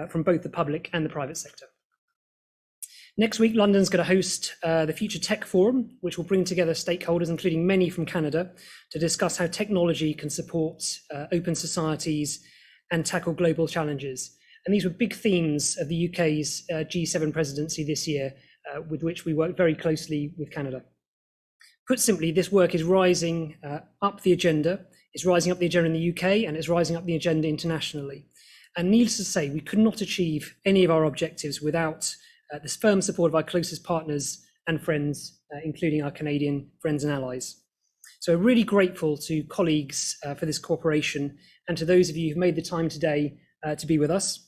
from both the public and the private sector. Next week, London's going to host the Future Tech Forum, which will bring together stakeholders, including many from Canada, to discuss how technology can support open societies and tackle global challenges. And these were big themes of the UK's G7 presidency this year, with which we work very closely with Canada. Put simply, this work is rising up the agenda. It's rising up the agenda in the UK, and it's rising up the agenda internationally. And needless to say, we could not achieve any of our objectives without this firm support of our closest partners and friends, including our Canadian friends and allies. So we're really grateful to colleagues for this cooperation, and to those of you who've made the time today to be with us.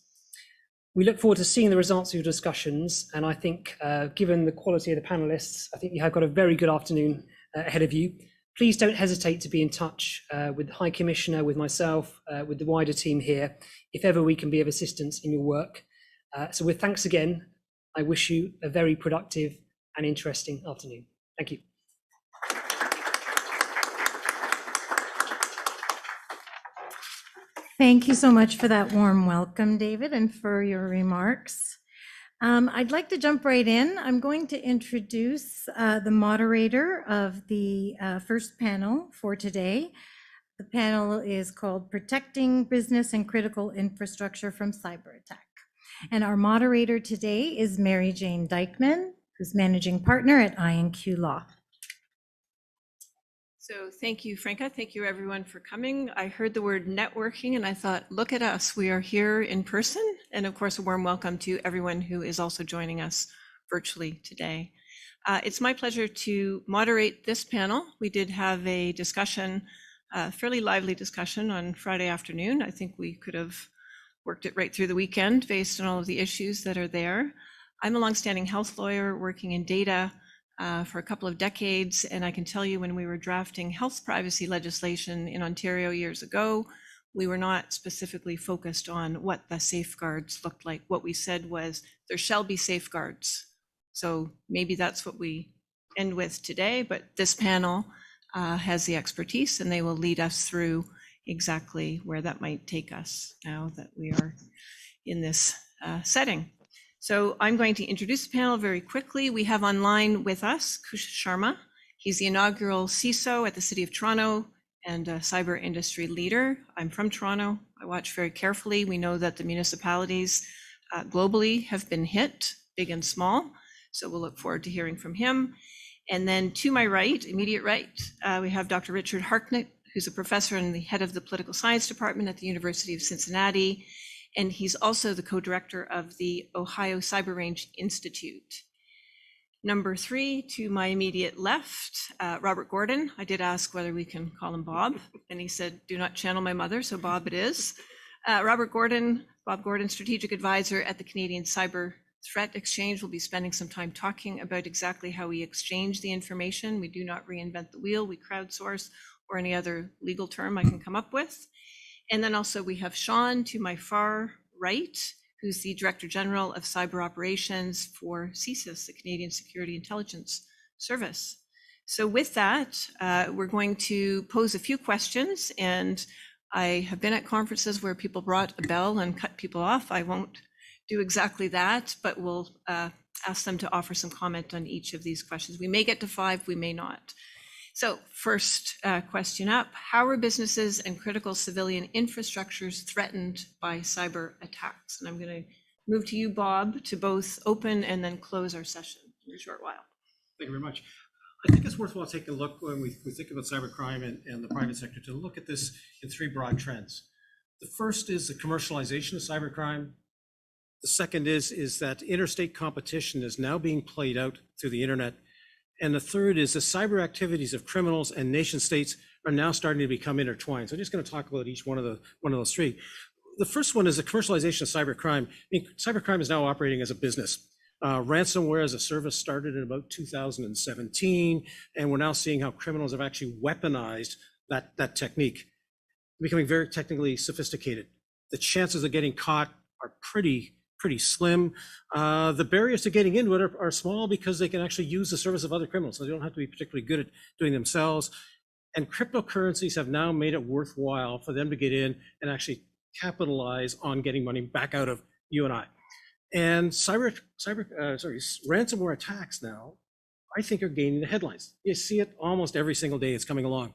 We look forward to seeing the results of your discussions, and I think given the quality of the panelists, I think you have got a very good afternoon ahead of you. Please don't hesitate to be in touch with the High Commissioner, with myself, with the wider team here, if ever we can be of assistance in your work. So with thanks again, I wish you a very productive and interesting afternoon. Thank you. Thank you so much for that warm welcome, David, and for your remarks. I'd like to jump right in. I'm going to introduce the moderator of the first panel for today. The panel is called Protecting Business and Critical Infrastructure from Cyber Attack. And our moderator today is Mary Jane Dykeman, who's managing partner at I&Q Law. So thank you, Franca. Thank you, everyone, for coming. I heard the word networking, and I thought, look at us. We are here in person. And of course, a warm welcome to everyone who is also joining us virtually today. It's my pleasure to moderate this panel. We did have a discussion, a fairly lively discussion on Friday afternoon. I think we could have worked it right through the weekend based on all of the issues that are there. I'm a longstanding health lawyer working in data for a couple of decades, and I can tell you when we were drafting health privacy legislation in Ontario years ago, we were not specifically focused on what the safeguards looked like. What we said was there shall be safeguards. So maybe that's what we end with today, but this panel has the expertise, and they will lead us through exactly where that might take us now that we are in this setting. So I'm going to introduce the panel very quickly. We have online with us Kush Sharma. He's the inaugural CISO at the City of Toronto and a cyber industry leader. I'm from Toronto. I watch very carefully. We know that the municipalities globally have been hit, big and small. So we'll look forward to hearing from him. And then to my right, immediate right, we have Dr. Richard Harknett, who's a professor and the head of the political science department at the University of Cincinnati. And he's also the co-director of the Ohio Cyber Range Institute. Number three, to my immediate left, Robert Gordon. I did ask whether we can call him Bob, and he said, do not channel my mother, so Bob it is. Bob Gordon, strategic advisor at the Canadian Cyber Threat Exchange, will be spending some time talking about exactly how we exchange the information. We do not reinvent the wheel, we crowdsource, or any other legal term I can come up with. And then also we have Sean to my far right, who's the Director General of Cyber Operations for CSIS, the Canadian Security Intelligence Service. So with that, we're going to pose a few questions, and I have been at conferences where people brought a bell and cut people off. I won't do exactly that, but we'll ask them to offer some comment on each of these questions. We may get to 5, we may not. So first question up, how are businesses and critical civilian infrastructures threatened by cyber attacks? And I'm going to move to you, Bob, to both open and then close our session in a short while. Thank you very much. I think it's worthwhile taking a look when we think about cybercrime and the private sector to look at this in 3 broad trends. The first is the commercialization of cybercrime. The second is that interstate competition is now being played out through the internet. And the third is the cyber activities of criminals and nation states are now starting to become intertwined. So I'm just going to talk about each one of those 3. The first one is the commercialization of cybercrime. I mean, cybercrime is now operating as a business. Ransomware as a service started in about 2017, and we're now seeing how criminals have actually weaponized that technique, becoming very technically sophisticated. The chances of getting caught are pretty slim. The barriers to getting into it are small because they can actually use the service of other criminals, so they don't have to be particularly good at doing themselves. And cryptocurrencies have now made it worthwhile for them to get in and actually capitalize on getting money back out of you and I. And ransomware attacks now, I think, are gaining the headlines. You see it almost every single day. It's coming along.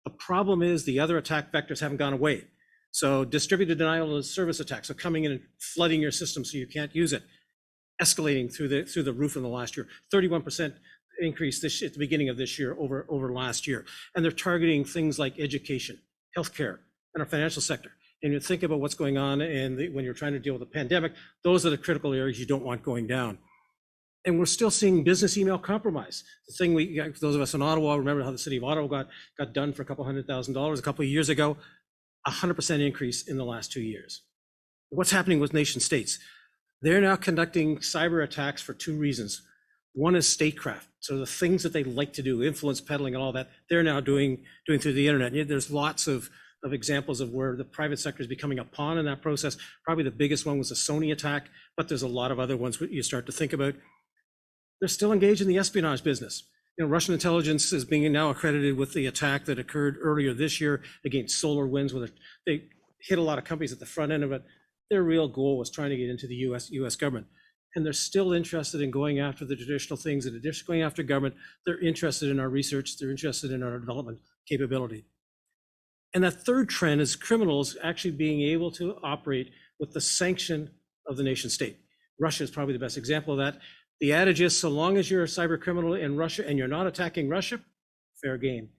The problem is the other attack vectors haven't gone away. So distributed denial of service attacks are coming in and flooding your system so you can't use it, escalating through the roof in the last year. 31% increase at the beginning of this year over last year. And they're targeting things like education, healthcare, and our financial sector. And you think about what's going on when you're trying to deal with a pandemic, those are the critical areas you don't want going down. And we're still seeing business email compromise. The thing those of us in Ottawa, remember how the city of Ottawa got done for a couple $100,000 a couple of years ago, 100% increase in the last 2 years. What's happening with nation states? They're now conducting cyber attacks for two reasons. One is statecraft. So the things that they like to do, influence peddling and all that, they're now doing through the internet. There's lots of examples of where the private sector is becoming a pawn in that process. Probably the biggest one was the Sony attack, but there's a lot of other ones you start to think about. They're still engaged in the espionage business. Russian intelligence is being now accredited with the attack that occurred earlier this year against SolarWinds, where they hit a lot of companies at the front end of it. Their real goal was trying to get into the US government. And they're still interested in going after the traditional things, in addition to going after government. They're interested in our research. They're interested in our development capability. And that third trend is criminals actually being able to operate with the sanction of the nation state. Russia is probably the best example of that. The adage is, so long as you're a cyber criminal in Russia and you're not attacking Russia, fair game.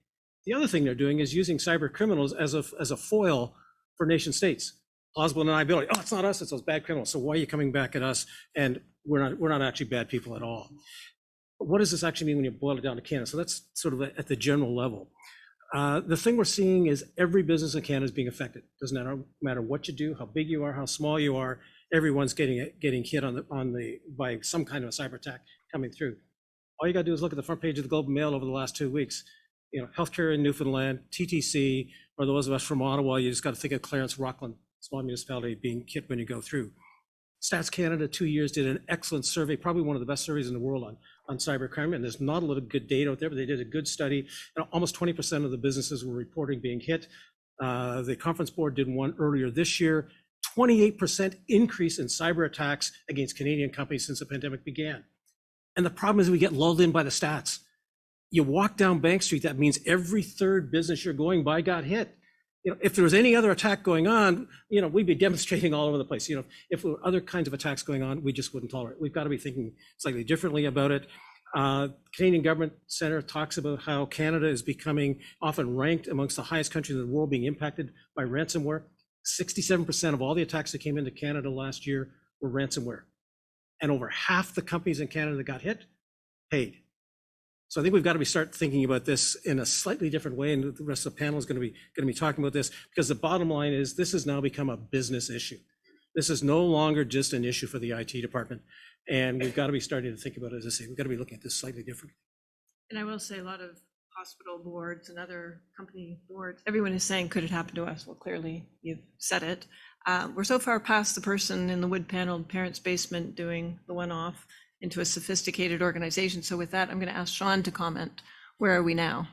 The other thing they're doing is using cyber criminals as a foil for nation states. Plausible deniability. Oh, it's not us, it's those bad criminals. So why are you coming back at us? And we're not actually bad people at all. But what does this actually mean when you boil it down to Canada? So that's sort of at the general level. The thing we're seeing is every business in Canada is being affected. Doesn't matter what you do, how big you are, how small you are. Everyone's getting hit by some kind of a cyber attack coming through. All you got to do is look at the front page of the Globe and Mail over the last 2 weeks. Healthcare in Newfoundland, TTC, or those of us from Ottawa, you just got to think of Clarence, Rockland, small municipality, being hit when you go through. Stats Canada 2 years did an excellent survey, probably one of the best surveys in the world on cybercrime, and there's not a lot of good data out there, but they did a good study. Almost 20% of the businesses were reporting being hit. The conference board did one earlier this year. 28% increase in cyber attacks against Canadian companies since the pandemic began. And the problem is we get lulled in by the stats. You walk down Bank Street, that means every third business you're going by got hit. If there was any other attack going on, we'd be demonstrating all over the place. If there were other kinds of attacks going on, we just wouldn't tolerate it. We've got to be thinking slightly differently about it. Canadian Government Center talks about how Canada is becoming often ranked amongst the highest countries in the world being impacted by ransomware. 67% of all the attacks that came into Canada last year were ransomware. And over half the companies in Canada that got hit paid. So I think we've got to start thinking about this in a slightly different way, and the rest of the panel is going to be talking about this, because the bottom line is this has now become a business issue. This is no longer just an issue for the IT department, and we've got to be starting to think about it, as I say, we've got to be looking at this slightly differently. And I will say a lot of hospital boards and other company boards, everyone is saying, could it happen to us? Well, clearly you've said it. We're so far past the person in the wood paneled parents' basement doing the one-off into a sophisticated organization. So with that, I'm going to ask Sean to comment. Where are we now?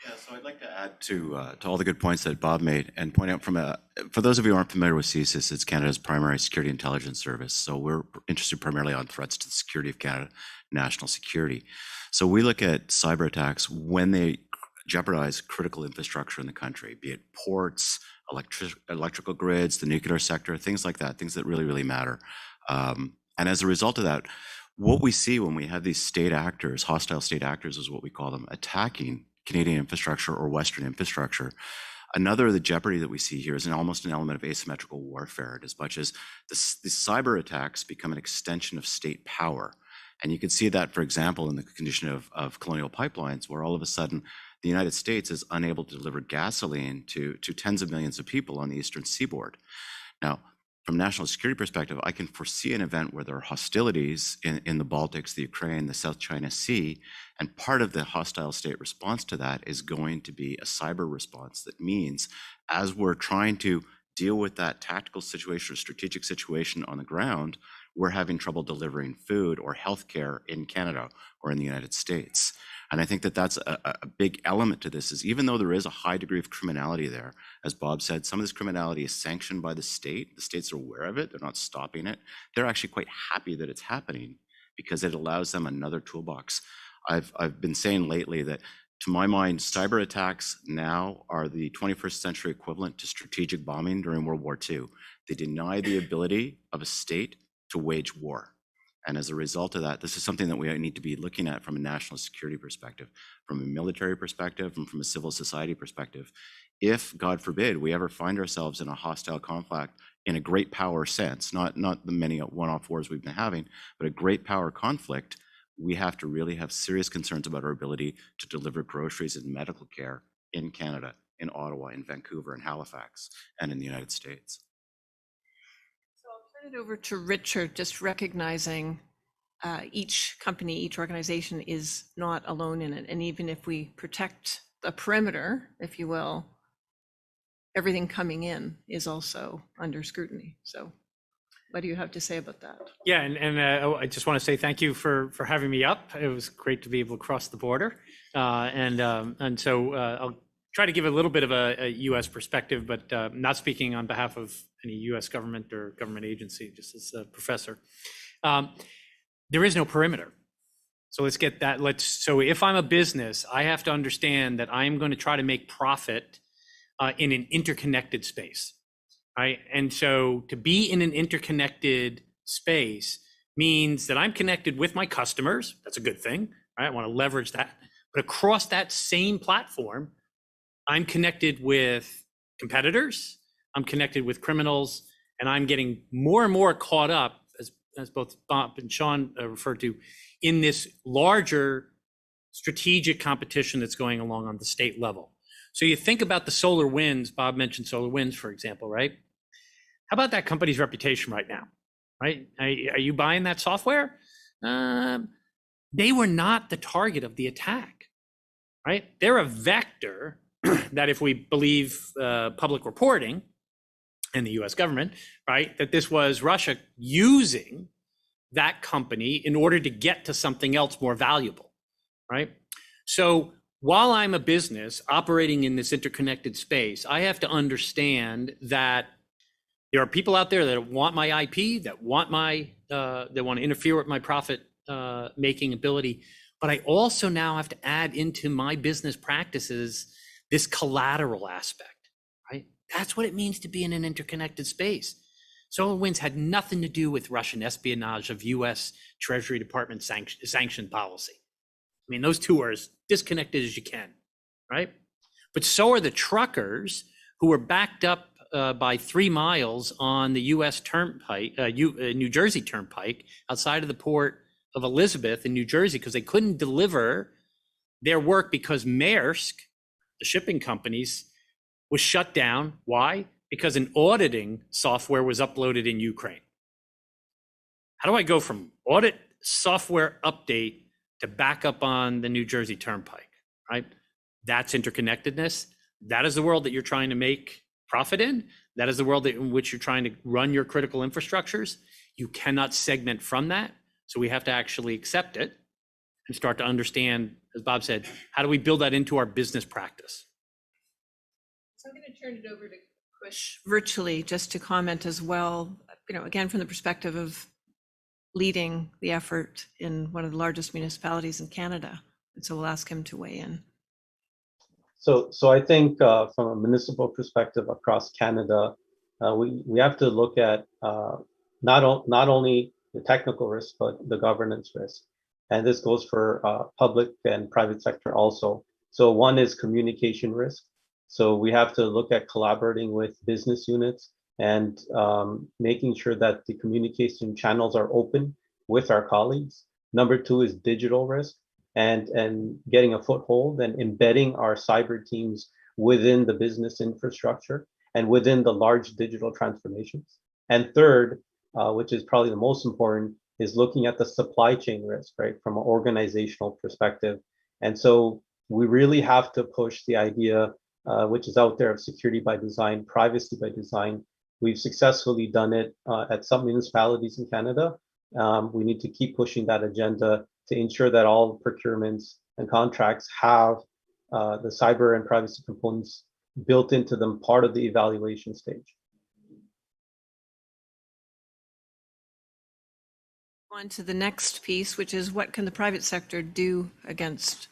Yeah, so I'd like to add to all the good points that Bob made and point out for those of you who aren't familiar with CSIS, it's Canada's primary security intelligence service. So we're interested primarily on threats to the security of Canada, national security. So we look at cyber attacks when they jeopardize critical infrastructure in the country, be it ports, electrical grids, the nuclear sector, things like that, things that really, really matter. And as a result of that, what we see when we have these state actors, hostile state actors is what we call them, attacking Canadian infrastructure or Western infrastructure. Another of the jeopardy that we see here is almost an element of asymmetrical warfare, as much as the cyber attacks become an extension of state power. And you can see that, for example, in the condition of Colonial Pipelines, where all of a sudden the United States is unable to deliver gasoline to tens of millions of people on the eastern seaboard. Now, from a national security perspective, I can foresee an event where there are hostilities in the Baltics, the Ukraine, the South China Sea, and part of the hostile state response to that is going to be a cyber response. That means, as we're trying to deal with that tactical situation or strategic situation on the ground, we're having trouble delivering food or healthcare in Canada or in the United States. And I think that that's a big element to this, is even though there is a high degree of criminality there, as Bob said, some of this criminality is sanctioned by the state. The states are aware of it. They're not stopping it. They're actually quite happy that it's happening because it allows them another toolbox. I've been saying lately that, to my mind, cyber attacks now are the 21st century equivalent to strategic bombing during World War II. They deny the ability of a state to wage war. And as a result of that, this is something that we need to be looking at from a national security perspective, from a military perspective, and from a civil society perspective. If, God forbid, we ever find ourselves in a hostile conflict in a great power sense, not the many one-off wars we've been having, but a great power conflict, we have to really have serious concerns about our ability to deliver groceries and medical care in Canada, in Ottawa, in Vancouver, in Halifax, and in the United States. So I'll turn it over to Richard, just recognizing each company, each organization is not alone in it. And even if we protect the perimeter, if you will, everything coming in is also under scrutiny. So what do you have to say about that? Yeah, and I just want to say thank you for having me up. It was great to be able to cross the border. And so I'll try to give a little bit of a U.S. perspective, but not speaking on behalf of any U.S. government or government agency, just as a professor. There is no perimeter. So let's get that. So if I'm a business, I have to understand that I'm going to try to make profit in an interconnected space. Right. And so to be in an interconnected space means that I'm connected with my customers. That's a good thing. Right? I want to leverage that. But across that same platform, I'm connected with competitors, I'm connected with criminals, and I'm getting more and more caught up, as both Bob and Sean referred to, in this larger strategic competition that's going along on the state level. So you think about the solar winds. Bob mentioned solar winds, for example, right? How about that company's reputation right now, right? Are you buying that software? They were not the target of the attack, right? They're a vector that, if we believe public reporting and the US government, right, that this was Russia using that company in order to get to something else more valuable, right? So while I'm a business operating in this interconnected space, I have to understand that there are people out there that want my IP, that want to interfere with my profit making ability. But I also now have to add into my business practices this collateral aspect, right? That's what it means to be in an interconnected space. SolarWinds had nothing to do with Russian espionage of US Treasury Department sanction policy. I mean, those two are as disconnected as you can, right? But so are the truckers who were backed up by 3 miles on the US Turnpike, New Jersey Turnpike, outside of the port of Elizabeth in New Jersey, because they couldn't deliver their work because Maersk, the shipping companies, was shut down. Why? Because an auditing software was uploaded in Ukraine. How do I go from audit software update to back up on the New Jersey Turnpike, right? That's interconnectedness. That is the world that you're trying to make profit in. That is the world in which you're trying to run your critical infrastructures. You cannot segment from that. So we have to actually accept it and start to understand, as Bob said, how do we build that into our business practice? So I'm going to turn it over to Kush virtually, just to comment as well, again, from the perspective of leading the effort in one of the largest municipalities in Canada. And so we'll ask him to weigh in. So I think from a municipal perspective across Canada, we have to look at not only the technical risk, but the governance risk. And this goes for public and private sector also. So one is communication risk. So we have to look at collaborating with business units and making sure that the communication channels are open with our colleagues. Number 2 is digital risk. And getting a foothold and embedding our cyber teams within the business infrastructure and within the large digital transformations. And third, which is probably the most important, is looking at the supply chain risk, right, from an organizational perspective. And so we really have to push the idea which is out there of security by design, privacy by design. We've successfully done it at some municipalities in Canada. We need to keep pushing that agenda to ensure that all procurements and contracts have the cyber and privacy components built into them, part of the evaluation stage. On to the next piece, which is what can the private sector do against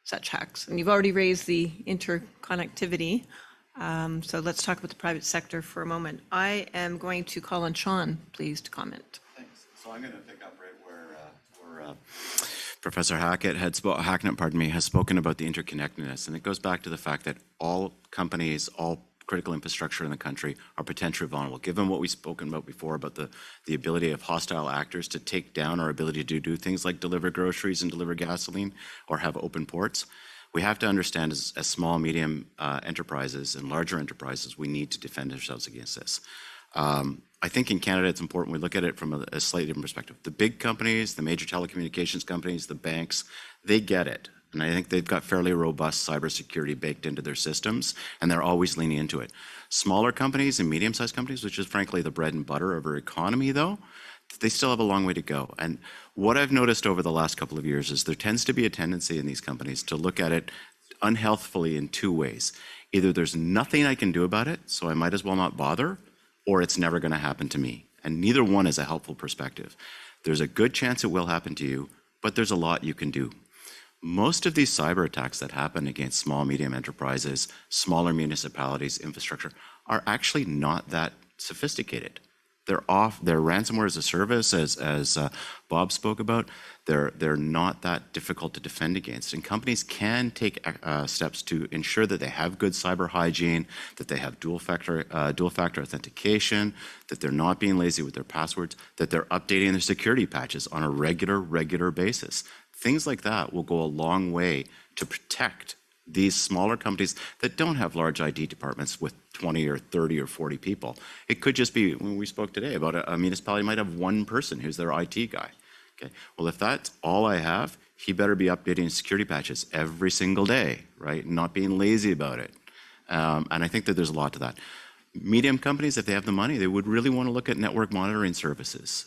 such hacks? And you've already raised the interconnectivity. So let's talk about the private sector for a moment. I am going to call on Sean, please, to comment. Thanks. So I'm going to pick up right where Professor Hackett has spoken about the interconnectedness, and it goes back to the fact that all companies, all critical infrastructure in the country are potentially vulnerable. Given what we've spoken about before about the ability of hostile actors to take down our ability to do things like deliver groceries and deliver gasoline or have open ports, we have to understand as small, medium enterprises and larger enterprises, we need to defend ourselves against this. I think in Canada, it's important we look at it from a slightly different perspective. The big companies, the major telecommunications companies, the banks, they get it. And I think they've got fairly robust cybersecurity baked into their systems, and they're always leaning into it. Smaller companies and medium-sized companies, which is frankly the bread and butter of our economy, though, they still have a long way to go. And what I've noticed over the last couple of years is there tends to be a tendency in these companies to look at it unhealthfully in two ways. Either there's nothing I can do about it, so I might as well not bother, or it's never going to happen to me. And neither one is a helpful perspective. There's a good chance it will happen to you, but there's a lot you can do. Most of these cyber attacks that happen against small, medium enterprises, smaller municipalities, infrastructure, are actually not that sophisticated. They're ransomware as a service, as Bob spoke about. They're not that difficult to defend against. And companies can take steps to ensure that they have good cyber hygiene, that they have dual factor authentication, that they're not being lazy with their passwords, that they're updating their security patches on a regular basis. Things like that will go a long way to protect these smaller companies that don't have large IT departments with 20 or 30 or 40 people. It could just be, when we spoke today about a municipality might have one person who's their IT guy. Okay. Well, if that's all I have, he better be updating security patches every single day, right? Not being lazy about it. And I think that there's a lot to that. Medium companies, if they have the money, they would really want to look at network monitoring services.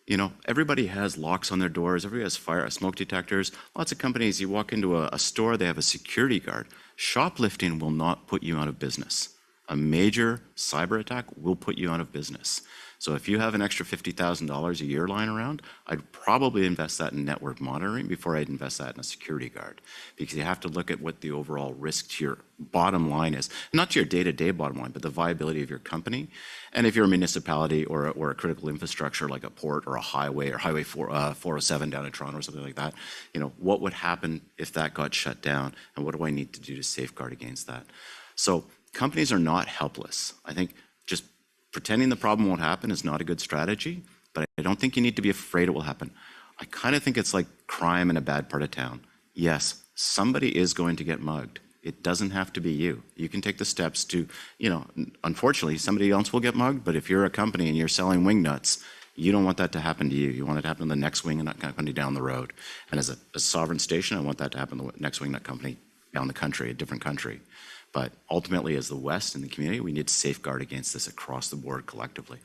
You know, everybody has locks on their doors. Everybody has smoke detectors. Lots of companies, you walk into a store, they have a security guard. Shoplifting will not put you out of business. A major cyber attack will put you out of business. So if you have an extra $50,000 a year lying around, I'd probably invest that in network monitoring before I'd invest that in a security guard, because you have to look at what the overall risk to your bottom line is, not to your day-to-day bottom line, but the viability of your company. And if you're a municipality or a critical infrastructure like a port or a highway or Highway 407 down in Toronto or something like that, you know, what would happen if that got shut down, and what do I need to do to safeguard against that? So companies are not helpless. I think just pretending the problem won't happen is not a good strategy, but I don't think you need to be afraid it will happen. I kind of think it's like crime in a bad part of town. Yes, somebody is going to get mugged. It doesn't have to be you. You can take the steps to, you know, unfortunately, somebody else will get mugged, but if you're a company and you're selling wing nuts, you don't want that to happen to you. You want it to happen to the next wing nut company down the road. And as a sovereign station, I want that to happen to the next wing nut company down the country, a different country. But ultimately, as the West and the community, we need to safeguard against this across the board collectively.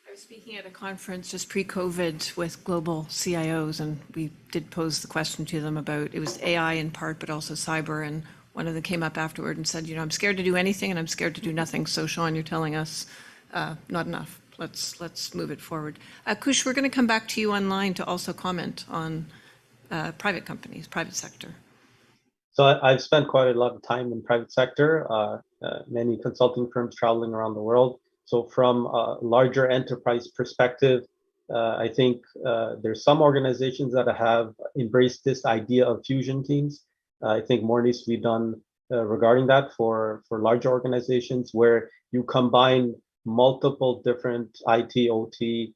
I was speaking at a conference just pre-COVID with global CIOs, and we did pose the question to them about, it was AI in part, but also cyber. And one of them came up afterward and said, you know, I'm scared to do anything and I'm scared to do nothing. So Sean, you're telling us not enough. Let's move it forward. Kush, we're going to come back to you online to also comment on private companies, private sector. So I've spent quite a lot of time in private sector, many consulting firms traveling around the world. So from a larger enterprise perspective, I think there's some organizations that have embraced this idea of fusion teams. I think more needs to be done regarding that for larger organizations, where you combine multiple different IT, OT,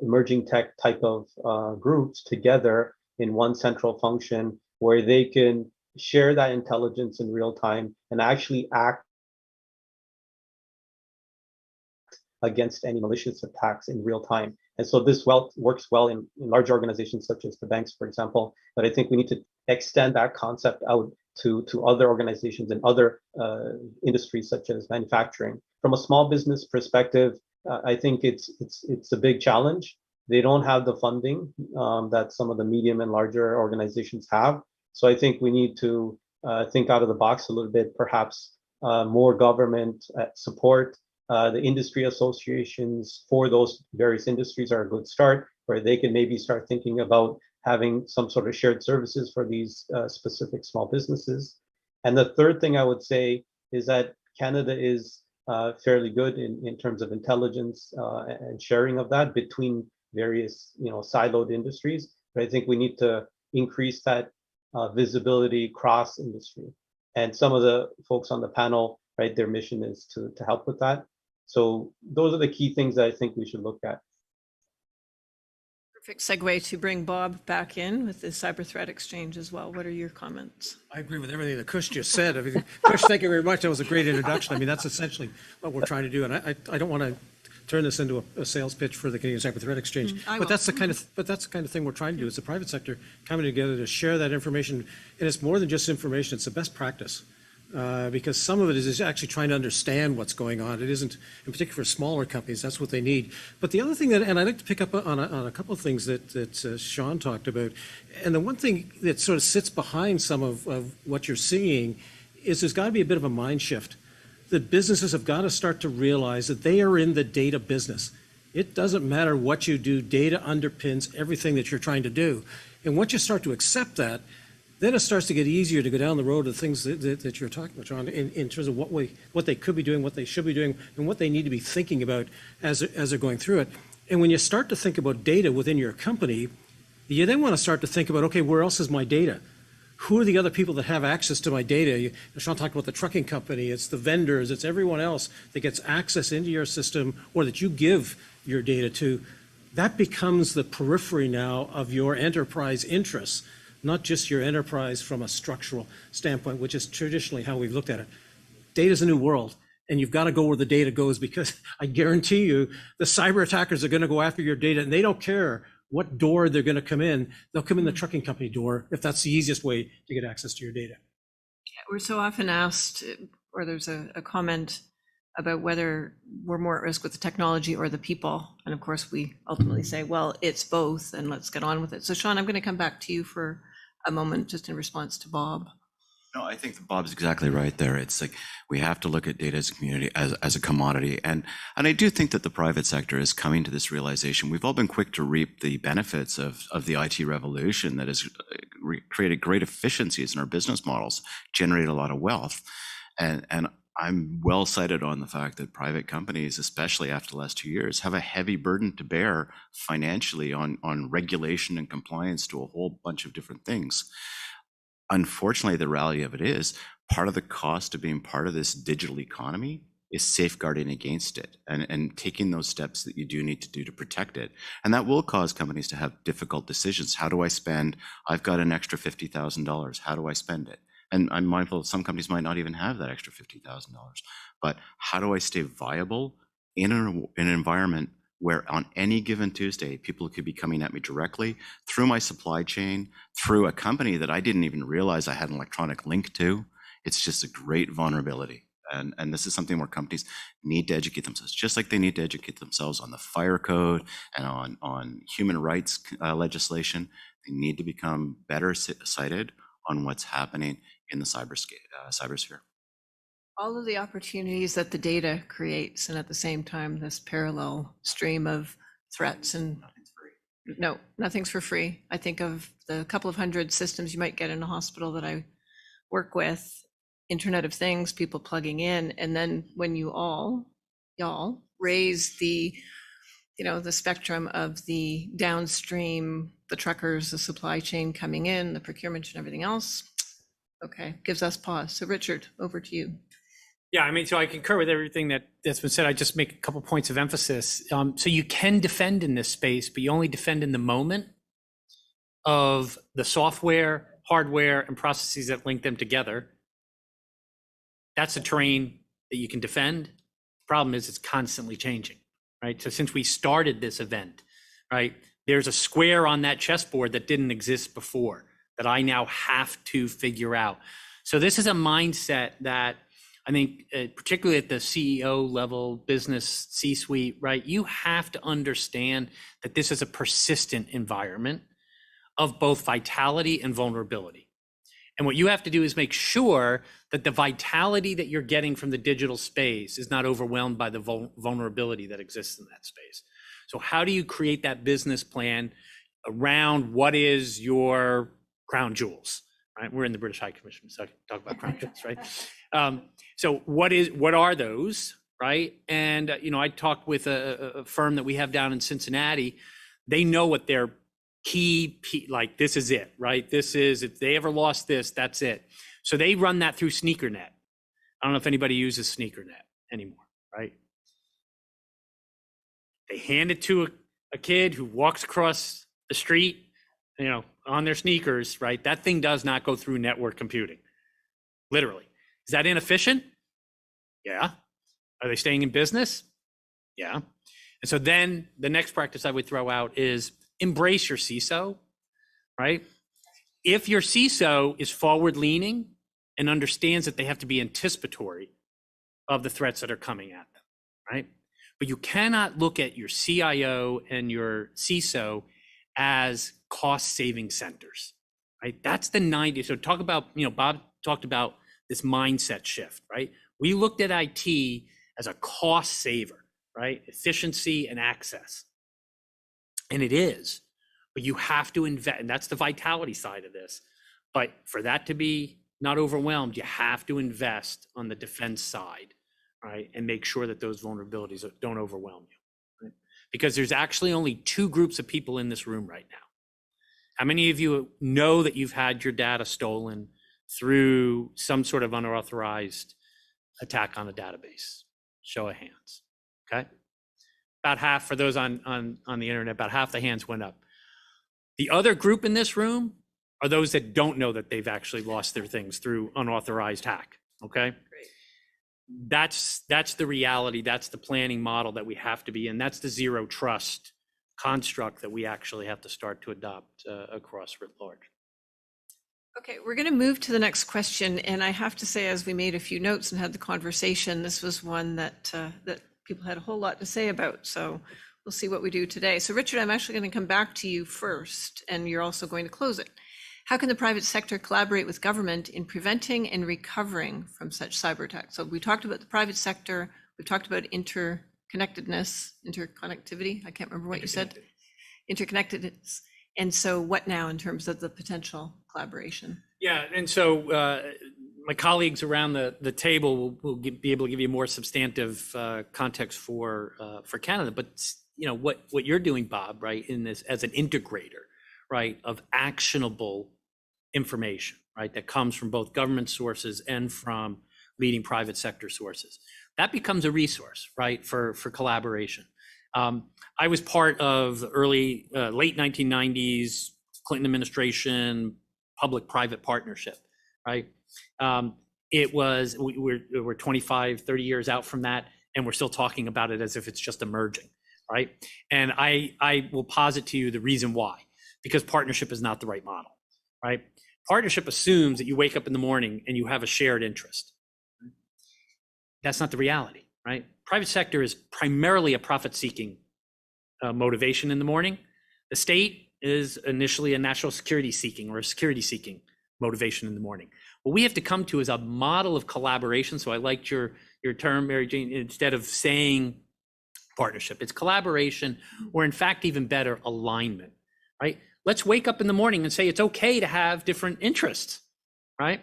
emerging tech type of groups together in one central function, where they can share that intelligence in real time and actually act against any malicious attacks in real time. And so this works well in large organizations such as the banks, for example. But I think we need to extend that concept out to other organizations and other industries such as manufacturing. From a small business perspective, I think it's a big challenge. They don't have the funding that some of the medium and larger organizations have. So I think we need to think out of the box a little bit, perhaps more government support. The industry associations for those various industries are a good start, where they can maybe start thinking about having some sort of shared services for these specific small businesses. And the third thing I would say is that Canada is fairly good in terms of intelligence and sharing of that between various, siloed industries. But I think we need to increase that visibility cross industry. And some of the folks on the panel, right, their mission is to help with that. So those are the key things that I think we should look at. Perfect segue to bring Bob back in with the cyber threat exchange as well. What are your comments? I agree with everything that Kush just said. I mean, Kush, thank you very much. That was a great introduction. I mean, that's essentially what we're trying to do. And I don't want to turn this into a sales pitch for the Canadian Cyber Threat Exchange. But that's the kind of thing we're trying to do. It's the private sector coming together to share that information. And it's more than just information, it's the best practice. Because some of it is actually trying to understand what's going on. It isn't, in particular for smaller companies, that's what they need. But the other thing that, and I'd like to pick up on a couple of things that Sean talked about, and the one thing that sort of sits behind some of what you're seeing is there's got to be a bit of a mind shift. That businesses have got to start to realize that they are in the data business. It doesn't matter what you do, data underpins everything that you're trying to do. And once you start to accept that, then it starts to get easier to go down the road of things that you're talking about, John, in terms of what they could be doing, what they should be doing, and what they need to be thinking about as they're going through it. And when you start to think about data within your company, you then want to start to think about, okay, where else is my data? Who are the other people that have access to my data? Sean talked about the trucking company, it's the vendors, it's everyone else that gets access into your system or that you give your data to. That becomes the periphery now of your enterprise interests, not just your enterprise from a structural standpoint, which is traditionally how we've looked at it. Data's a new world, and you've got to go where the data goes, because I guarantee you the cyber attackers are going to go after your data, and they don't care what door they're going to come in. They'll come in the trucking company door if that's the easiest way to get access to your data. Yeah, we're so often asked, or there's a comment about whether we're more at risk with the technology or the people. And of course, we ultimately say, well, it's both, and let's get on with it. So Sean, I'm going to come back to you for a moment just in response to Bob. No, I think that Bob's exactly right there. It's like we have to look at data as a community, as a commodity. And I do think that the private sector is coming to this realization. We've all been quick to reap the benefits of the IT revolution that has created great efficiencies in our business models, generated a lot of wealth. And I'm well cited on the fact that private companies, especially after the last 2 years, have a heavy burden to bear financially on regulation and compliance to a whole bunch of different things. Unfortunately, the reality of it is part of the cost of being part of this digital economy is safeguarding against it and taking those steps that you do need to do to protect it. And that will cause companies to have difficult decisions. How do I spend? I've got an extra $50,000. How do I spend it? And I'm mindful some companies might not even have that extra $50,000. But how do I stay viable in an environment where on any given Tuesday, people could be coming at me directly through my supply chain, through a company that I didn't even realize I had an electronic link to? It's just a great vulnerability. And this is something where companies need to educate themselves, just like they need to educate themselves on the fire code and on human rights legislation. They need to become better cited on what's happening in the cybersphere. All of the opportunities that the data creates, and at the same time, this parallel stream of threats, and Nothing's free. no, nothing's for free. I think of the couple of hundred systems you might get in a hospital that I work with, Internet of Things, people plugging in, and then when y'all raise the spectrum of the downstream, the truckers, the supply chain coming in, the procurement and everything else, okay, gives us pause. So Richard, over to you. Yeah, I mean, so I concur with everything that's been said. I just make a couple points of emphasis. So you can defend in this space, but you only defend in the moment of the software, hardware, and processes that link them together. That's a terrain that you can defend. The problem is it's constantly changing, right? So since we started this event, right, there's a square on that chessboard that didn't exist before that I now have to figure out. So this is a mindset that I think, particularly at the CEO level, business C-suite, right? You have to understand that this is a persistent environment of both vitality and vulnerability. And what you have to do is make sure that the vitality that you're getting from the digital space is not overwhelmed by the vulnerability that exists in that space. So how do you create that business plan around what is your crown jewels, right? We're in the British High Commission, so I can talk about crown jewels, right? So what are those, right? And, I talked with a firm that we have down in Cincinnati. They know what their key, like this is it, right? This is, if they ever lost this, that's it. So they run that through SneakerNet. I don't know if anybody uses SneakerNet anymore, right? They hand it to a kid who walks across the street, on their sneakers, right? That thing does not go through network computing, literally. Is that inefficient? Yeah. Are they staying in business? Yeah. And so then the next practice I would throw out is embrace your CISO, right? If your CISO is forward leaning and understands that they have to be anticipatory of the threats that are coming at them, right? But you cannot look at your CIO and your CISO as cost saving centers, right? That's the 90. So talk about, Bob talked about this mindset shift, right? We looked at IT as a cost saver, right? Efficiency and access. And it is, but you have to invest, and that's the vitality side of this. But for that to be not overwhelmed, you have to invest on the defense side, right? And make sure that those vulnerabilities don't overwhelm you, right? Because there's actually only two groups of people in this room right now. How many of you know that you've had your data stolen through some sort of unauthorized attack on a database? Show of hands, okay? About half, for those on the internet, about half the hands went up. The other group in this room are those that don't know that they've actually lost their things through unauthorized hack, okay? Great. That's the reality, that's the planning model that we have to be in. That's the zero trust construct that we actually have to start to adopt across writ large. Okay, we're going to move to the next question. And I have to say, as we made a few notes and had the conversation, this was one that people had a whole lot to say about. So we'll see what we do today. So Richard, I'm actually going to come back to you first, and you're also going to close it. How can the private sector collaborate with government in preventing and recovering from such cyber attacks? So we talked about the private sector. We've talked about interconnectedness, interconnectivity. I can't remember what you said. Interconnectedness. And so what now in terms of the potential collaboration? Yeah, and so my colleagues around the table will be able to give you more substantive context for Canada. But what you're doing, Bob, right, in this as an integrator, right, of actionable information, right, that comes from both government sources and from leading private sector sources, that becomes a resource, right, for collaboration. I was part of the late 1990s Clinton administration public-private partnership, right? We're 25, 30 years out from that, and we're still talking about it as if it's just emerging, right? And I will posit to you the reason why, because partnership is not the right model, right? Partnership assumes that you wake up in the morning and you have a shared interest. That's not the reality, right? Private sector is primarily a profit-seeking motivation in the morning. The state is initially a national security-seeking or a security-seeking motivation in the morning. What we have to come to is a model of collaboration. So I liked your term, Mary Jane, instead of saying partnership, it's collaboration, or in fact, even better, alignment, right? Let's wake up in the morning and say it's okay to have different interests, right?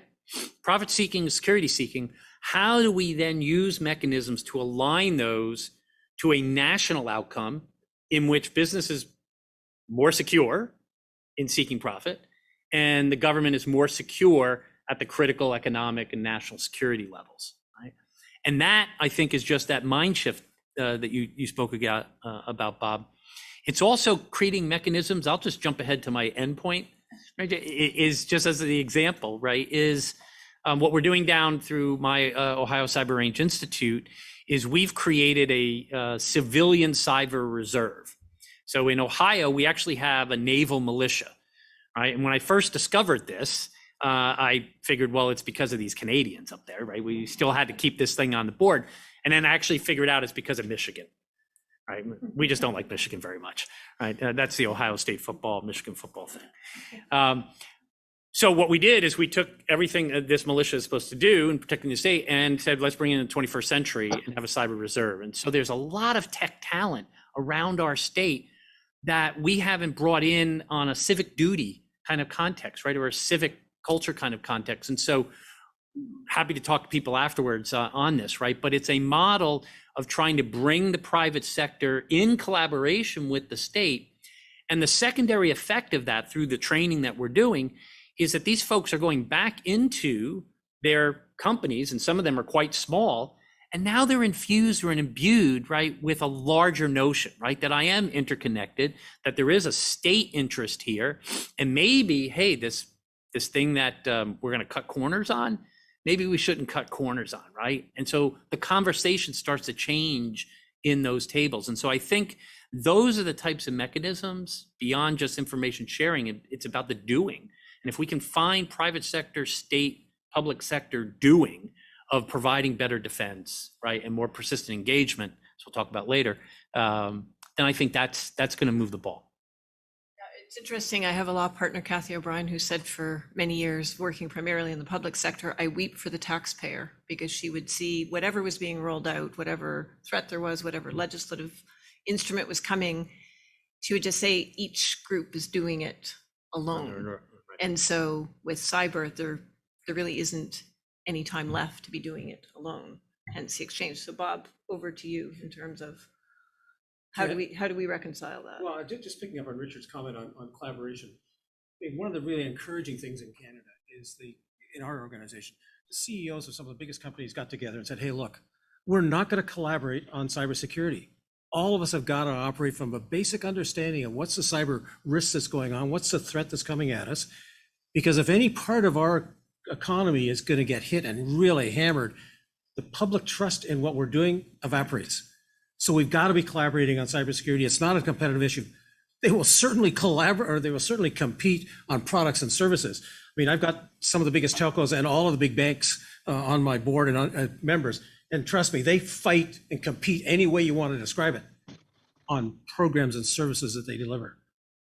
Profit-seeking, security-seeking. How do we then use mechanisms to align those to a national outcome in which business is more secure in seeking profit and the government is more secure at the critical economic and national security levels, right? And that, I think, is just that mind shift that you spoke about, Bob. It's also creating mechanisms. I'll just jump ahead to my endpoint, right? Is just as the example, right, is what we're doing down through my Ohio Cyber Range Institute is we've created a civilian cyber reserve. So in Ohio, we actually have a naval militia, right? And when I first discovered this, I figured, well, it's because of these Canadians up there, right? We still had to keep this thing on the board. And then I actually figured out it's because of Michigan, right? We just don't like Michigan very much, right? That's the Ohio State football, Michigan football thing. So what we did is we took everything that this militia is supposed to do in protecting the state and said, let's bring in the 21st century and have a cyber reserve. And so there's a lot of tech talent around our state that we haven't brought in on a civic duty kind of context, right? Or a civic culture kind of context. And so happy to talk to people afterwards on this, right? But it's a model of trying to bring the private sector in collaboration with the state. And the secondary effect of that through the training that we're doing is that these folks are going back into their companies, and some of them are quite small, and now they're infused or imbued, right, with a larger notion, right, that I am interconnected, that there is a state interest here, and maybe, hey, this thing that we're going to cut corners on, maybe we shouldn't cut corners on, right? And so the conversation starts to change in those tables. And so I think those are the types of mechanisms beyond just information sharing. It's about the doing. And if we can find private sector, state, public sector doing of providing better defense, right, and more persistent engagement, as we'll talk about later, then I think that's going to move the ball. It's interesting. I have a law partner, Kathy O'Brien, who said for many years, working primarily in the public sector, I weep for the taxpayer, because she would see whatever was being rolled out, whatever threat there was, whatever legislative instrument was coming, she would just say each group is doing it alone. And so with cyber, there really isn't any time left to be doing it alone, hence the exchange. So Bob, over to you in terms of how do we reconcile that? Well, just picking up on Richard's comment on collaboration, I mean, one of the really encouraging things in Canada is in our organization, the CEOs of some of the biggest companies got together and said, hey, look, we're not going to collaborate on cybersecurity. All of us have got to operate from a basic understanding of what's the cyber risk that's going on, what's the threat that's coming at us. Because if any part of our economy is going to get hit and really hammered, the public trust in what we're doing evaporates. So we've got to be collaborating on cybersecurity. It's not a competitive issue. They will certainly collaborate, or they will certainly compete on products and services. I mean, I've got some of the biggest telcos and all of the big banks on my board and on members. And trust me, they fight and compete any way you want to describe it on programs and services that they deliver,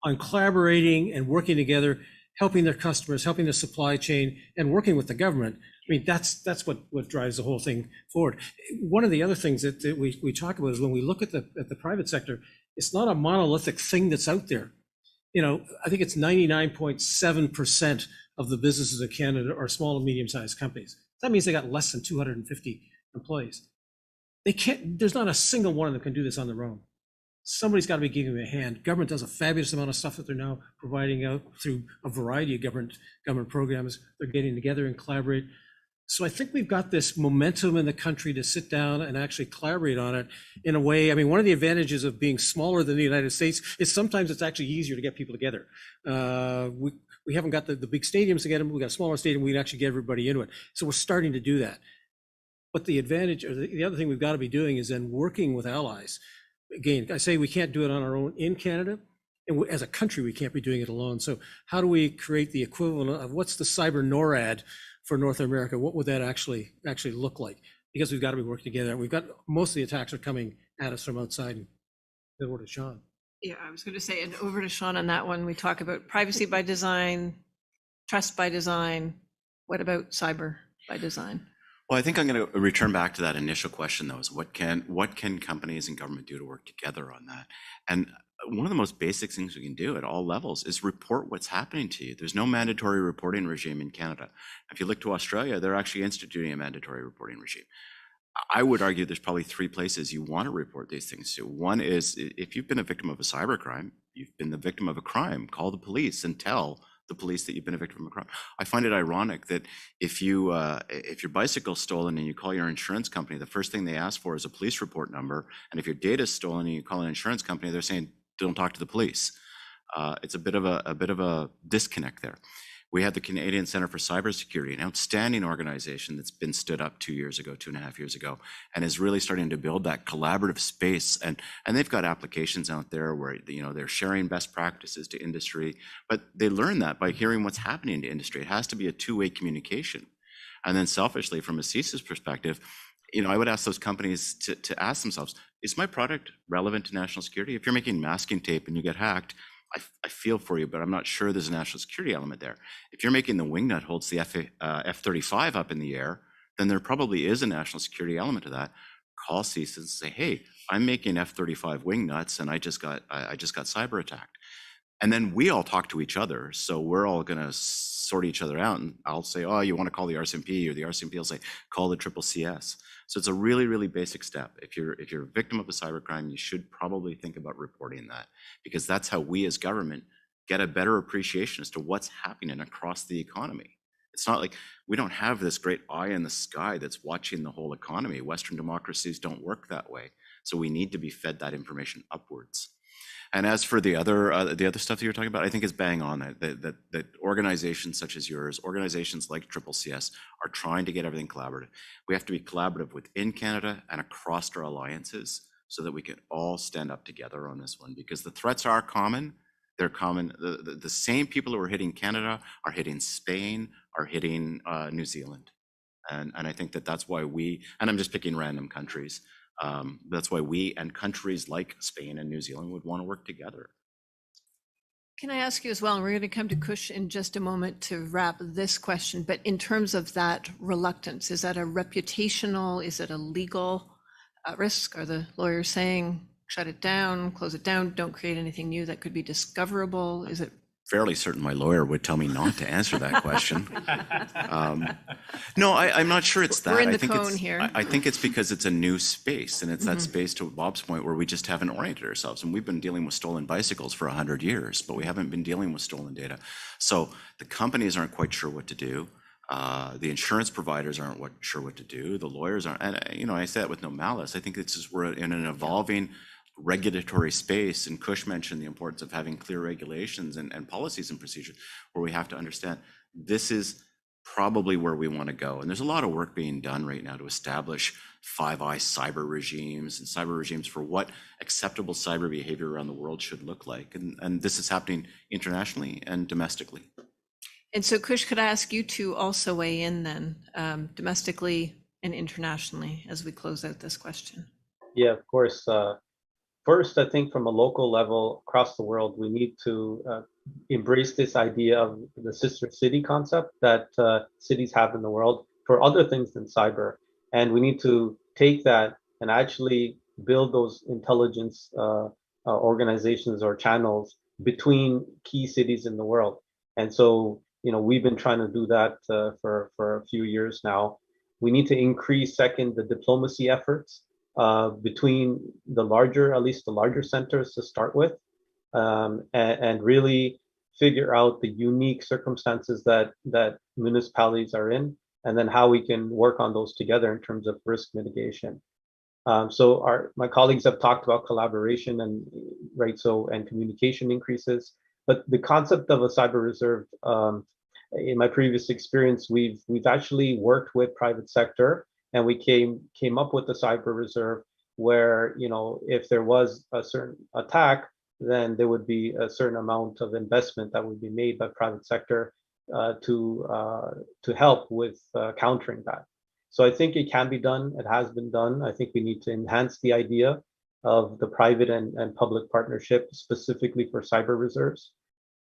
on collaborating and working together, helping their customers, helping their supply chain, and working with the government. I mean, that's what drives the whole thing forward. One of the other things that we talk about is when we look at the private sector, it's not a monolithic thing that's out there. You know, I think it's 99.7% of the businesses in Canada are small and medium-sized companies. That means they got less than 250 employees. There's not a single one of them can do this on their own. Somebody's got to be giving them a hand. Government does a fabulous amount of stuff that they're now providing out through a variety of government programs. They're getting together and collaborate. So I think we've got this momentum in the country to sit down and actually collaborate on it in a way. I mean, one of the advantages of being smaller than the United States is sometimes it's actually easier to get people together. We haven't got the big stadiums to get them. We've got a smaller stadium. We can actually get everybody into it. So we're starting to do that. But the advantage, or the other thing we've got to be doing is then working with allies. Again, I say we can't do it on our own in Canada, and as a country, we can't be doing it alone. So how do we create the equivalent of what's the cyber NORAD for North America? What would that actually look like? Because we've got to be working together. We've got most of the attacks are coming at us from outside. And then over to Sean. Yeah, I was going to say, and over to Sean on that one. We talk about privacy by design, trust by design. What about cyber by design? Well, I think I'm going to return back to that initial question, though, is what can companies and government do to work together on that? And one of the most basic things we can do at all levels is report what's happening to you. There's no mandatory reporting regime in Canada. If you look to Australia, they're actually instituting a mandatory reporting regime. I would argue there's probably three places you want to report these things to. One is if you've been a victim of a cybercrime, you've been the victim of a crime, call the police and tell the police that you've been a victim of a crime. I find it ironic that if your bicycle's stolen and you call your insurance company, the first thing they ask for is a police report number. And if your data's stolen and you call an insurance company, they're saying, don't talk to the police. It's a bit of a disconnect there. We had the Canadian Centre for Cybersecurity, an outstanding organization that's been stood up 2 years ago, 2.5 years ago, and is really starting to build that collaborative space. And they've got applications out there where, you know, they're sharing best practices to industry, but they learn that by hearing what's happening to industry. It has to be a two-way communication. And then selfishly, from a CSIS perspective, you know, I would ask those companies to ask themselves, is my product relevant to national security? If you're making masking tape and you get hacked, I feel for you, but I'm not sure there's a national security element there. If you're making the wing nut holds the F-35 up in the air, then there probably is a national security element to that. Call CSIS and say, hey, I'm making F-35 wing nuts and I just got cyber attacked. And then we all talk to each other. So we're all going to sort each other out. And I'll say, oh, you want to call the RCMP, or the RCMP will say, call the CCC. So it's a really, really basic step. If you're a victim of a cybercrime, you should probably think about reporting that, because that's how we as government get a better appreciation as to what's happening across the economy. It's not like we don't have this great eye in the sky that's watching the whole economy. Western democracies don't work that way. So we need to be fed that information upwards. And as for the other stuff that you're talking about, I think is bang on. That organizations such as yours, organizations like CCC, are trying to get everything collaborative. We have to be collaborative within Canada and across our alliances so that we can all stand up together on this one, because the threats are common. They're common. The same people who are hitting Canada are hitting Spain, are hitting New Zealand. And I think that's why we, and I'm just picking random countries, that's why we and countries like Spain and New Zealand would want to work together. Can I ask you as well, and we're going to come to Kush in just a moment to wrap this question, but in terms of that reluctance, is that a reputational, is it a legal risk? Are the lawyers saying, shut it down, close it down, don't create anything new that could be discoverable? Is it? Fairly certain my lawyer would tell me not to answer that question. No, I'm not sure it's that. We're in the I think cone it's, here. I think it's because it's a new space, and it's that space, to Bob's point, where we just haven't oriented ourselves. And we've been dealing with stolen bicycles for 100 years, but we haven't been dealing with stolen data. So the companies aren't quite sure what to do. The insurance providers aren't sure what to do. The lawyers aren't, and you know, I say that with no malice. I think it's just, we're in an evolving regulatory space, and Kush mentioned the importance of having clear regulations and policies and procedures, where we have to understand this is probably where we want to go. And there's a lot of work being done right now to establish Five Eyes cyber regimes and cyber regimes for what acceptable cyber behavior around the world should look like. And this is happening internationally and domestically. And so Kush, could I ask you to also weigh in then, domestically and internationally, as we close out this question? Yeah, of course. First, I think from a local level across the world, we need to embrace this idea of the sister city concept that cities have in the world for other things than cyber. And we need to take that and actually build those intelligence organizations or channels between key cities in the world. And so, you know, we've been trying to do that for a few years now. We need to increase, second, the diplomacy efforts between the larger, at least the larger centers to start with, and really figure out the unique circumstances that municipalities are in, and then how we can work on those together in terms of risk mitigation. So my colleagues have talked about collaboration and communication increases, but the concept of a cyber reserve, in my previous experience, we've actually worked with private sector, and we came up with the cyber reserve where, you know, if there was a certain attack, then there would be a certain amount of investment that would be made by private sector to help with countering that. So I think it can be done. It has been done. I think we need to enhance the idea of the private and public partnership specifically for cyber reserves.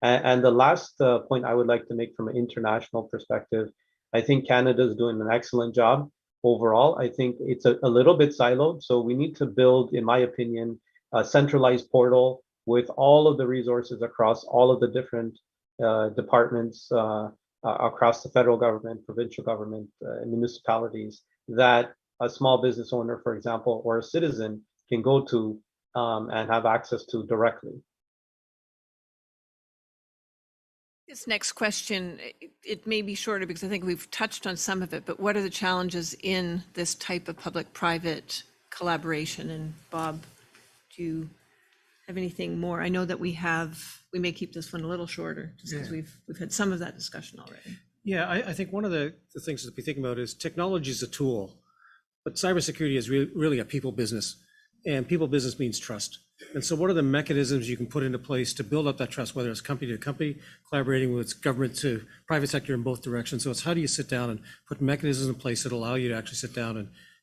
And the last point I would like to make from an international perspective, I think Canada is doing an excellent job. Overall, I think it's a little bit siloed. So we need to build, in my opinion, a centralized portal with all of the resources across all of the different departments across the federal government, provincial government, municipalities, that a small business owner, for example, or a citizen can go to and have access to directly. This next question, it may be shorter because I think we've touched on some of it, but what are the challenges in this type of public-private collaboration? And Bob, do you have anything more. I know that we may keep this one a little shorter just because Yeah. we've had some of that discussion already. Yeah, I think one of the things to be thinking about is technology is a tool, but cybersecurity is really a people business, and people business means trust. And so what are the mechanisms you can put into place to build up that trust, whether it's company to company, collaborating with government to private sector in both directions? So it's how do you sit down and put mechanisms in place that allow you to actually sit down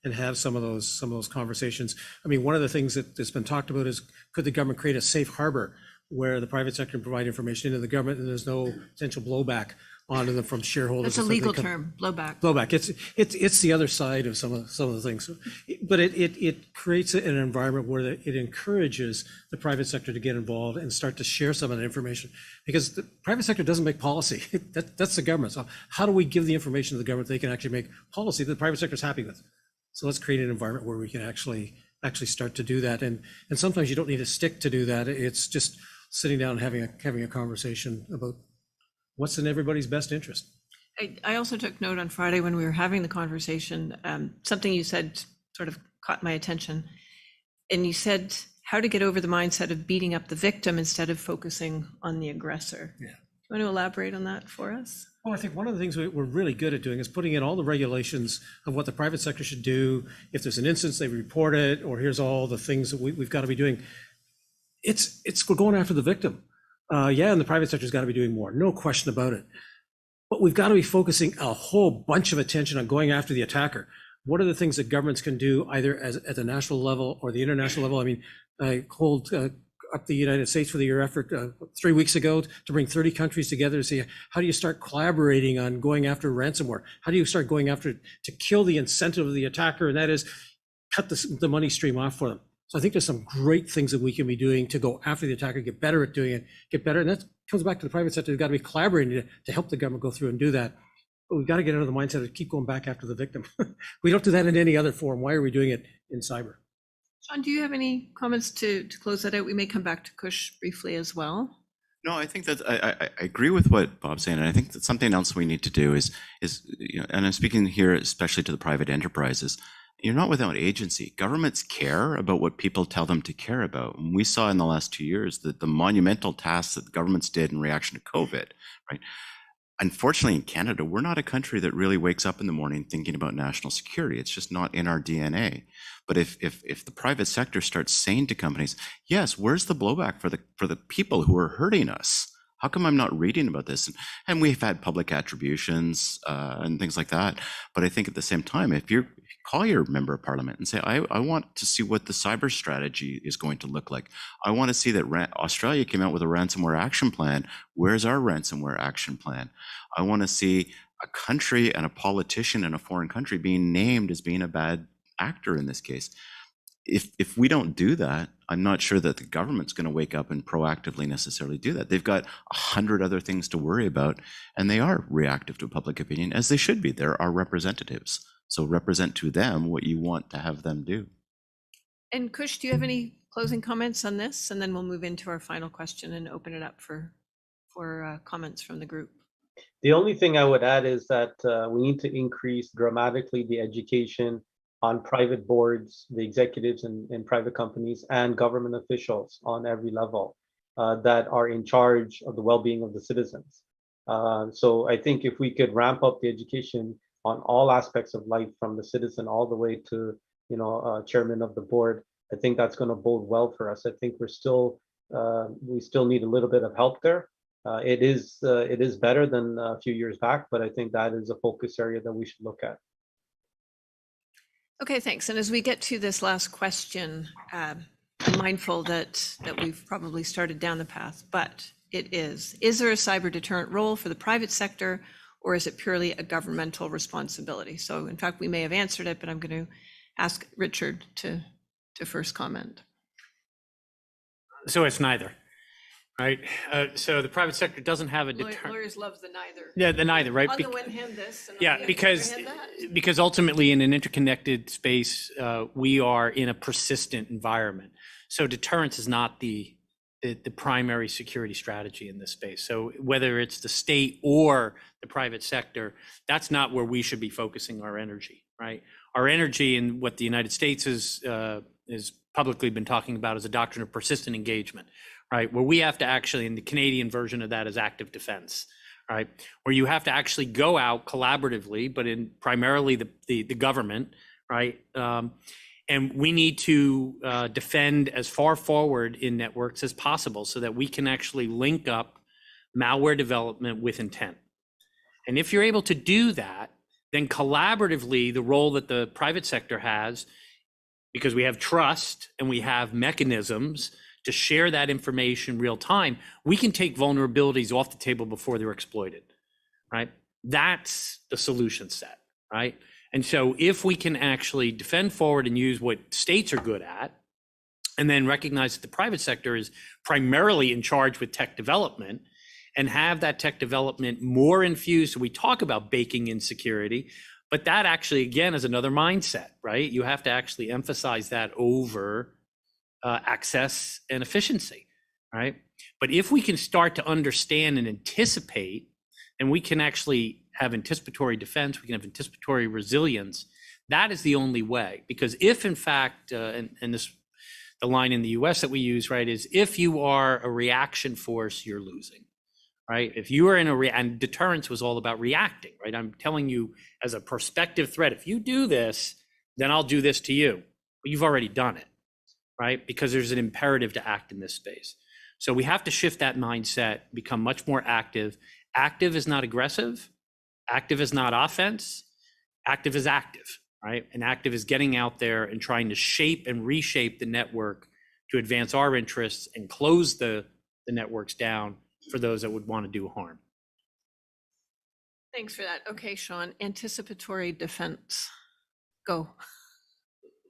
and have some of those conversations. I mean, one of the things that's been talked about is, could the government create a safe harbor where the private sector can provide information into the government and there's no potential blowback onto them from shareholders? That's a legal term, blowback. Blowback. It's the other side of some of the things, but it creates an environment where it encourages the private sector to get involved and start to share some of that information, because the private sector doesn't make policy. That's the government. So how do we give the information to the government they can actually make policy that the private sector is happy with? So let's create an environment where we can actually start to do that. And sometimes you don't need a stick to do that. It's just sitting down and having a conversation about what's in everybody's best interest. I also took note on Friday when we were having the conversation, something you said sort of caught my attention. And you said how to get over the mindset of beating up the victim instead of focusing on the aggressor. Yeah. Do you want to elaborate on that for us? Well, I think one of the things we're really good at doing is putting in all the regulations of what the private sector should do. If there's an instance, they report it, or here's all the things that we've got to be doing. We're going after the victim. And the private sector's got to be doing more, no question about it. But we've got to be focusing a whole bunch of attention on going after the attacker. What are the things that governments can do either at the national level or the international level? I mean, I hold up the United States for your effort 3 weeks ago to bring 30 countries together to see how do you start collaborating on going after ransomware? How do you start going after to kill the incentive of the attacker? And that is cut the money stream off for them. So I think there's some great things that we can be doing to go after the attacker, get better at doing it, get better. And that comes back to the private sector. We've got to be collaborating to help the government go through and do that. But we've got to get out of the mindset of keep going back after the victim. We don't do that in any other forum. Why are we doing it in cyber? Sean, do you have any comments to close that out? We may come back to Kush briefly as well. No, I think that I agree with what Bob's saying, and I think that something else we need to do is and I'm speaking here especially to the private enterprises. You're not without agency. Governments care about what people tell them to care about. And we saw in the last 2 years that the monumental tasks that the governments did in reaction to COVID, right? Unfortunately, in Canada, we're not a country that really wakes up in the morning thinking about national security. It's just not in our DNA. But if the private sector starts saying to companies, yes, where's the blowback for the people who are hurting us? How come I'm not reading about this? And we've had public attributions and things like that. But I think at the same time, if you call your member of parliament and say, I want to see what the cyber strategy is going to look like. I want to see that Australia came out with a ransomware action plan. Where's our ransomware action plan? I want to see a country and a politician in a foreign country being named as being a bad actor in this case. If we don't do that, I'm not sure that the government's going to wake up and proactively necessarily do that. They've got 100 other things to worry about, and they are reactive to public opinion, as they should be. They're our representatives. So represent to them what you want to have them do. And Kush, do you have any closing comments on this? And then we'll move into our final question and open it up for comments from the group. The only thing I would add is that we need to increase dramatically the education on private boards, the executives in private companies, and government officials on every level that are in charge of the well-being of the citizens. So I think if we could ramp up the education on all aspects of life, from the citizen all the way to chairman of the board, I think that's going to bode well for us. I think we still need a little bit of help there. It is better than a few years back, but I think that is a focus area that we should look at. Okay, thanks. And as we get to this last question, I'm mindful that we've probably started down the path, but is there a cyber deterrent role for the private sector, or is it purely a governmental responsibility? So in fact, we may have answered it, but I'm going to ask Richard to first comment. So it's neither, right? So the private sector doesn't have a deterrent. Lawyers love the neither. Yeah, the neither, right? On the one hand, this. And on Yeah, the because other hand, that. because ultimately in an interconnected space, we are in a persistent environment. So deterrence is not the primary security strategy in this space. So whether it's the state or the private sector, that's not where we should be focusing our energy, right? Our energy and what the United States is publicly been talking about is a doctrine of persistent engagement, right? Where we have to actually, and the Canadian version of that is active defense, right? Where you have to actually go out collaboratively, but in primarily the government, right? And we need to defend as far forward in networks as possible so that we can actually link up malware development with intent. And if you're able to do that, then collaboratively, the role that the private sector has, because we have trust and we have mechanisms to share that information real time, we can take vulnerabilities off the table before they're exploited, right? That's the solution set, right? And so if we can actually defend forward and use what states are good at, and then recognize that the private sector is primarily in charge with tech development, and have that tech development more infused. So we talk about baking in security, but that actually, again, is another mindset, right? You have to actually emphasize that over access and efficiency, right? But if we can start to understand and anticipate, and we can actually have anticipatory defense, we can have anticipatory resilience, that is the only way. Because if in fact, and this, the line in the US that we use, right, is if you are a reaction force, you're losing. Right? If you are in and deterrence was all about reacting, right? I'm telling you as a prospective threat, if you do this, then I'll do this to you. But you've already done it, right? Because there's an imperative to act in this space. So we have to shift that mindset, become much more active. Active is not aggressive. Active is not offense. Active is active, right? And active is getting out there and trying to shape and reshape the network to advance our interests and close the networks down for those that would want to do harm. Thanks for that. Okay, Sean, anticipatory defense. Go.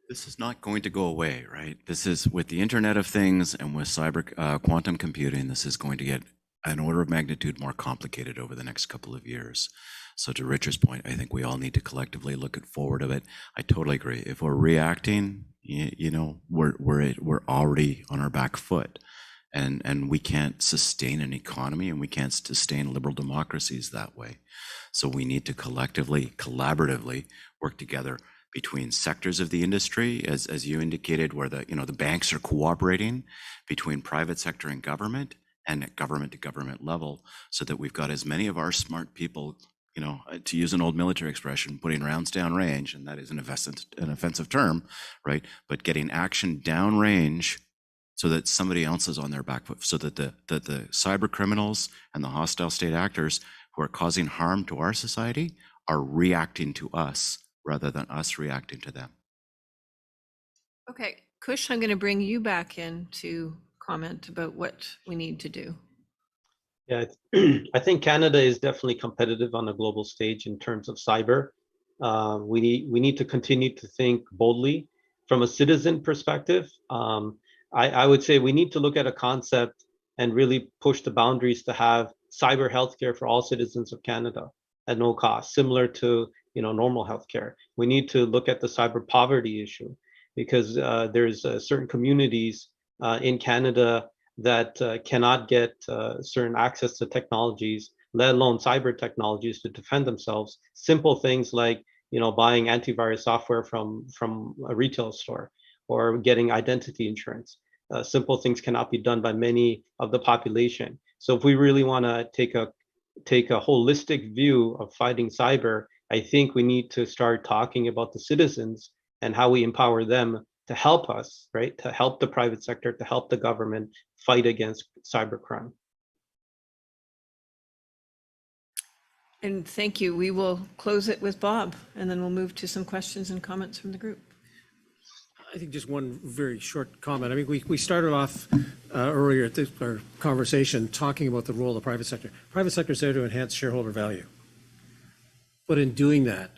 This is not going to go away, right? This is with the Internet of Things and with cyber quantum computing, this is going to get an order of magnitude more complicated over the next couple of years. So to Richard's point, I think we all need to collectively look at forward of it. I totally agree. If we're reacting, you know, we're already on our back foot. And we can't sustain an economy and we can't sustain liberal democracies that way. So we need to collectively, collaboratively work together between sectors of the industry, as you indicated, where the banks are cooperating between private sector and government at government to government level, so that we've got as many of our smart people, you know, to use an old military expression, putting rounds down range, and that is an offensive term, right? But getting action down range so that somebody else is on their back foot, so that the cyber criminals and the hostile state actors who are causing harm to our society are reacting to us rather than us reacting to them. Okay, Kush, I'm going to bring you back in to comment about what we need to do. Yeah, I think Canada is definitely competitive on the global stage in terms of cyber. We need to continue to think boldly from a citizen perspective. I would say we need to look at a concept and really push the boundaries to have cyber healthcare for all citizens of Canada at no cost, similar to normal healthcare. We need to look at the cyber poverty issue, because there's certain communities in Canada that cannot get certain access to technologies, let alone cyber technologies, to defend themselves. Simple things like buying antivirus software from a retail store or getting identity insurance. Simple things cannot be done by many of the population. So if we really want to take a holistic view of fighting cyber, I think we need to start talking about the citizens and how we empower them to help us, right? To help the private sector, to help the government fight against cybercrime. And thank you. We will close it with Bob, and then we'll move to some questions and comments from the group. I think just one very short comment. I mean, we started off earlier at our conversation talking about the role of the private sector. Private sector is there to enhance shareholder value. But in doing that,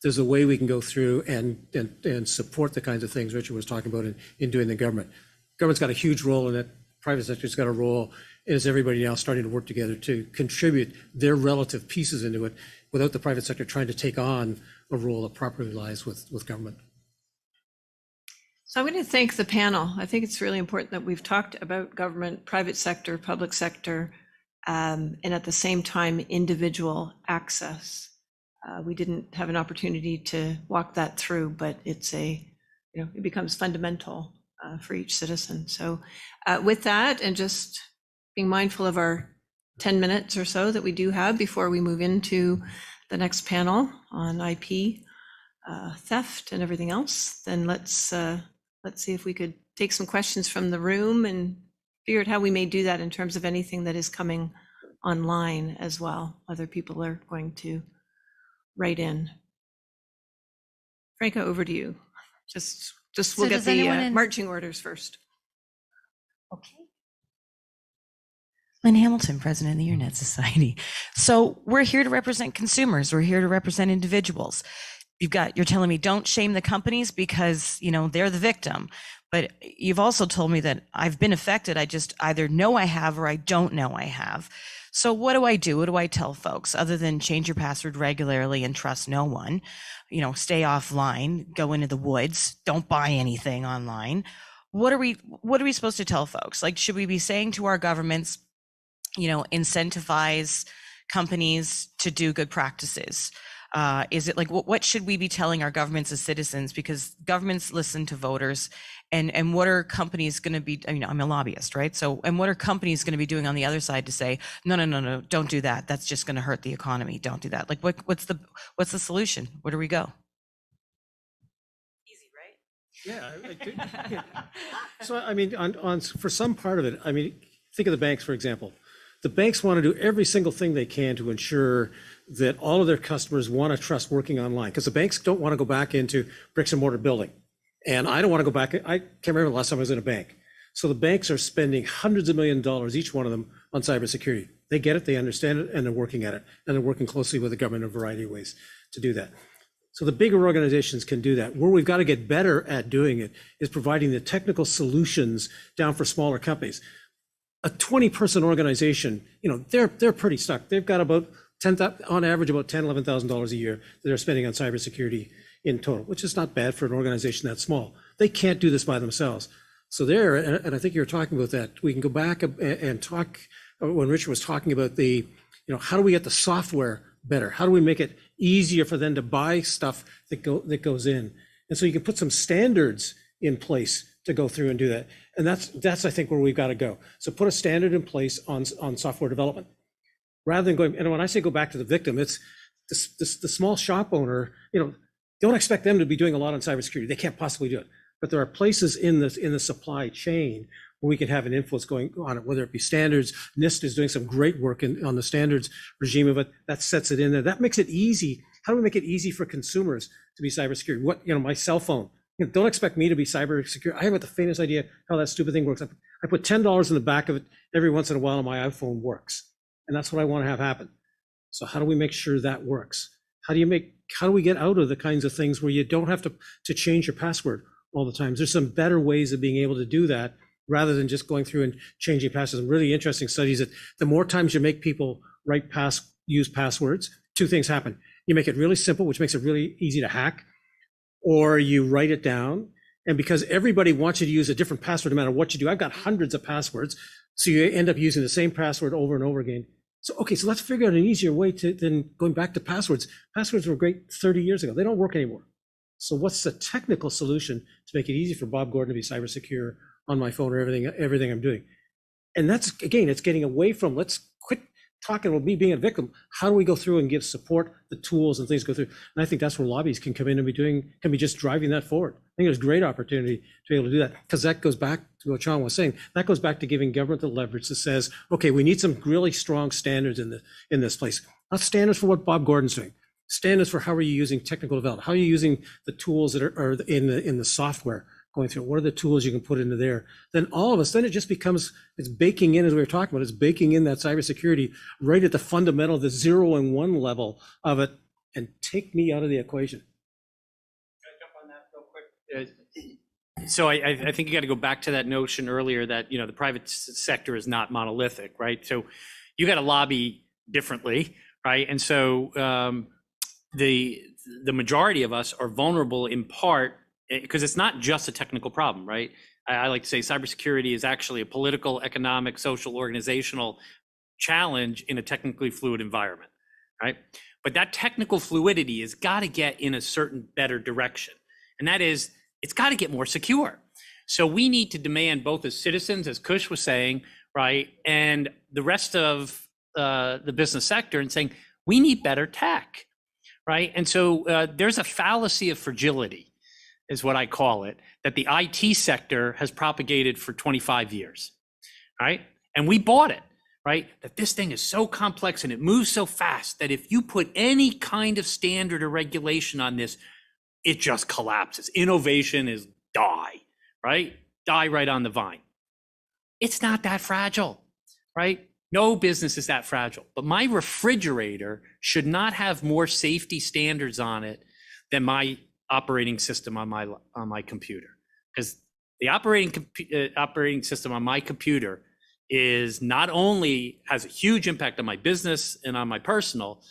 there's a way we can go through and support the kinds of things Richard was talking about in doing the government. Government's got a huge role in it. Private sector's got a role. Is everybody now starting to work together to contribute their relative pieces into it without the private sector trying to take on a role that properly lies with government? So I'm going to thank the panel. I think it's really important that we've talked about government, private sector, public sector, and at the same time, individual access. We didn't have an opportunity to walk that through, but it's it becomes fundamental for each citizen. So with that, and just being mindful of our 10 minutes or so that we do have before we move into the next panel on IP theft and everything else, then let's see if we could take some questions from the room and figure out how we may do that in terms of anything that is coming online as well. Other people are going to write in. Franca, over to you. Just So we'll get does the anyone in- marching orders first. Okay. Lynn Hamilton, President of the Internet Society. So we're here to represent consumers. We're here to represent individuals. You're telling me don't shame the companies because, they're the victim. But you've also told me that I've been affected. I just either know I have or I don't know I have. So what do I do? What do I tell folks other than change your password regularly and trust no one? Stay offline, go into the woods, don't buy anything online. What are we supposed to tell folks? Like, should we be saying to our governments, incentivize companies to do good practices? Is it like, what should we be telling our governments as citizens? Because governments listen to voters, and what are companies going to be, I'm a lobbyist, right? So, and what are companies going to be doing on the other side to say, no, don't do that. That's just going to hurt the economy. Don't do that. Like, what's the solution? Where do we go? Easy, right? Yeah, I think, yeah. So, on for some part of it, think of the banks, for example. The banks want to do every single thing they can to ensure that all of their customers want to trust working online, because the banks don't want to go back into bricks and mortar building. And I don't want to go back. I can't remember the last time I was in a bank. So the banks are spending hundreds of millions of dollars, each one of them, on cybersecurity. They get it, they understand it, and they're working at it. And they're working closely with the government in a variety of ways to do that. So the bigger organizations can do that. Where we've got to get better at doing it is providing the technical solutions down for smaller companies. A 20-person organization, they're pretty stuck. They've got about on average about $10,000, $11,000 a year that they're spending on cybersecurity in total, which is not bad for an organization that small. They can't do this by themselves. So there, and I think you were talking about that, we can go back and talk, when Richard was talking about how do we get the software better? How do we make it easier for them to buy stuff that goes in? And so you can put some standards in place to go through and do that. And that's I think where we've got to go. So put a standard in place on software development. Rather than going, and when I say go back to the victim, it's the small shop owner, don't expect them to be doing a lot on cybersecurity. They can't possibly do it. But there are places in the supply chain where we can have an influence going on it, whether it be standards. NIST is doing some great work on the standards regime of it. That sets it in there. That makes it easy. How do we make it easy for consumers to be cybersecurity? My cell phone. Don't expect me to be cyber secure. I haven't the faintest idea how that stupid thing works. I put $10 in the back of it every once in a while, and my iPhone works. And that's what I want to have happen. So how do we make sure that works? How do we get out of the kinds of things where you don't have to change your password all the time? There's some better ways of being able to do that rather than just going through and changing passwords. Some really interesting studies that the more times you make people use passwords, two things happen. You make it really simple, which makes it really easy to hack, or you write it down. And because everybody wants you to use a different password no matter what you do, I've got hundreds of passwords, so you end up using the same password over and over again. So let's figure out an easier way than going back to passwords. Passwords were great 30 years ago. They don't work anymore. So what's the technical solution to make it easy for Bob Gordon to be cyber secure on my phone or everything I'm doing? And that's, again, it's getting away from, let's quit talking about me being a victim. How do we go through and give support, the tools and things go through? And I think that's where lobbies can come in and can be just driving that forward. I think there's great opportunity to be able to do that, because that goes back to what Sean was saying. That goes back to giving government the leverage that says, okay, we need some really strong standards in this place. Not standards for what Bob Gordon's doing. Standards for how are you using technical development? How are you using the tools that are in the software going through? What are the tools you can put into there? Then all of us, then it just becomes, it's baking in, as we were talking about, it's baking in that cybersecurity right at the fundamental, the 0 and 1 level of it, and take me out of the equation. Can I jump on that real quick? So I think you got to go back to that notion earlier that, the private sector is not monolithic, right? So you got to lobby differently, right? And so the majority of us are vulnerable in part because it's not just a technical problem, right? I like to say cybersecurity is actually a political, economic, social, organizational challenge in a technically fluid environment, right? But that technical fluidity has got to get in a certain better direction. And that is, it's got to get more secure. So we need to demand, both as citizens, as Kush was saying, right, and the rest of the business sector, and saying, we need better tech, right? And so there's a fallacy of fragility, is what I call it, that the IT sector has propagated for 25 years, right? And we bought it, right? That this thing is so complex and it moves so fast that if you put any kind of standard or regulation on this, it just collapses. Innovation is die, right? Die right on the vine. It's not that fragile, right? No business is that fragile. But my refrigerator should not have more safety standards on it than my operating system on my computer, because the operating system on my computer is not only has a huge impact on my business and on my personal,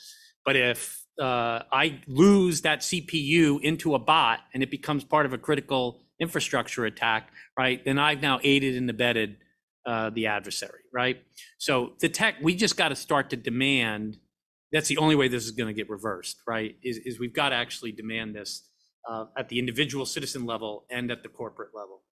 but if I lose that CPU into a bot and it becomes part of a critical infrastructure attack, right, then I've now aided and abetted the adversary, right? So the tech, we just got to start to demand. That's the only way this is going to get reversed, right? Is we've got to actually demand this at the individual citizen level and at the corporate level.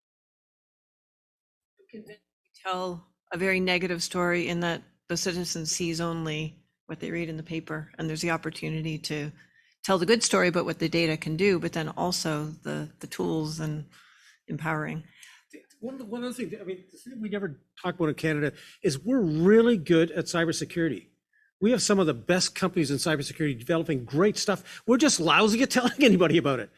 Tell a very negative story in that the citizen sees only what they read in the paper, and there's the opportunity to tell the good story about what the data can do, but then also the tools and empowering. One other thing, I mean, the thing we never talk about in Canada is we're really good at cybersecurity. We have some of the best companies in cybersecurity developing great stuff. We're just lousy at telling anybody about it.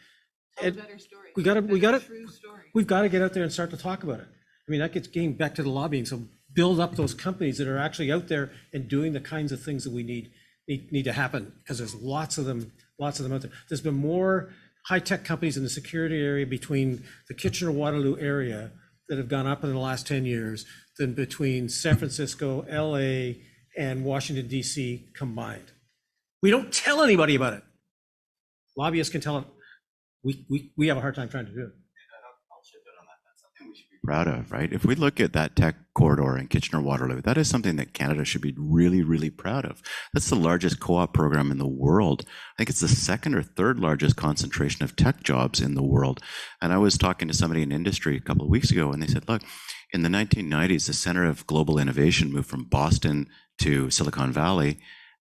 Tell a better story. We've got to get out there and start to talk about it. I mean, that gets getting back to the lobbying. So build up those companies that are actually out there and doing the kinds of things that we need to happen, because there's lots of them out there. There's been more high-tech companies in the security area between the Kitchener-Waterloo area that have gone up in the last 10 years than between San Francisco, LA, and Washington, D.C. combined. We don't tell anybody about it. Lobbyists can tell it. We have a hard time trying to do it. I'll chip in on that. That's something we should be proud of, right? If we look at that tech corridor in Kitchener-Waterloo, that is something that Canada should be really, really proud of. That's the largest co-op program in the world. I think it's the second or third largest concentration of tech jobs in the world. And I was talking to somebody in industry a couple of weeks ago, and they said, look, in the 1990s, the center of global innovation moved from Boston to Silicon Valley,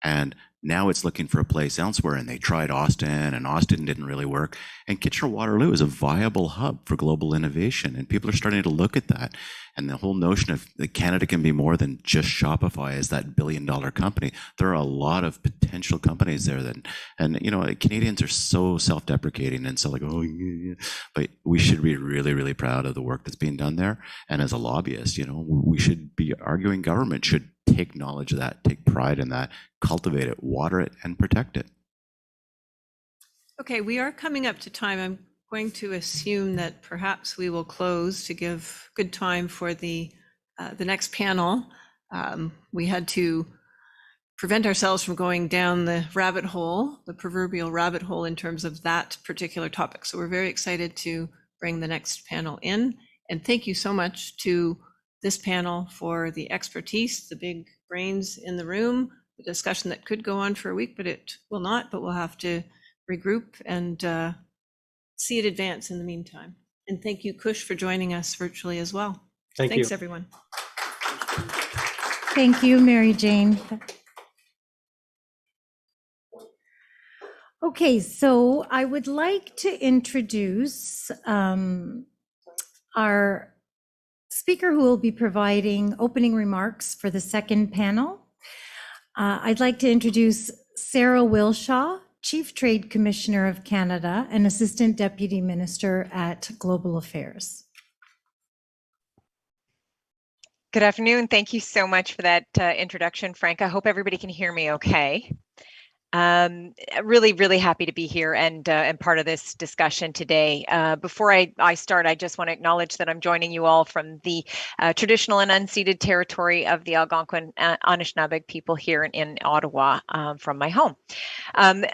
and now it's looking for a place elsewhere, and they tried Austin, and Austin didn't really work. And Kitchener-Waterloo is a viable hub for global innovation, and people are starting to look at that. And the whole notion of that Canada can be more than just Shopify as that billion-dollar company. There are a lot of potential companies there that, and you know, Canadians are so self-deprecating and so like, oh, yeah. But we should be really, really proud of the work that's being done there. And as a lobbyist, you know, we should be arguing government should take knowledge of that, take pride in that, cultivate it, water it, and protect it. Okay, we are coming up to time. I'm going to assume that perhaps we will close to give good time for the next panel. We had to prevent ourselves from going down the rabbit hole, the proverbial rabbit hole, in terms of that particular topic. So we're very excited to bring the next panel in. And thank you so much to this panel for the expertise, the big brains in the room, the discussion that could go on for a week, but it will not, but we'll have to regroup and see it advance in the meantime. And thank you, Kush, for joining us virtually as well. Thanks, everyone. Thank you, Mary Jane. Okay, so I would like to introduce our speaker who will be providing opening remarks for the second panel. I'd like to introduce Sara Wilshaw, Chief Trade Commissioner of Canada and Assistant Deputy Minister at Global Affairs. Good afternoon. Thank you so much for that introduction, Franca. I hope everybody can hear me okay. Really, really happy to be here and part of this discussion today. Before I start, I just want to acknowledge that I'm joining you all from the traditional and unceded territory of the Algonquin Anishinaabe people here in Ottawa from my home.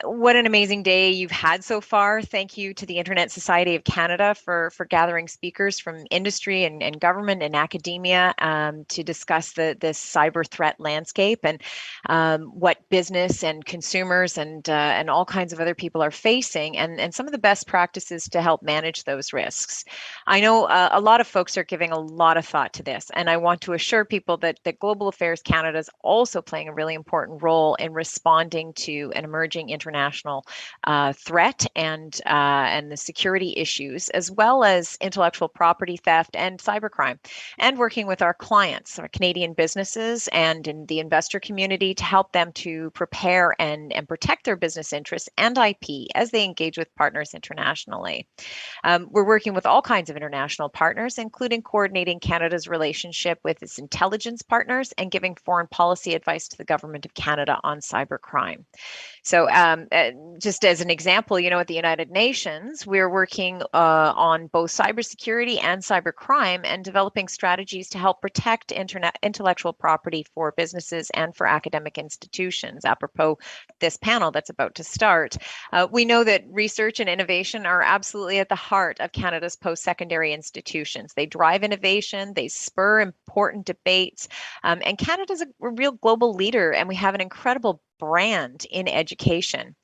What an amazing day you've had so far. Thank you to the Internet Society of Canada for gathering speakers from industry and government and academia to discuss this cyber threat landscape and what business and consumers consumers and all kinds of other people are facing, and some of the best practices to help manage those risks. I know a lot of folks are giving a lot of thought to this, and I want to assure people that Global Affairs Canada is also playing a really important role in responding to an emerging international threat and the security issues, as well as intellectual property theft and cybercrime, and working with our clients, our Canadian businesses, and in the investor community to help them to prepare and protect their business interests and IP as they engage with partners internationally. We're working with all kinds of international partners, including coordinating Canada's relationship with its intelligence partners and giving foreign policy advice to the Government of Canada on cybercrime. So just as an example, you know, at the United Nations, we're working on both cybersecurity and cybercrime and developing strategies to help protect intellectual property for businesses and for academic institutions. Apropos this panel that's about to start, we know that research and innovation are absolutely at the heart of Canada's post-secondary institutions. They drive innovation, they spur important debates, and Canada's a real global leader, and we have an incredible brand in education.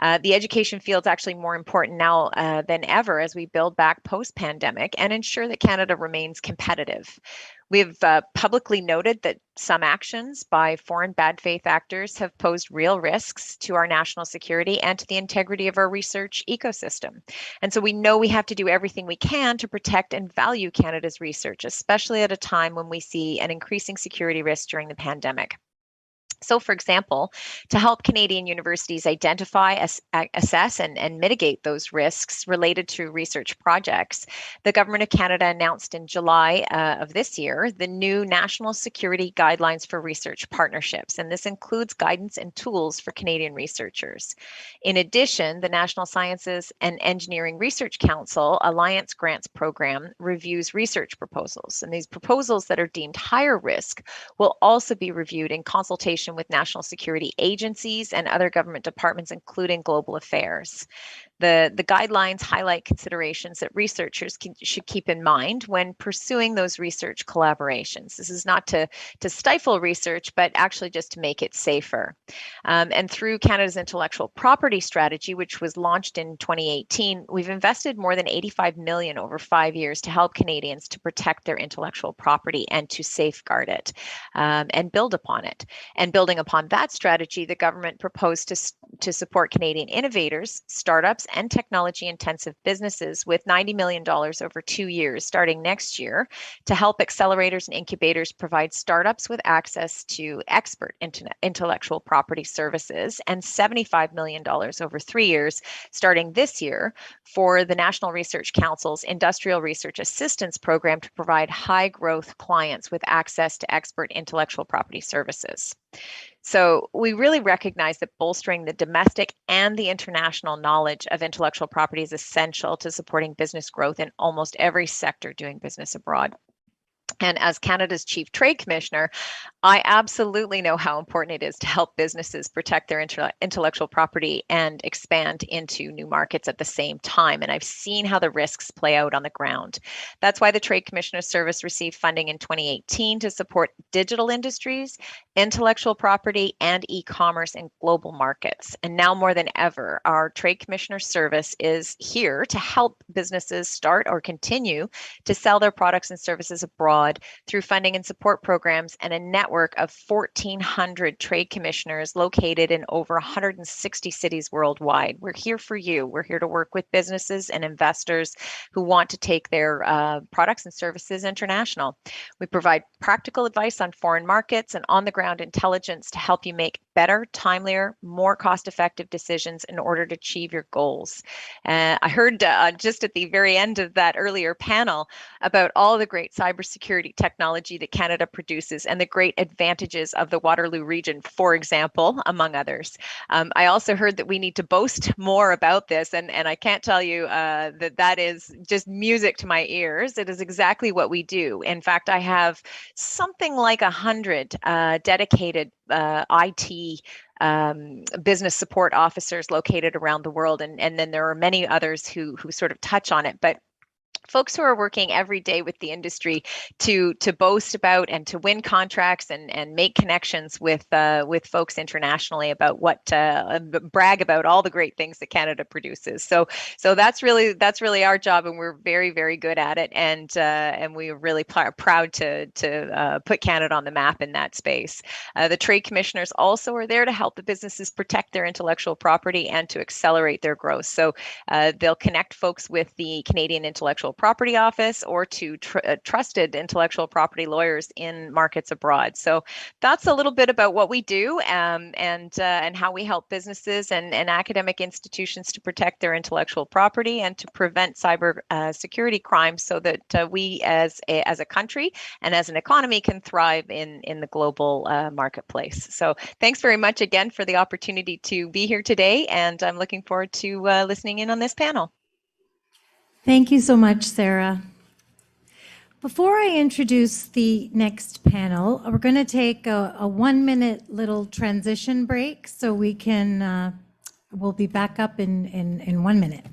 The education field's actually more important now than ever as we build back post-pandemic and ensure that Canada remains competitive. We've publicly noted that some actions by foreign bad faith actors have posed real risks to our national security and to the integrity of our research ecosystem. And so we know we have to do everything we can to protect and value Canada's research, especially at a time when we see an increasing security risk during the pandemic. So, for example, to help Canadian universities identify, assess, and mitigate those risks related to research projects, the Government of Canada announced in July of this year the new National Security Guidelines for Research Partnerships, and this includes guidance and tools for Canadian researchers. In addition, the National Sciences and Engineering Research Council Alliance Grants Program reviews research proposals, and these proposals that are deemed higher risk will also be reviewed in consultation with national security agencies and other government departments, including Global Affairs. The guidelines highlight considerations that researchers should keep in mind when pursuing those research collaborations. This is not to stifle research, but actually just to make it safer. And through Canada's intellectual property strategy, which was launched in 2018, we've invested more than $85 million over 5 years to help Canadians to protect their intellectual property and to safeguard it and build upon it. And building upon that strategy, the government proposed to support Canadian innovators, startups, and technology-intensive businesses with $90 million over 2 years, starting next year, to help accelerators and incubators provide startups with access to expert intellectual property services, and $75 million over 3 years, starting this year, for the National Research Council's Industrial Research Assistance Program to provide high-growth clients with access to expert intellectual property services. So we really recognize that bolstering the domestic and the international knowledge of intellectual property is essential to supporting business growth in almost every sector doing business abroad. And as Canada's Chief Trade Commissioner, I absolutely know how important it is to help businesses protect their intellectual property and expand into new markets at the same time. And I've seen how the risks play out on the ground. That's why the Trade Commissioner Service received funding in 2018 to support digital industries, intellectual property, and e-commerce in global markets. And now more than ever, our Trade Commissioner Service is here to help businesses start or continue to sell their products and services abroad through funding and support programs and a network of 1,400 trade commissioners located in over 160 cities worldwide. We're here for you. We're here to work with businesses and investors who want to take their products and services international. We provide practical advice on foreign markets and on-the-ground intelligence to help you make better, timelier, more cost-effective decisions in order to achieve your goals. I heard just at the very end of that earlier panel about all the great cybersecurity technology that Canada produces and the great advantages of the Waterloo region, for example, among others. I also heard that we need to boast more about this, and I can't tell you that is just music to my ears. It is exactly what we do. In fact, I have something like 100 dedicated IT business support officers located around the world, and then there are many others who sort of touch on it. But folks who are working every day with the industry to boast about and to win contracts and make connections with folks internationally about what brag about all the great things that Canada produces. So that's really our job, and we're very, very good at it, and we're really proud to put Canada on the map in that space. The trade commissioners also are there to help the businesses protect their intellectual property and to accelerate their growth. So they'll connect folks with the Canadian Intellectual Property Office or to trusted intellectual property lawyers in markets abroad. So that's a little bit about what we do, and how we help businesses and academic institutions to protect their intellectual property and to prevent cyber security crimes, so that we as a country and as an economy can thrive in the global marketplace. So thanks very much again for the opportunity to be here today, and I'm looking forward to listening in on this panel. Thank you so much, Sara. Before I introduce the next panel, we're going to take a 1-minute little transition break, so we can, we'll be back up in 1 minute.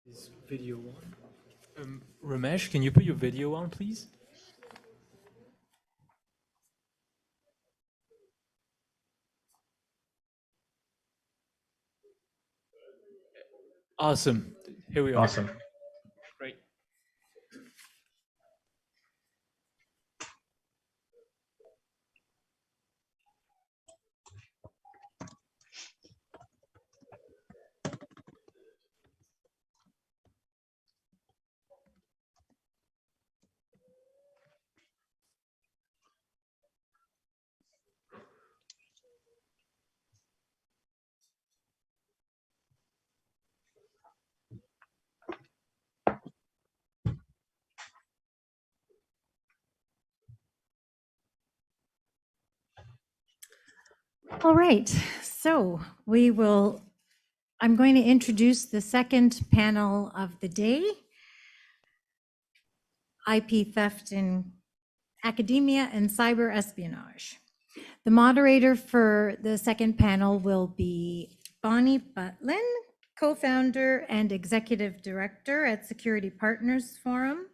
Is video on? Ramesh, can you put your video on, please? Awesome. Here we are. Awesome. Great. All right, so I'm going to introduce the second panel of the day, IP theft in academia and cyber espionage. The moderator for the second panel will be Bonnie Butlin, co-founder and executive director at Security Partners Forum.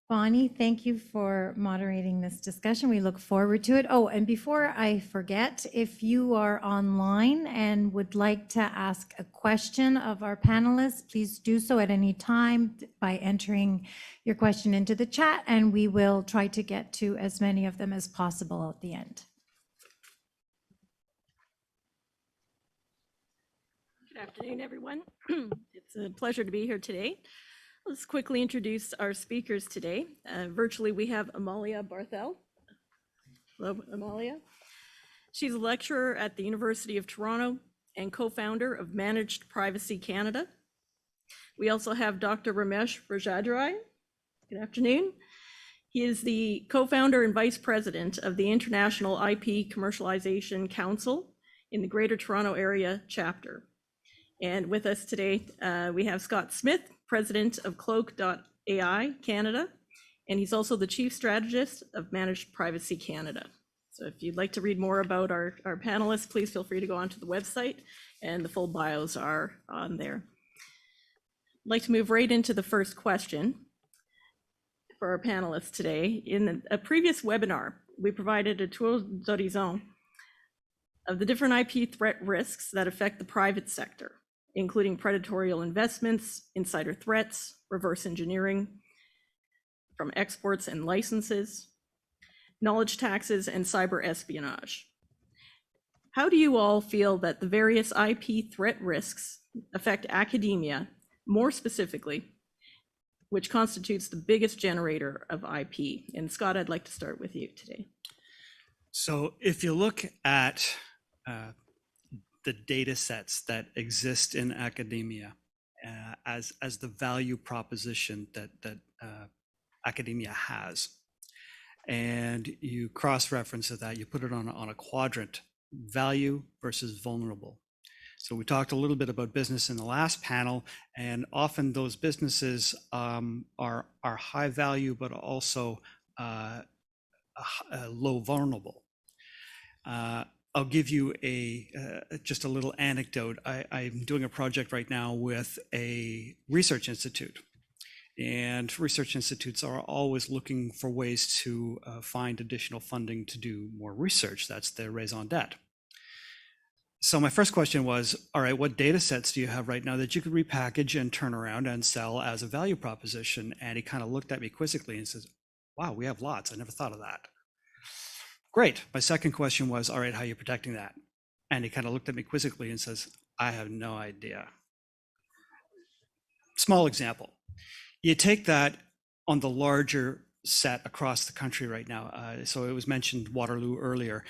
Bonnie, thank you for moderating this discussion. We look forward to it. Oh, and before I forget, if you are online and would like to ask a question of our panelists, please do so at any time by entering your question into the chat, and we will try to get to as many of them as possible at the end. Good afternoon, everyone. It's a pleasure to be here today. Let's quickly introduce our speakers today. Virtually, we have Amalia Barthel. Hello, Amalia. She's a lecturer at the University of Toronto and co-founder of Managed Privacy Canada. We also have Dr. Ramesh Rajadrai. Good afternoon. He is the co-founder and vice president of the International IP Commercialization Council in the Greater Toronto Area chapter. And with us today, we have Scott Smith, president of Cloak.ai Canada, and he's also the chief strategist of Managed Privacy Canada. So if you'd like to read more about our panelists, please feel free to go onto the website, and the full bios are on there. I'd like to move right into the first question for our panelists today. In a previous webinar, we provided a tour d'horizon of the different IP threat risks that affect the private sector, including predatory investments, insider threats, reverse engineering from exports and licenses, knowledge taxes, and cyber espionage. How do you all feel that the various IP threat risks affect academia, more specifically, which constitutes the biggest generator of IP? And Scott, I'd like to start with you today. So if you look at the data sets that exist in academia as the value proposition that academia has, and you cross-reference that, you put it on a quadrant, value versus vulnerable. So we talked a little bit about business in the last panel, and often those businesses are high value, but also low vulnerable. I'll give you just a little anecdote. I'm doing a project right now with a research institute, and research institutes are always looking for ways to find additional funding to do more research. That's their raison d'etre. So my first question was, all right, what data sets do you have right now that you could repackage and turn around and sell as a value proposition? And he kind of looked at me quizzically and says, wow, we have lots. I never thought of that. Great. My second question was, all right, how are you protecting that? And he kind of looked at me quizzically and says, I have no idea. Small example. You take that on the larger set across the country right now. So it was mentioned Waterloo earlier.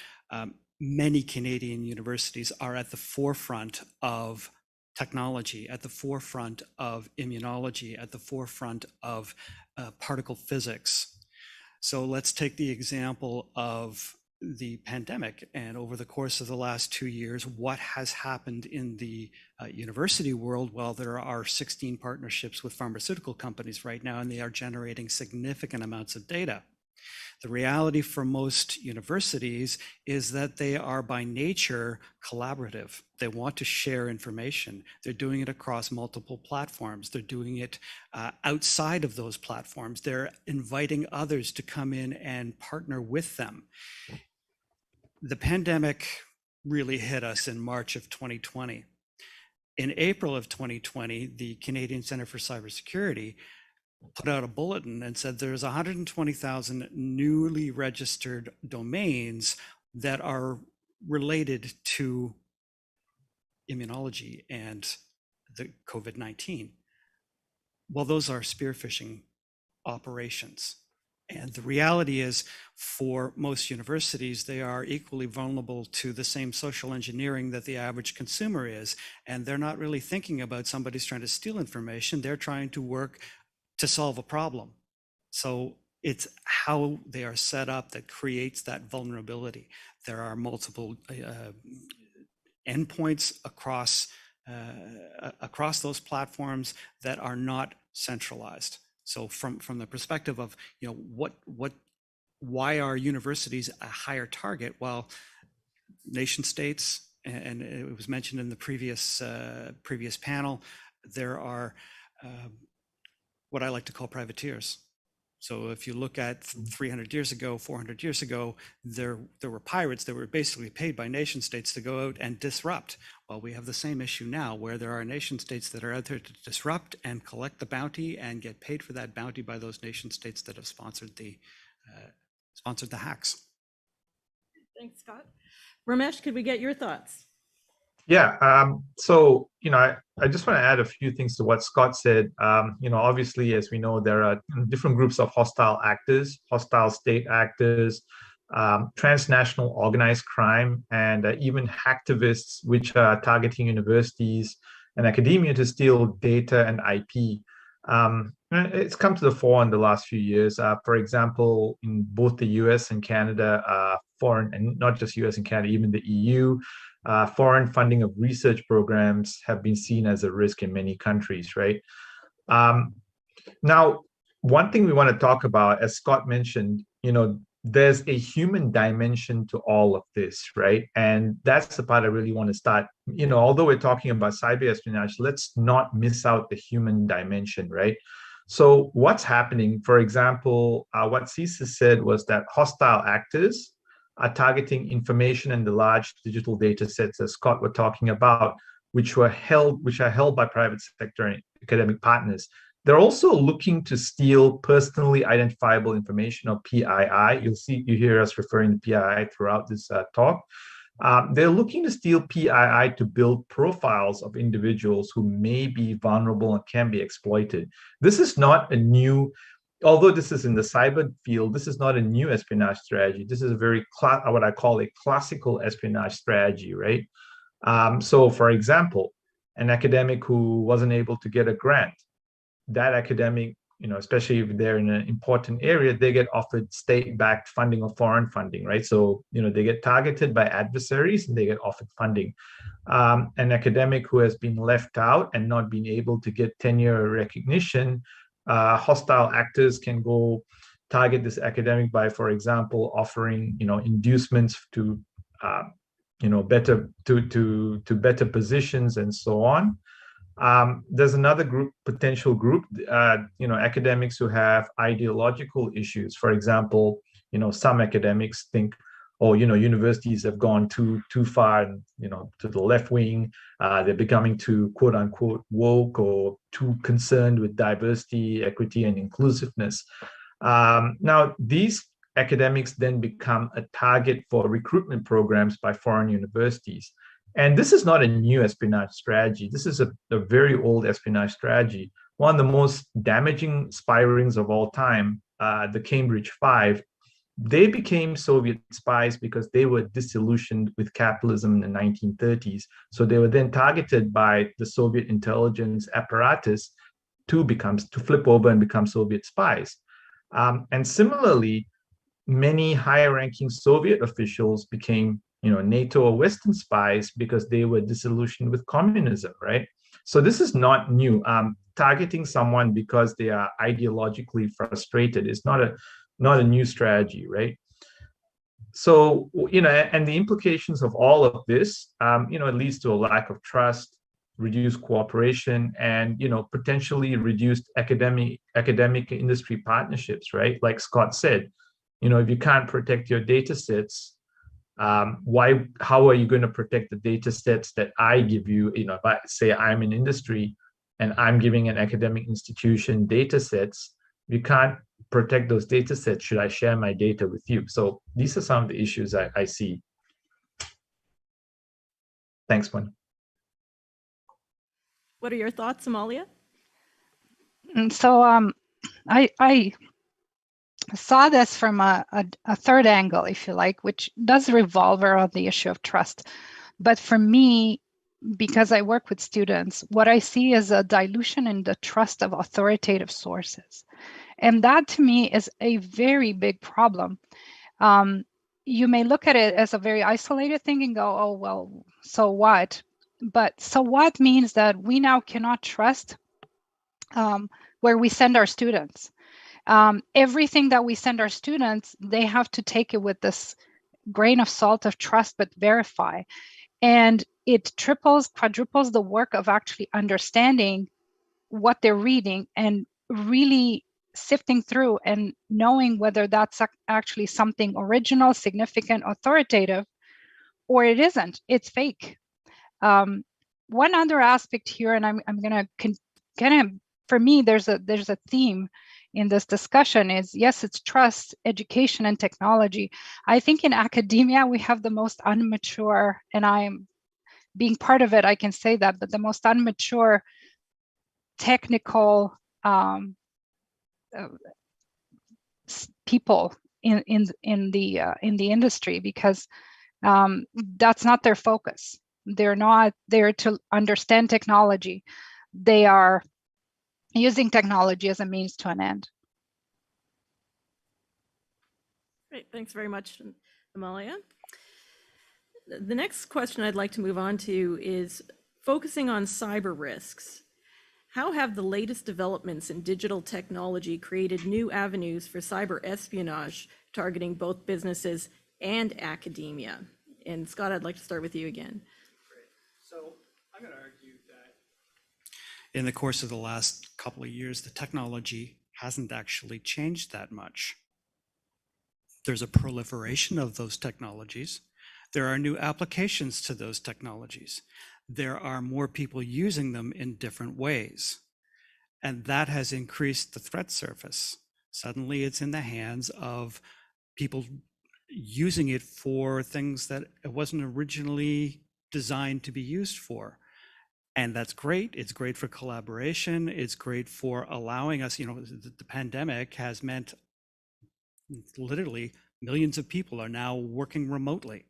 Many Canadian universities are at the forefront of technology, at the forefront of immunology, at the forefront of particle physics. So let's take the example of the pandemic, and over the course of the last 2 years, what has happened in the university world? Well, there are 16 partnerships with pharmaceutical companies right now, and they are generating significant amounts of data. The reality for most universities is that they are by nature collaborative. They want to share information. They're doing it across multiple platforms. They're doing it outside of those platforms. They're inviting others to come in and partner with them. The pandemic really hit us in March of 2020. In April of 2020, the Canadian Centre for Cybersecurity put out a bulletin and said there's 120,000 newly registered domains that are related to immunology and the COVID-19. Well, those are spear phishing operations. And the reality is, for most universities, they are equally vulnerable to the same social engineering that the average consumer is. And they're not really thinking about somebody's trying to steal information. They're trying to work to solve a problem. So it's how they are set up that creates that vulnerability. There are multiple endpoints across those platforms that are not centralized. So from the perspective of, you know, why are universities a higher target? Well, nation states, and it was mentioned in the previous panel, there are what I like to call privateers. So if you look at 300 years ago, 400 years ago, there were pirates that were basically paid by nation states to go out and disrupt. Well, we have the same issue now, where there are nation states that are out there to disrupt and collect the bounty and get paid for that bounty by those nation states that have sponsored the hacks. Thanks, Scott. Ramesh, could we get your thoughts? Yeah, so, you know, I just want to add a few things to what Scott said. You know, obviously, as we know, there are different groups of hostile actors, hostile state actors, transnational organized crime, and even hacktivists, which are targeting universities and academia to steal data and IP. It's come to the fore in the last few years. For example, in both the US and Canada, foreign, and not just US and Canada, even the EU, foreign funding of research programs have been seen as a risk in many countries, right? Now, one thing we want to talk about, as Scott mentioned, you know, there's a human dimension to all of this, right? And that's the part I really want to start. You know, although we're talking about cyber espionage, let's not miss out the human dimension, right? So what's happening, for example, what CSIS said was that hostile actors are targeting information in the large digital data sets, as Scott were talking about, which are held by private sector and academic partners. They're also looking to steal personally identifiable information, or PII. You hear us referring to PII throughout this talk. They're looking to steal PII to build profiles of individuals who may be vulnerable and can be exploited. This is not a new, although this is in the cyber field, this is not a new espionage strategy. This is a very, what I call a classical espionage strategy, right? So for example, an academic who wasn't able to get a grant, that academic, you know, especially if they're in an important area, they get offered state-backed funding or foreign funding, right? So, you know, they get targeted by adversaries and they get offered funding. An academic who has been left out and not been able to get tenure or recognition, hostile actors can go target this academic by, for example, offering, you know, inducements to, you know, better positions and so on. There's another potential group, you know, academics who have ideological issues. For example, you know, some academics think, oh, you know, universities have gone too far, you know, to the left wing. They're becoming too, quote unquote, woke, or too concerned with diversity, equity, and inclusiveness. Now, these academics then become a target for recruitment programs by foreign universities. And this is not a new espionage strategy. This is a very old espionage strategy. One of the most damaging spy rings of all time, the Cambridge Five, they became Soviet spies because they were disillusioned with capitalism in the 1930s. So they were then targeted by the Soviet intelligence apparatus to flip over and become Soviet spies. And similarly, many higher-ranking Soviet officials became, you know, NATO or Western spies because they were disillusioned with communism, right? So this is not new. Targeting someone because they are ideologically frustrated is not a new strategy, right? So, you know, and the implications of all of this, you know, it leads to a lack of trust, reduced cooperation, and, you know, potentially reduced academic industry partnerships, right? Like Scott said, you know, if you can't protect your data sets, how are you going to protect the data sets that I give you? You know, if I say I'm in industry and I'm giving an academic institution data sets, you can't protect those data sets. Should I share my data with you? So these are some of the issues I see. Thanks, Mon. What are your thoughts, Amalia? So I saw this from a third angle, if you like, which does revolve around the issue of trust. But for me, because I work with students, what I see is a dilution in the trust of authoritative sources. And that to me is a very big problem. you may look at it as a very isolated thing and go, oh, well, so what? But so what means that we now cannot trust where we send our students. Everything that we send our students, they have to take it with this grain of salt of trust, but verify. And it triples, quadruples the work of actually understanding what they're reading and really sifting through and knowing whether that's actually something original, significant, authoritative, or it isn't, it's fake. One other aspect here, and I'm going to kind of, for me, there's a theme in this discussion is, yes, it's trust, education, and technology. I think in academia, we have the most immature, and I'm being part of it, I can say that, but the most immature technical people in the industry, because that's not their focus. They're not there to understand technology. They are using technology as a means to an end. Great, thanks very much, Amalia. The next question I'd like to move on to is focusing on cyber risks. How have the latest developments in digital technology created new avenues for cyber espionage targeting both businesses and academia? And Scott, I'd like to start with you again. Great. So I'm going to argue that in the course of the last couple of years, the technology hasn't actually changed that much. There's a proliferation of those technologies. There are new applications to those technologies. There are more people using them in different ways. And that has increased the threat surface. Suddenly it's in the hands of people using it for things that it wasn't originally designed to be used for. And that's great. It's great for collaboration. It's great for allowing us, the pandemic has meant literally millions of people are now working remotely.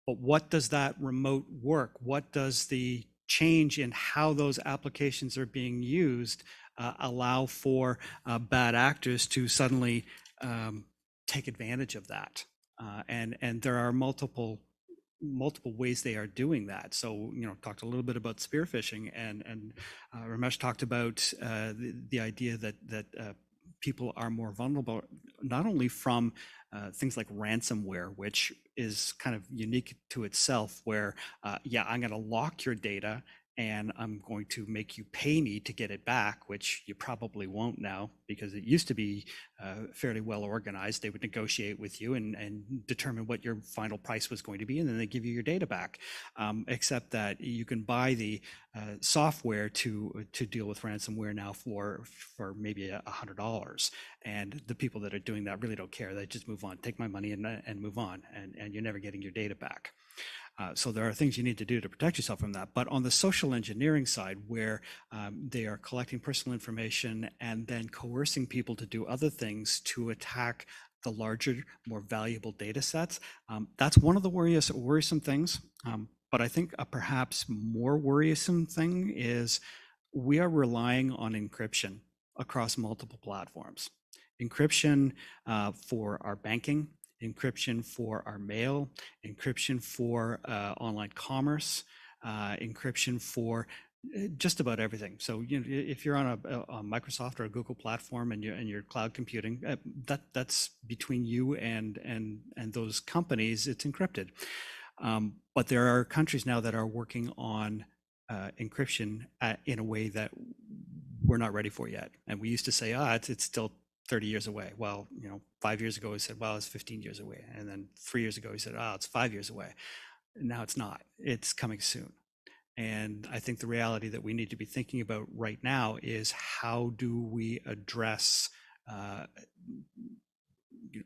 But what does that remote work? What does the change in how those applications are being used allow for bad actors to suddenly take advantage of that? And there are multiple ways they are doing that. So, talked a little bit about spear phishing, and Ramesh talked about the idea that people are more vulnerable, not only from things like ransomware, which is kind of unique to itself, where, I'm going to lock your data and I'm going to make you pay me to get it back, which you probably won't now, because it used to be fairly well organized. They would negotiate with you and determine what your final price was going to be, and then they give you your data back. Except that you can buy the software to deal with ransomware now for maybe $100, and the people that are doing that really don't care. They just move on, take my money and move on, and you're never getting your data back. So there are things you need to do to protect yourself from that. But on the social engineering side, where they are collecting personal information and then coercing people to do other things to attack the larger, more valuable data sets, that's one of the worrisome things. But I think a perhaps more worrisome thing is we are relying on encryption across multiple platforms. Encryption for our banking, encryption for our mail, encryption for online commerce, encryption for just about everything. So if you're on a Microsoft or a Google platform and you're cloud computing, that's between you and those companies. It's encrypted. But there are countries now that are working on encryption in a way that we're not ready for yet. And we used to say, it's still 30 years away. Well, 5 years ago, we said, well, it's 15 years away. And then 3 years ago, we said, it's 5 years away. Now it's not. It's coming soon. And I think the reality that we need to be thinking about right now is how do we address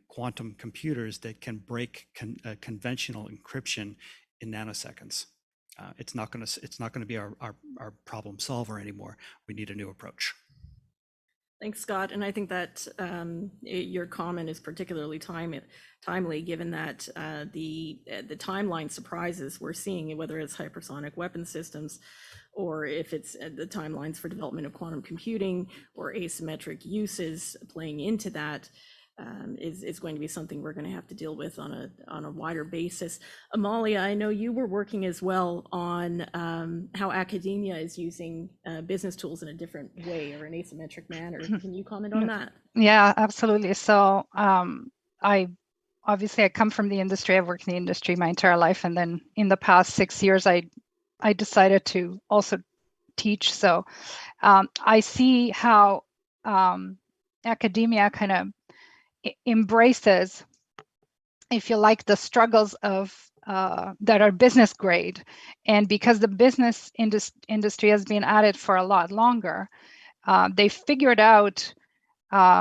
quantum computers that can break conventional encryption in nanoseconds. It's not going to be our problem solver anymore. We need a new approach. Thanks, Scott. And I think that your comment is particularly timely, given that the timeline surprises we're seeing, whether it's hypersonic weapon systems, or if it's the timelines for development of quantum computing or asymmetric uses playing into that. is going to be something we're going to have to deal with on a wider basis. Amalia, I know you were working as well on how academia is using business tools in a different way or an asymmetric manner. Can you comment on that? Yeah, absolutely. So I come from the industry. I've worked in the industry my entire life, and then in the past 6 years, I decided to also teach. So I see how academia kind of embraces, if you like, the struggles of that are business grade, and because the business industry has been at it for a lot longer, they figured out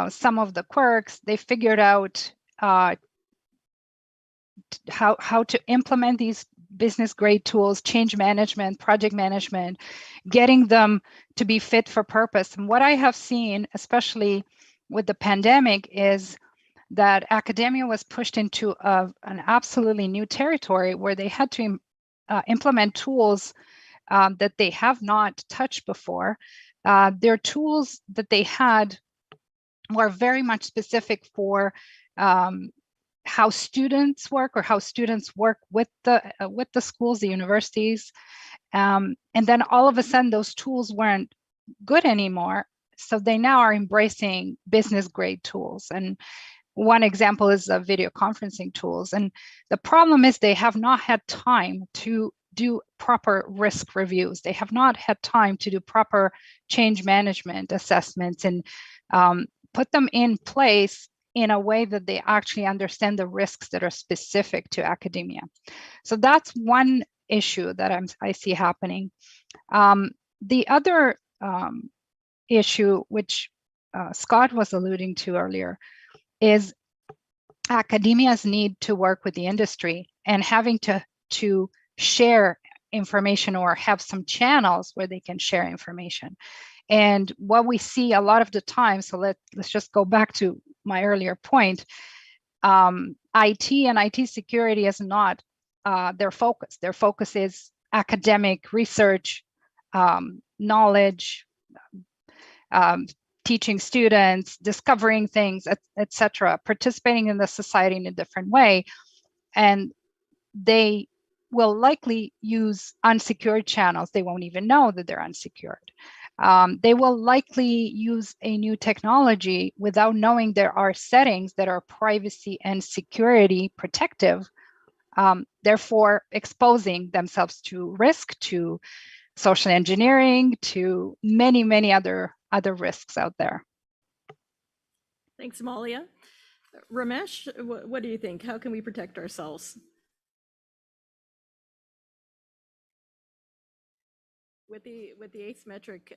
some of the quirks. They figured out how to implement these business grade tools, change management, project management, getting them to be fit for purpose. And what I have seen, especially with the pandemic, is that academia was pushed into an absolutely new territory where they had to implement tools that they have not touched before. Their tools that they had were very much specific for how students work, or how students work with the schools, the universities. And then all of a sudden, those tools weren't good anymore. So they now are embracing business grade tools. And one example is video conferencing tools. And the problem is they have not had time to do proper risk reviews. They have not had time to do proper change management assessments and put them in place in a way that they actually understand the risks that are specific to academia. So that's one issue that I see happening. The other issue, which Scott was alluding to earlier, is academia's need to work with the industry and having to share information or have some channels where they can share information. And what we see a lot of the time, so let's just go back to my earlier point, IT and IT security is not their focus. Their focus is academic research, knowledge, teaching students, discovering things, etc., participating in the society in a different way. And they will likely use unsecured channels. They won't even know that they're unsecured. They will likely use a new technology without knowing there are settings that are privacy and security protective, therefore exposing themselves to risk, to social engineering, to many, many other risks out there. Thanks, Amalia. Ramesh, what do you think? How can we protect ourselves? With the asymmetric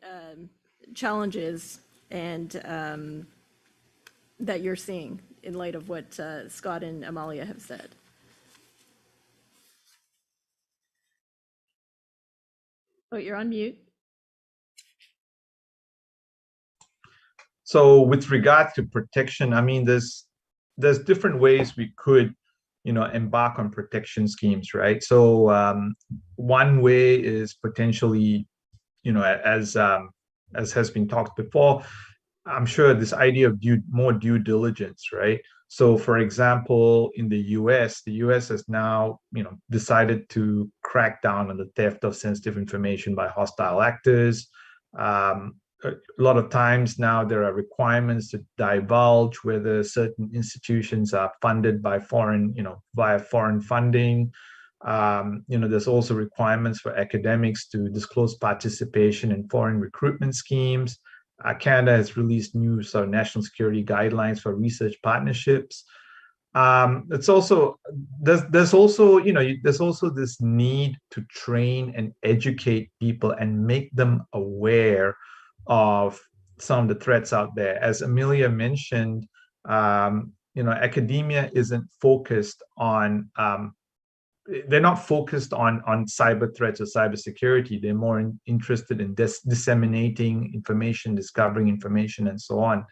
challenges and that you're seeing in light of what Scott and Amalia have said. Oh, you're on mute. So with regard to protection, I mean, there's different ways we could, embark on protection schemes, right? So one way is potentially, as has been talked before, I'm sure this idea of more due diligence, right? So for example, in the US has now, decided to crack down on the theft of sensitive information by hostile actors. A lot of times now there are requirements to divulge whether certain institutions are funded by via foreign funding. There's also requirements for academics to disclose participation in foreign recruitment schemes. Canada has released new national security guidelines for research partnerships. There's also this need to train and educate people and make them aware of some of the threats out there. As Amelia mentioned, academia isn't focused on, they're not focused on cyber threats or cybersecurity. They're more interested in disseminating information, discovering information, and so on.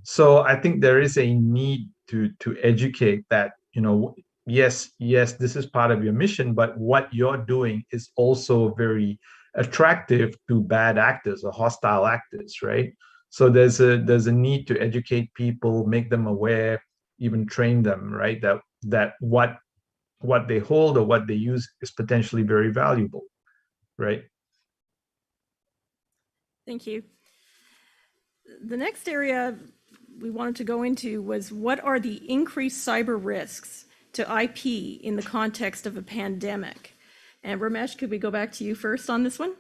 So I think there is a need to educate that, yes, this is part of your mission, but what you're doing is also very attractive to bad actors or hostile actors, right? So there's a need to educate people, make them aware, even train them, right? That what they hold or what they use is potentially very valuable, right? Thank you. The next area we wanted to go into was what are the increased cyber risks to IP in the context of a pandemic? And Ramesh, could we go back to you first on this one?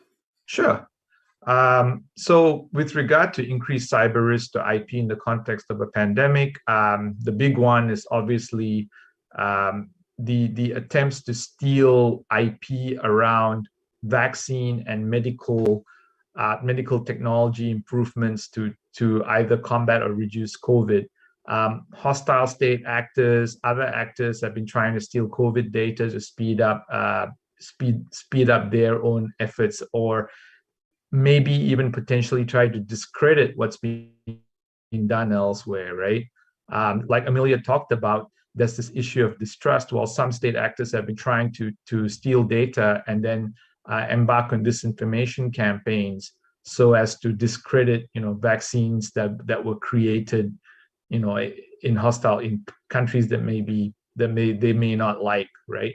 Sure. So with regard to increased cyber risk to IP in the context of a pandemic, the big one is obviously the attempts to steal IP around vaccine and medical technology improvements to either combat or reduce COVID. Hostile state actors, other actors have been trying to steal COVID data to speed up their own efforts, or maybe even potentially try to discredit what's being done elsewhere, right? Like Amelia talked about, there's this issue of distrust. While some state actors have been trying to steal data and then embark on disinformation campaigns so as to discredit, vaccines that were created, in countries that they may not like, right?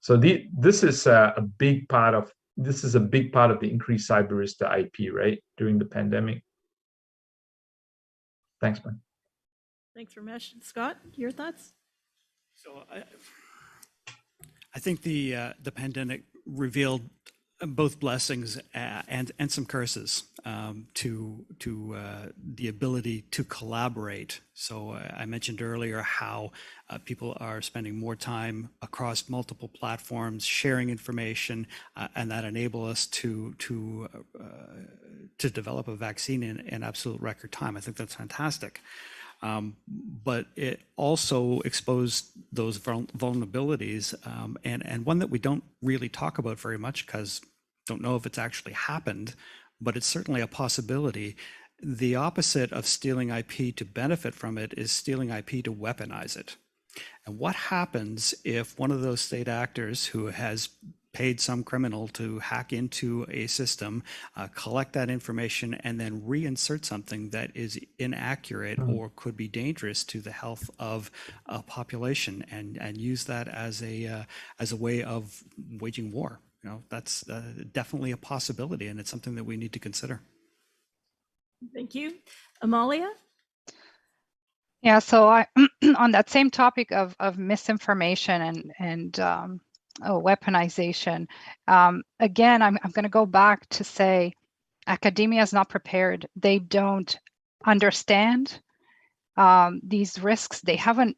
So this is a big part of the increased cyber risk to IP, right, during the pandemic. Thanks, man. Thanks, Ramesh. Scott, your thoughts? So I think the pandemic revealed both blessings and some curses to the ability to collaborate. So I mentioned earlier how people are spending more time across multiple platforms, sharing information, and that enable us to develop a vaccine in absolute record time. I think that's fantastic. But it also exposed those vulnerabilities, and one that we don't really talk about very much because don't know if it's actually happened, but it's certainly a possibility. The opposite of stealing IP to benefit from it is stealing IP to weaponize it. And what happens if one of those state actors who has paid some criminal to hack into a system, collect that information, and then reinsert something that is inaccurate or could be dangerous to the health of a population, and use that as a way of waging war? That's definitely a possibility, and it's something that we need to consider. Thank you. Amalia? Yeah, so on that same topic of misinformation and weaponization, again, I'm going to go back to say academia is not prepared. They don't understand these risks. They haven't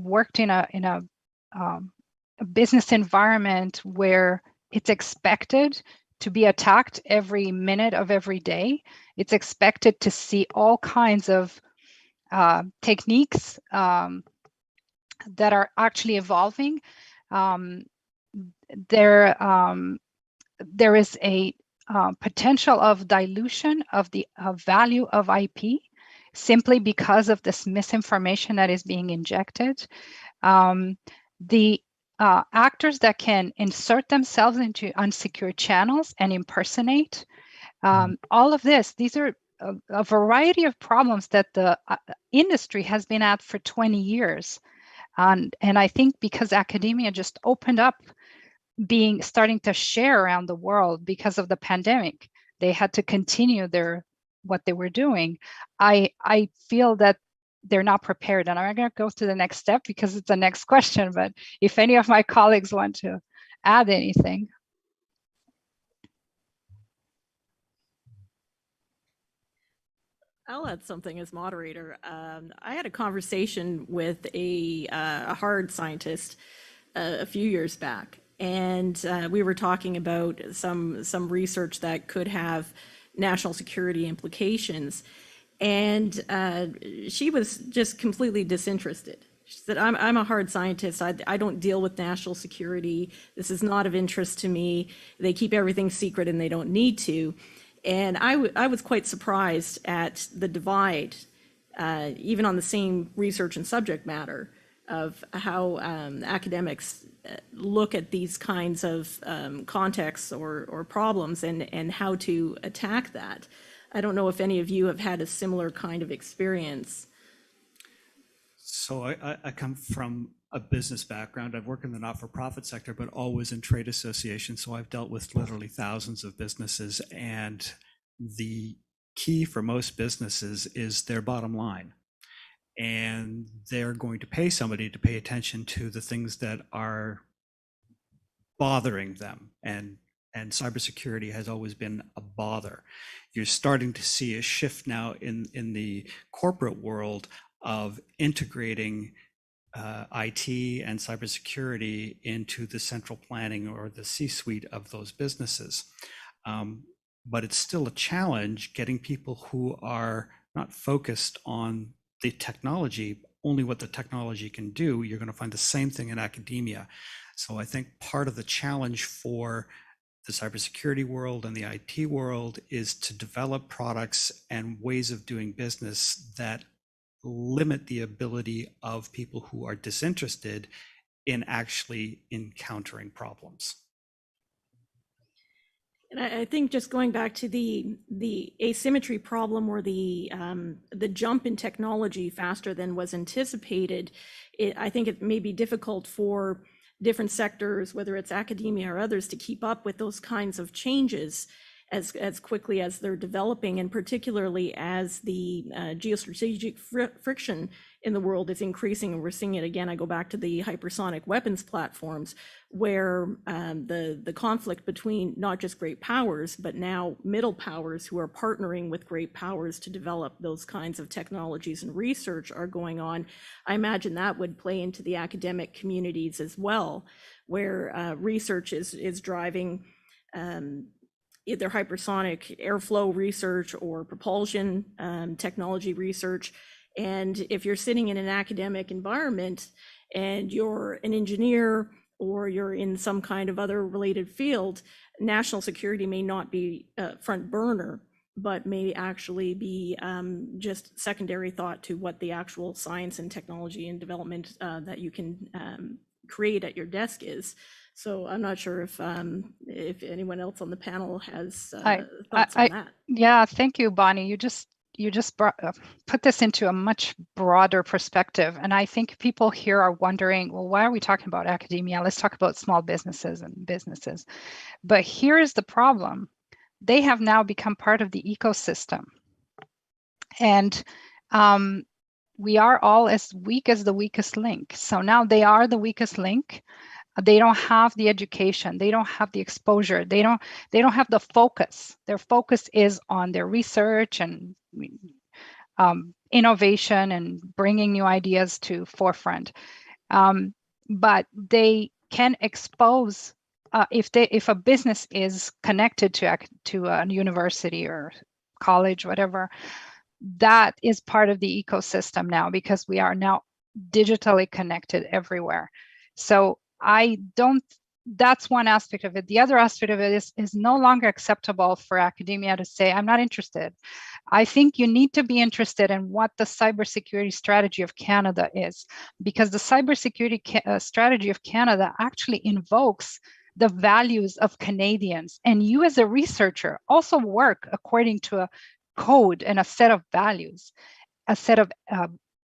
worked in a business environment where it's expected to be attacked every minute of every day. It's expected to see all kinds of techniques that are actually evolving. There is a potential of dilution of the value of IP simply because of this misinformation that is being injected. The actors that can insert themselves into unsecured channels and impersonate, all of these are a variety of problems that the industry has been at for 20 years. And I think because academia just opened up starting to share around the world because of the pandemic, they had to continue what they were doing. I feel that they're not prepared, and I'm going to go to the next step because it's the next question, but if any of my colleagues want to add anything. I'll add something as moderator. I had a conversation with a hard scientist a few years back, and we were talking about some research that could have national security implications. And she was just completely disinterested. She said, I'm a hard scientist. I don't deal with national security. This is not of interest to me. They keep everything secret and they don't need to. And I was quite surprised at the divide, even on the same research and subject matter, of how academics look at these kinds of contexts or problems and how to attack that. I don't know if any of you have had a similar kind of experience. So I come from a business background. I've worked in the not-for-profit sector, but always in trade associations. So I've dealt with literally thousands of businesses. And the key for most businesses is their bottom line. And they're going to pay somebody to pay attention to the things that are bothering them. And cybersecurity has always been a bother. You're starting to see a shift now in the corporate world of integrating IT and cybersecurity into the central planning or the C-suite of those businesses. But it's still a challenge getting people who are not focused on the technology, only what the technology can do. You're going to find the same thing in academia. So I think part of the challenge for the cybersecurity world and the IT world is to develop products and ways of doing business that limit the ability of people who are disinterested in actually encountering problems. And I think just going back to the asymmetry problem, or the jump in technology faster than was anticipated, I think it may be difficult for different sectors, whether it's academia or others, to keep up with those kinds of changes as quickly as they're developing, and particularly as the geostrategic friction in the world is increasing. And we're seeing it again. I go back to the hypersonic weapons platforms, where the conflict between not just great powers, but now middle powers who are partnering with great powers to develop those kinds of technologies and research are going on. I imagine that would play into the academic communities as well, where research is driving either hypersonic airflow research or propulsion technology research. And if you're sitting in an academic environment and you're an engineer or you're in some kind of other related field, national security may not be front burner, but may actually be just secondary thought to what the actual science and technology and development that you can create at your desk is. So I'm not sure if anyone else on the panel has thoughts on that. Yeah, thank you, Bonnie. You just put this into a much broader perspective. And I think people here are wondering, well, why are we talking about academia? Let's talk about small businesses and businesses. But here's the problem. They have now become part of the ecosystem. And we are all as weak as the weakest link. So now they are the weakest link. They don't have the education. They don't have the exposure. They don't have the focus. Their focus is on their research and innovation and bringing new ideas to forefront. But they can expose if a business is connected to a university or college, whatever. That is part of the ecosystem now, because we are now digitally connected everywhere. So that's one aspect of it. The other aspect of it is no longer acceptable for academia to say, I'm not interested. I think you need to be interested in what the cybersecurity strategy of Canada is, because the cybersecurity strategy of Canada actually invokes the values of Canadians. And you as a researcher also work according to a code and a set of values,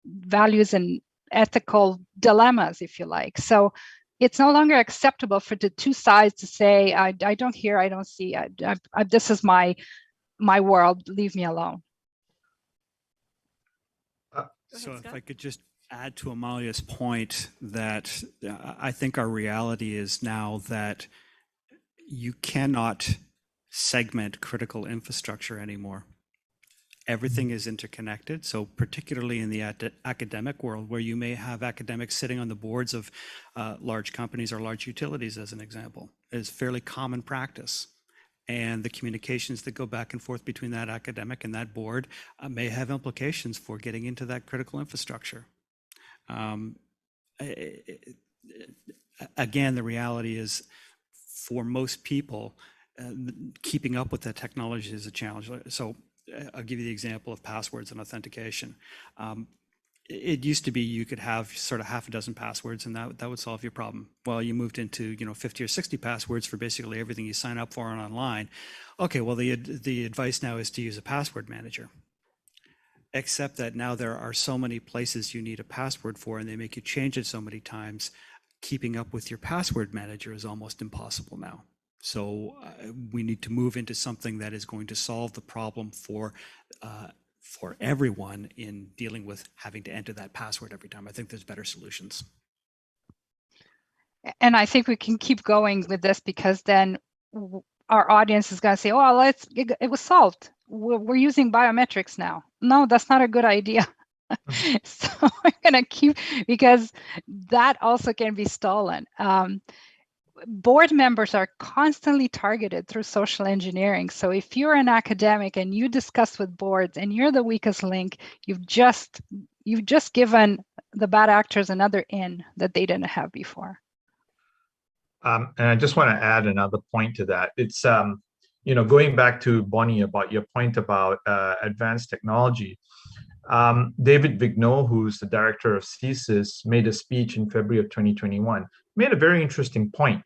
values and ethical dilemmas, if you like. So it's no longer acceptable for the two sides to say, I don't hear, I don't see, this is my world, leave me alone. So if I could just add to Amalia's point, that I think our reality is now that you cannot segment critical infrastructure anymore. Everything is interconnected. So particularly in the academic world, where you may have academics sitting on the boards of large companies or large utilities, as an example, is fairly common practice. And the communications that go back and forth between that academic and that board may have implications for getting into that critical infrastructure. Again, the reality is, for most people, keeping up with that technology is a challenge. So I'll give you the example of passwords and authentication. it used to be you could have sort of half a dozen passwords and that would solve your problem. Well, you moved into 50 or 60 passwords for basically everything you sign up for online. Okay, well the advice now is to use a password manager. Except that now there are so many places you need a password for, and they make you change it so many times. Keeping up with your password manager is almost impossible now. So we need to move into something that is going to solve the problem for everyone in dealing with having to enter that password every time. I think there's better solutions. And I think we can keep going with this because then our audience is going to say, oh, it was solved. We're using biometrics now. No, that's not a good idea. So we're going to keep, because that also can be stolen. Board members are constantly targeted through social engineering. So if you're an academic and you discuss with boards and you're the weakest link, you've just given the bad actors another in that they didn't have before. And I just want to add another point to that. It's going back to Bonnie about your point about advanced technology. David Vigneault, who's the director of CSIS, made a speech in February of 2021, made a very interesting point.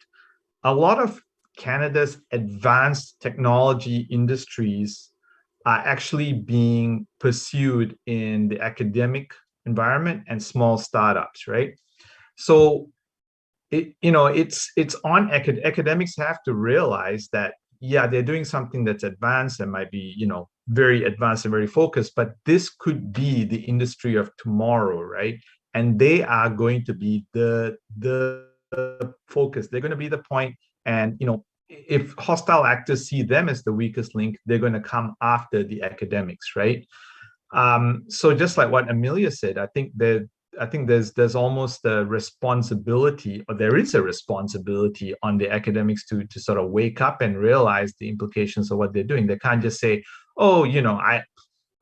A lot of Canada's advanced technology industries are actually being pursued in the academic environment and small startups, right? So, it's on academics have to realize that, yeah, they're doing something that's advanced and might be, very advanced and very focused, but this could be the industry of tomorrow, right? And they are going to be the focus. They're going to be the point. And, if hostile actors see them as the weakest link, they're going to come after the academics, right? So just like what Amelia said, I think there's almost a responsibility, or there is a responsibility on the academics to sort of wake up and realize the implications of what they're doing. They can't just say, oh,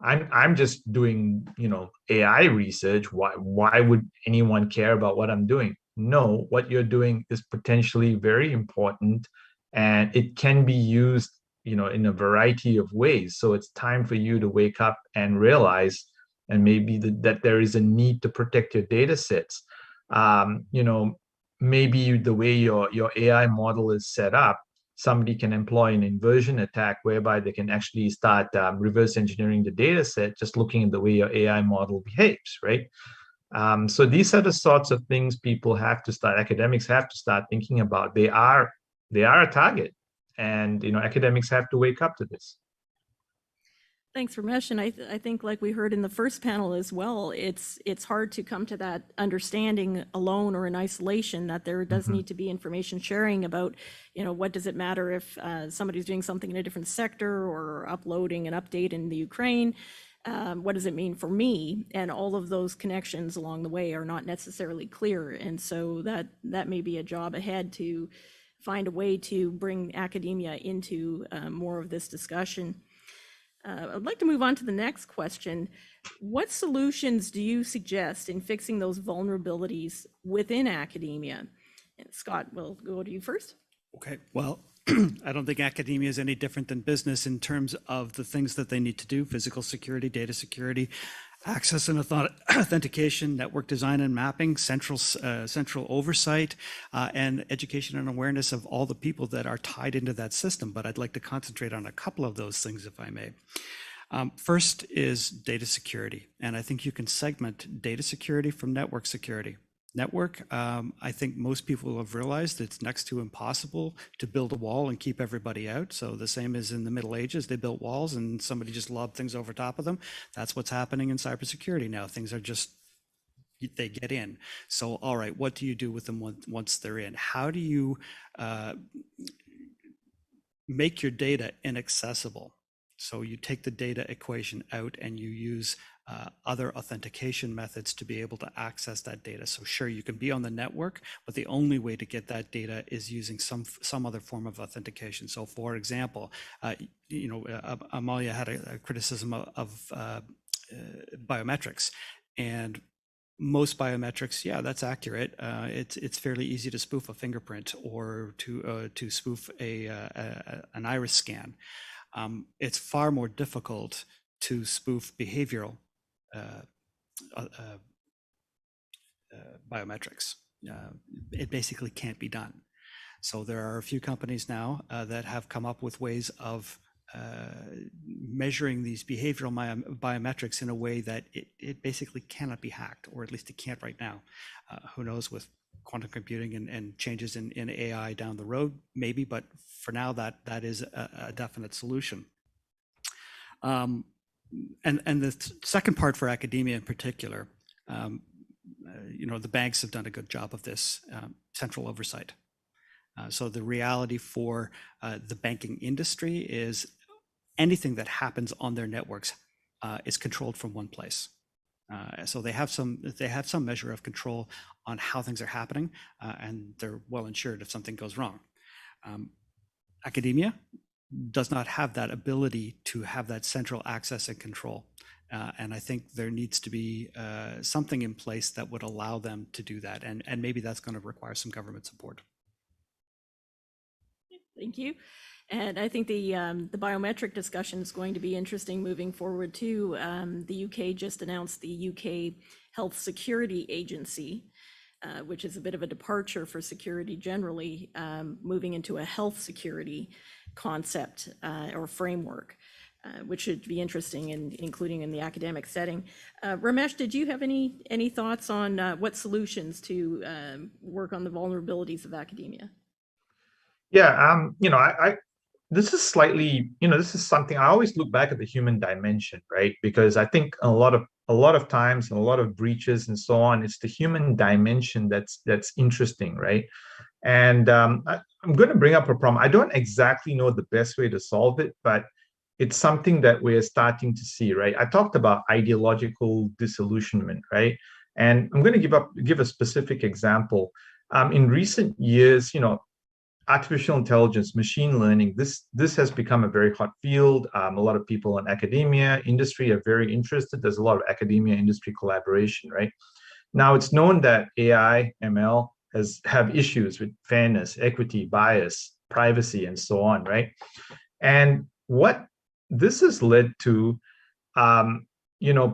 I'm just doing, AI research. Why would anyone care about what I'm doing? No, what you're doing is potentially very important, and it can be used, in a variety of ways. So it's time for you to wake up and realize, and maybe that there is a need to protect your data sets. Maybe the way your AI model is set up, somebody can employ an inversion attack whereby they can actually start reverse engineering the data set, just looking at the way your AI model behaves, right? So these are the sorts of things academics have to start thinking about. They are a target, and academics have to wake up to this. Thanks, Ramesh. And I think, like we heard in the first panel as well, it's hard to come to that understanding alone or in isolation that there does need to be information sharing about, what does it matter if somebody's doing something in a different sector or uploading an update in the Ukraine? What does it mean for me? And all of those connections along the way are not necessarily clear. And so that may be a job ahead to find a way to bring academia into more of this discussion. I'd like to move on to the next question. What solutions do you suggest in fixing those vulnerabilities within academia? And Scott, we'll go to you first. Okay, well, I don't think academia is any different than business in terms of the things that they need to do: physical security, data security, access and authentication, network design and mapping, central oversight, and education and awareness of all the people that are tied into that system. But I'd like to concentrate on a couple of those things, if I may. First is data security, and I think you can segment data security from network security. Network, I think most people have realized it's next to impossible to build a wall and keep everybody out. So the same as in the Middle Ages, they built walls and somebody just lobbed things over top of them. That's what's happening in cybersecurity now. Things are just, they get in. So, all right, what do you do with them once they're in? How do you make your data inaccessible? So you take the data equation out and you use other authentication methods to be able to access that data. So sure, you can be on the network, but the only way to get that data is using some other form of authentication. So for example, Amalia had a criticism of biometrics, and most biometrics, yeah, that's accurate. It's fairly easy to spoof a fingerprint or to spoof an iris scan. It's far more difficult to spoof behavioral biometrics. It basically can't be done. So there are a few companies now that have come up with ways of measuring these behavioral biometrics in a way that it basically cannot be hacked, or at least it can't right now. Who knows with quantum computing and changes in AI down the road, maybe, but for now that is a definite solution. And the second part for academia in particular, the banks have done a good job of this, central oversight. So the reality for the banking industry is anything that happens on their networks is controlled from one place. So they have some measure of control on how things are happening, and they're well insured if something goes wrong. Academia does not have that ability to have that central access and control. And I think there needs to be something in place that would allow them to do that. And maybe that's going to require some government support. Thank you. And I think the biometric discussion is going to be interesting moving forward too. The UK just announced the UK Health Security Agency, which is a bit of a departure for security generally, moving into a health security concept or framework, which should be interesting, including in the academic setting. Ramesh, did you have any thoughts on what solutions to work on the vulnerabilities of academia? Yeah, this is slightly, this is something I always look back at the human dimension, right? Because I think a lot of times and a lot of breaches and so on, it's the human dimension that's interesting, right? And I'm going to bring up a problem. I don't exactly know the best way to solve it, but it's something that we're starting to see, right? I talked about ideological disillusionment, right? And I'm going to give a specific example. In recent years, artificial intelligence, machine learning, this has become a very hot field. A lot of people in academia, industry are very interested. There's a lot of academia industry collaboration, right? Now it's known that AI, ML have issues with fairness, equity, bias, privacy, and so on, right? And what this has led to,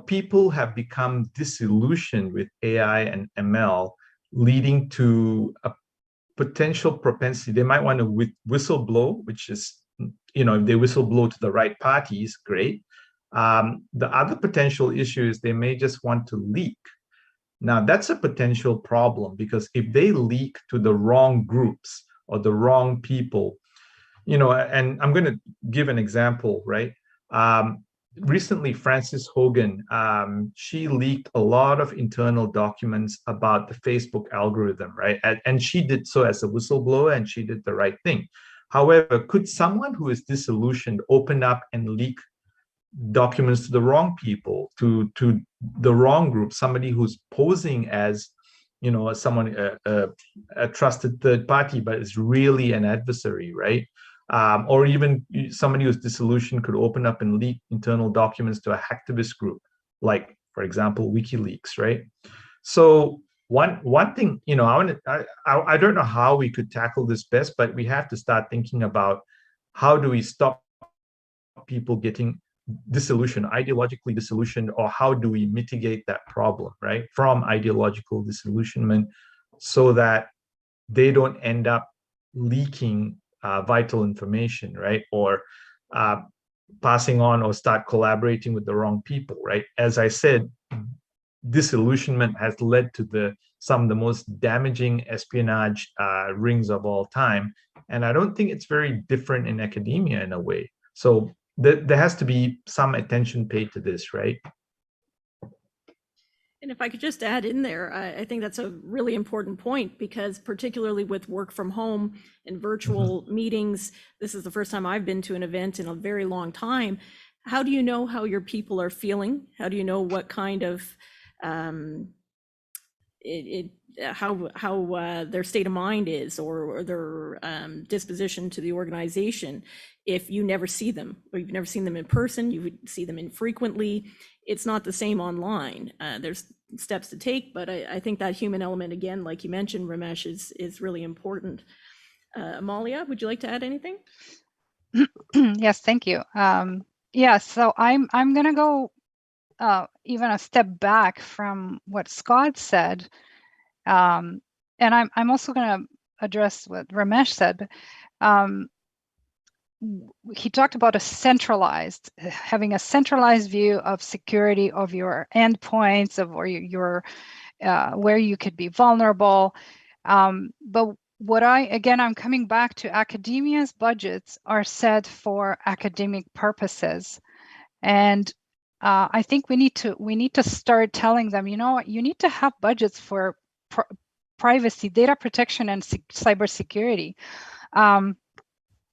people have become disillusioned with AI and ML, leading to a potential propensity. They might want to whistleblow, which is, if they whistleblow to the right parties, great. The other potential issue is they may just want to leak. Now, that's a potential problem, because if they leak to the wrong groups or the wrong people, and I'm going to give an example, right? Recently, Frances Hogan, she leaked a lot of internal documents about the Facebook algorithm, right? And she did so as a whistleblower, and she did the right thing. However, could someone who is disillusioned open up and leak documents to the wrong people, to the wrong group, somebody who's posing as, someone, a trusted third party, but is really an adversary, right? Or even somebody who's disillusioned could open up and leak internal documents to a hacktivist group, like, for example, WikiLeaks, right? So one thing, I don't know how we could tackle this best, but we have to start thinking about how do we stop people getting disillusioned, ideologically disillusioned, or how do we mitigate that problem, right? From ideological disillusionment, so that they don't end up leaking vital information, right? Or passing on or start collaborating with the wrong people, right? As I said, disillusionment has led to some of the most damaging espionage rings of all time. And I don't think it's very different in academia in a way. So there has to be some attention paid to this, right? And if I could just add in there, I think that's a really important point, because particularly with work from home and virtual meetings, this is the first time I've been to an event in a very long time. How do you know how your people are feeling? How do you know what kind of how their state of mind is, or their disposition to the organization, if you never see them, or you've never seen them in person, you would see them infrequently? It's not the same online. There's steps to take, but I think that human element, again, like you mentioned, Ramesh, is really important. Amalia, would you like to add anything? Yes, thank you. Yeah, so I'm gonna go even a step back from what Scott said, and I'm also going to address what Ramesh said. He talked about having a centralized view of security of your endpoints, of where you could be vulnerable. But I'm coming back to academia's budgets are set for academic purposes, and I think we need to start telling them, you need to have budgets for privacy, data protection, and cybersecurity.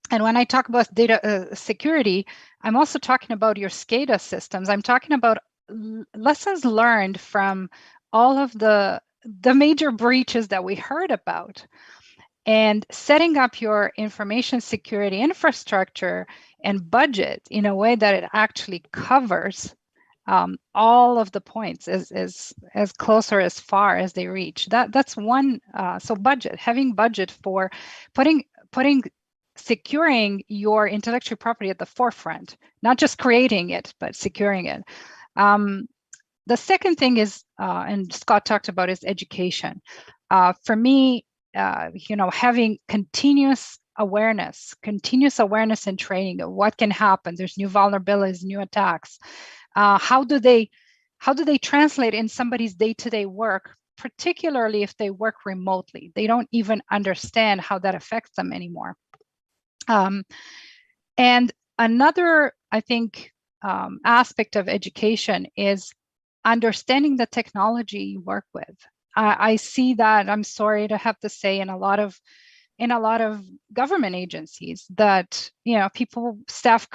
And when I talk about data security, I'm also talking about your SCADA systems. I'm talking about lessons learned from all of the major breaches that we heard about, and setting up your information security infrastructure and budget in a way that it actually covers all of the points as close or as far as they reach. That's one. So having budget for putting securing your intellectual property at the forefront, not just creating it, but securing it. The second thing is, and Scott talked about, is education. For me, having continuous awareness and training of what can happen. There's new vulnerabilities, new attacks. How do they translate in somebody's day-to-day work, particularly if they work remotely? They don't even understand how that affects them anymore. And another, I think, aspect of education is understanding the technology you work with. I see that, I'm sorry to have to say, in a lot of government agencies, that staff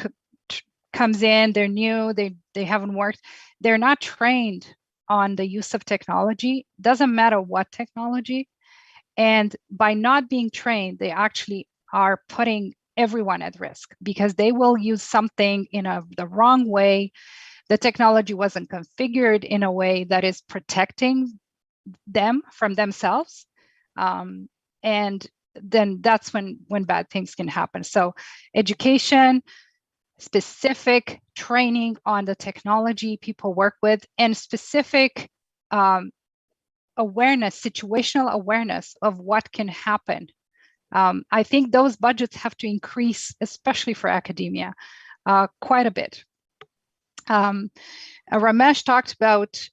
comes in, they're new, they haven't worked, they're not trained on the use of technology. Doesn't matter what technology, and by not being trained, they actually are putting everyone at risk, because they will use something in the wrong way. The technology wasn't configured in a way that is protecting them from themselves, and then that's when bad things can happen. So education, specific training on the technology people work with, and specific awareness, situational awareness of what can happen. I think those budgets have to increase, especially for academia, quite a bit. Ramesh talked about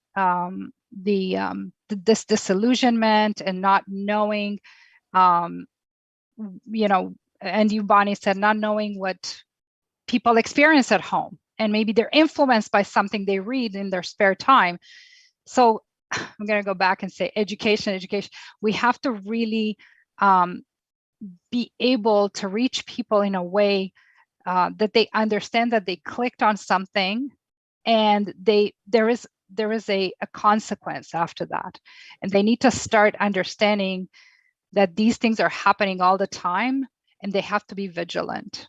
this disillusionment and not knowing, and you, Bonnie, said not knowing what people experience at home, and maybe they're influenced by something they read in their spare time. So I'm going to go back and say education. We have to really be able to reach people in a way that they understand that they clicked on something, and there is a consequence after that, and they need to start understanding that these things are happening all the time, and they have to be vigilant.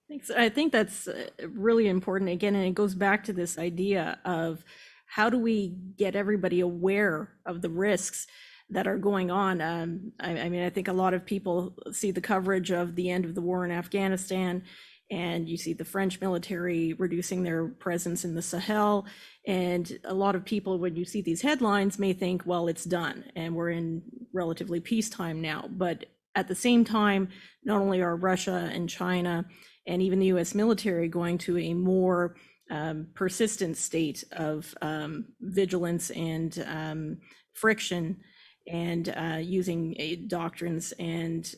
Thanks. I think that's really important, again, and it goes back to this idea of how do we get everybody aware of the risks that are going on. I mean, I think a lot of people see the coverage of the end of the war in Afghanistan, and you see the French military reducing their presence in the Sahel. And a lot of people, when you see these headlines, may think, well, it's done and we're in relatively peacetime now. But at the same time, not only are Russia and China and even the US military going to a more persistent state of vigilance and friction, and using doctrines and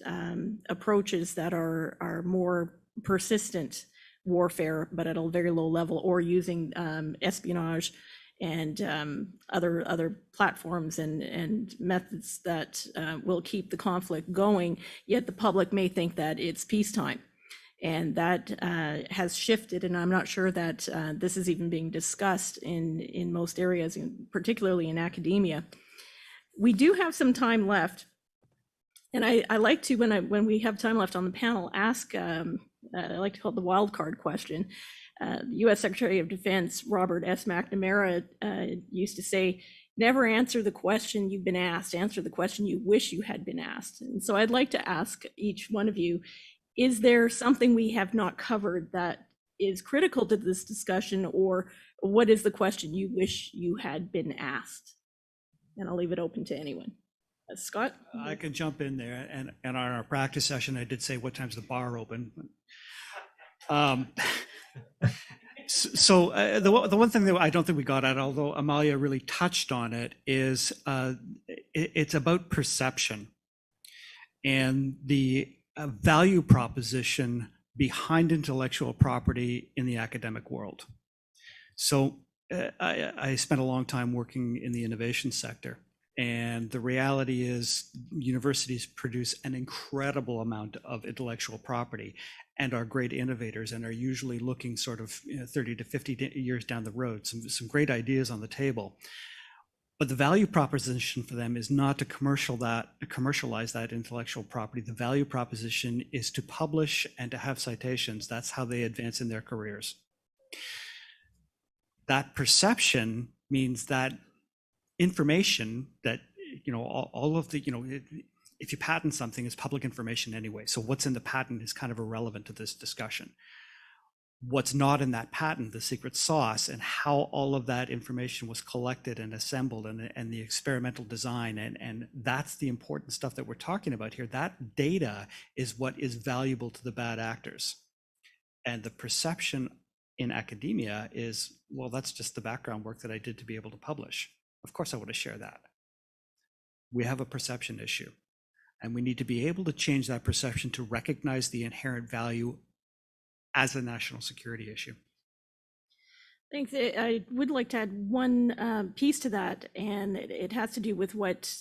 approaches that are more persistent warfare, but at a very low level, or using espionage and other platforms and methods that will keep the conflict going, yet the public may think that it's peacetime. And that has shifted, and I'm not sure that this is even being discussed in most areas, particularly in academia. We do have some time left, and I like to, when we have time left on the panel, ask, I like to call it the wild card question. U.S. Secretary of Defense Robert S. McNamara used to say, never answer the question you've been asked, answer the question you wish you had been asked. And so I'd like to ask each one of you, is there something we have not covered that is critical to this discussion, or what is the question you wish you had been asked? And I'll leave it open to anyone. Scott? I can jump in there, and on our practice session, I did say, what time's the bar open? So the one thing that I don't think we got at, although Amalia really touched on it, is it's about perception and the value proposition behind intellectual property in the academic world. So I spent a long time working in the innovation sector, and the reality is universities produce an incredible amount of intellectual property and are great innovators and are usually looking sort of 30 to 50 years down the road, some great ideas on the table. But the value proposition for them is not to commercialize that intellectual property. The value proposition is to publish and to have citations. That's how they advance in their careers. That perception means that information that, all of the, if you patent something, it's public information anyway. So what's in the patent is kind of irrelevant to this discussion. What's not in that patent, the secret sauce, and how all of that information was collected and assembled, and the experimental design, and that's the important stuff that we're talking about here. That data is what is valuable to the bad actors. And the perception in academia is, well, that's just the background work that I did to be able to publish. Of course I want to share that. We have a perception issue, and we need to be able to change that perception to recognize the inherent value as a national security issue. Thanks. I would like to add one piece to that, and it has to do with what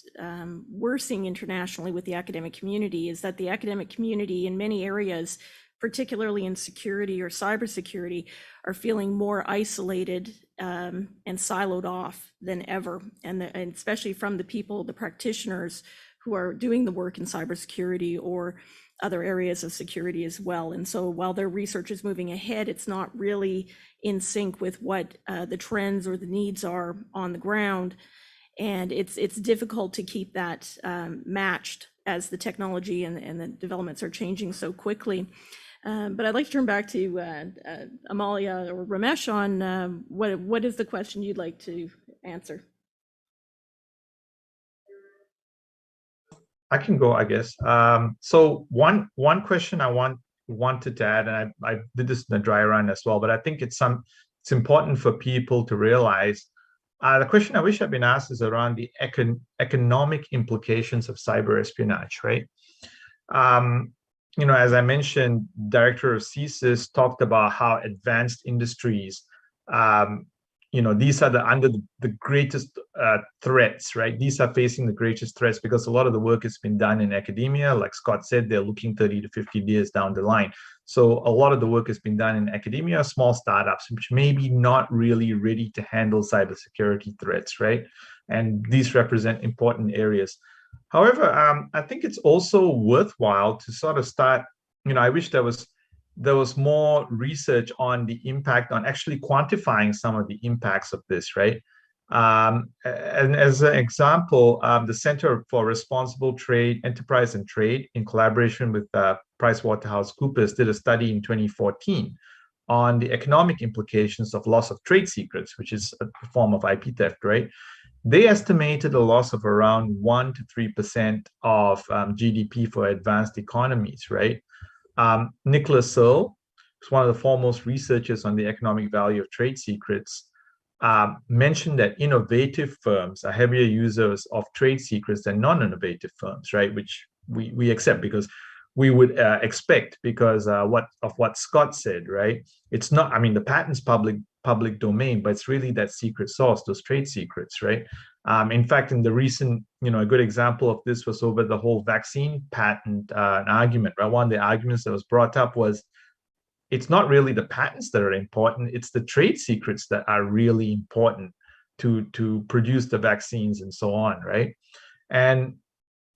we're seeing internationally with the academic community, is that the academic community in many areas, particularly in security or cybersecurity, are feeling more isolated and siloed off than ever, and especially from the people, the practitioners who are doing the work in cybersecurity or other areas of security as well. And so while their research is moving ahead, it's not really in sync with what the trends or the needs are on the ground. And it's difficult to keep that matched as the technology and the developments are changing so quickly. But I'd like to turn back to Amalia or Ramesh on what is the question you'd like to answer? I can go, I guess. So one question I wanted to add, and I did this in the dry run as well, but I think it's important for people to realize. The question I wish I'd been asked is around the economic implications of cyber espionage, right? As I mentioned, Director of CSIS talked about how advanced industries, these are under the greatest threats, right? These are facing the greatest threats because a lot of the work has been done in academia. Like Scott said, they're looking 30 to 50 years down the line. So a lot of the work has been done in academia, small startups, which may be not really ready to handle cybersecurity threats, right? And these represent important areas. However, I think it's also worthwhile to sort of start, I wish there was more research on the impact, on actually quantifying some of the impacts of this, right? And as an example, the Center for Responsible Trade, Enterprise and Trade, in collaboration with PricewaterhouseCoopers, did a study in 2014 on the economic implications of loss of trade secrets, which is a form of IP theft, right? They estimated a loss of around 1 to 3% of GDP for advanced economies, right? Nicholas Searle, who's one of the foremost researchers on the economic value of trade secrets, mentioned that innovative firms are heavier users of trade secrets than non-innovative firms, right? Which we accept because we would expect because what Scott said, right? It's not, the patent's public domain, but it's really that secret sauce, those trade secrets, right? In fact, in the recent, a good example of this was over the whole vaccine patent argument, right? One of the arguments that was brought up was, it's not really the patents that are important, it's the trade secrets that are really important to produce the vaccines and so on, right? And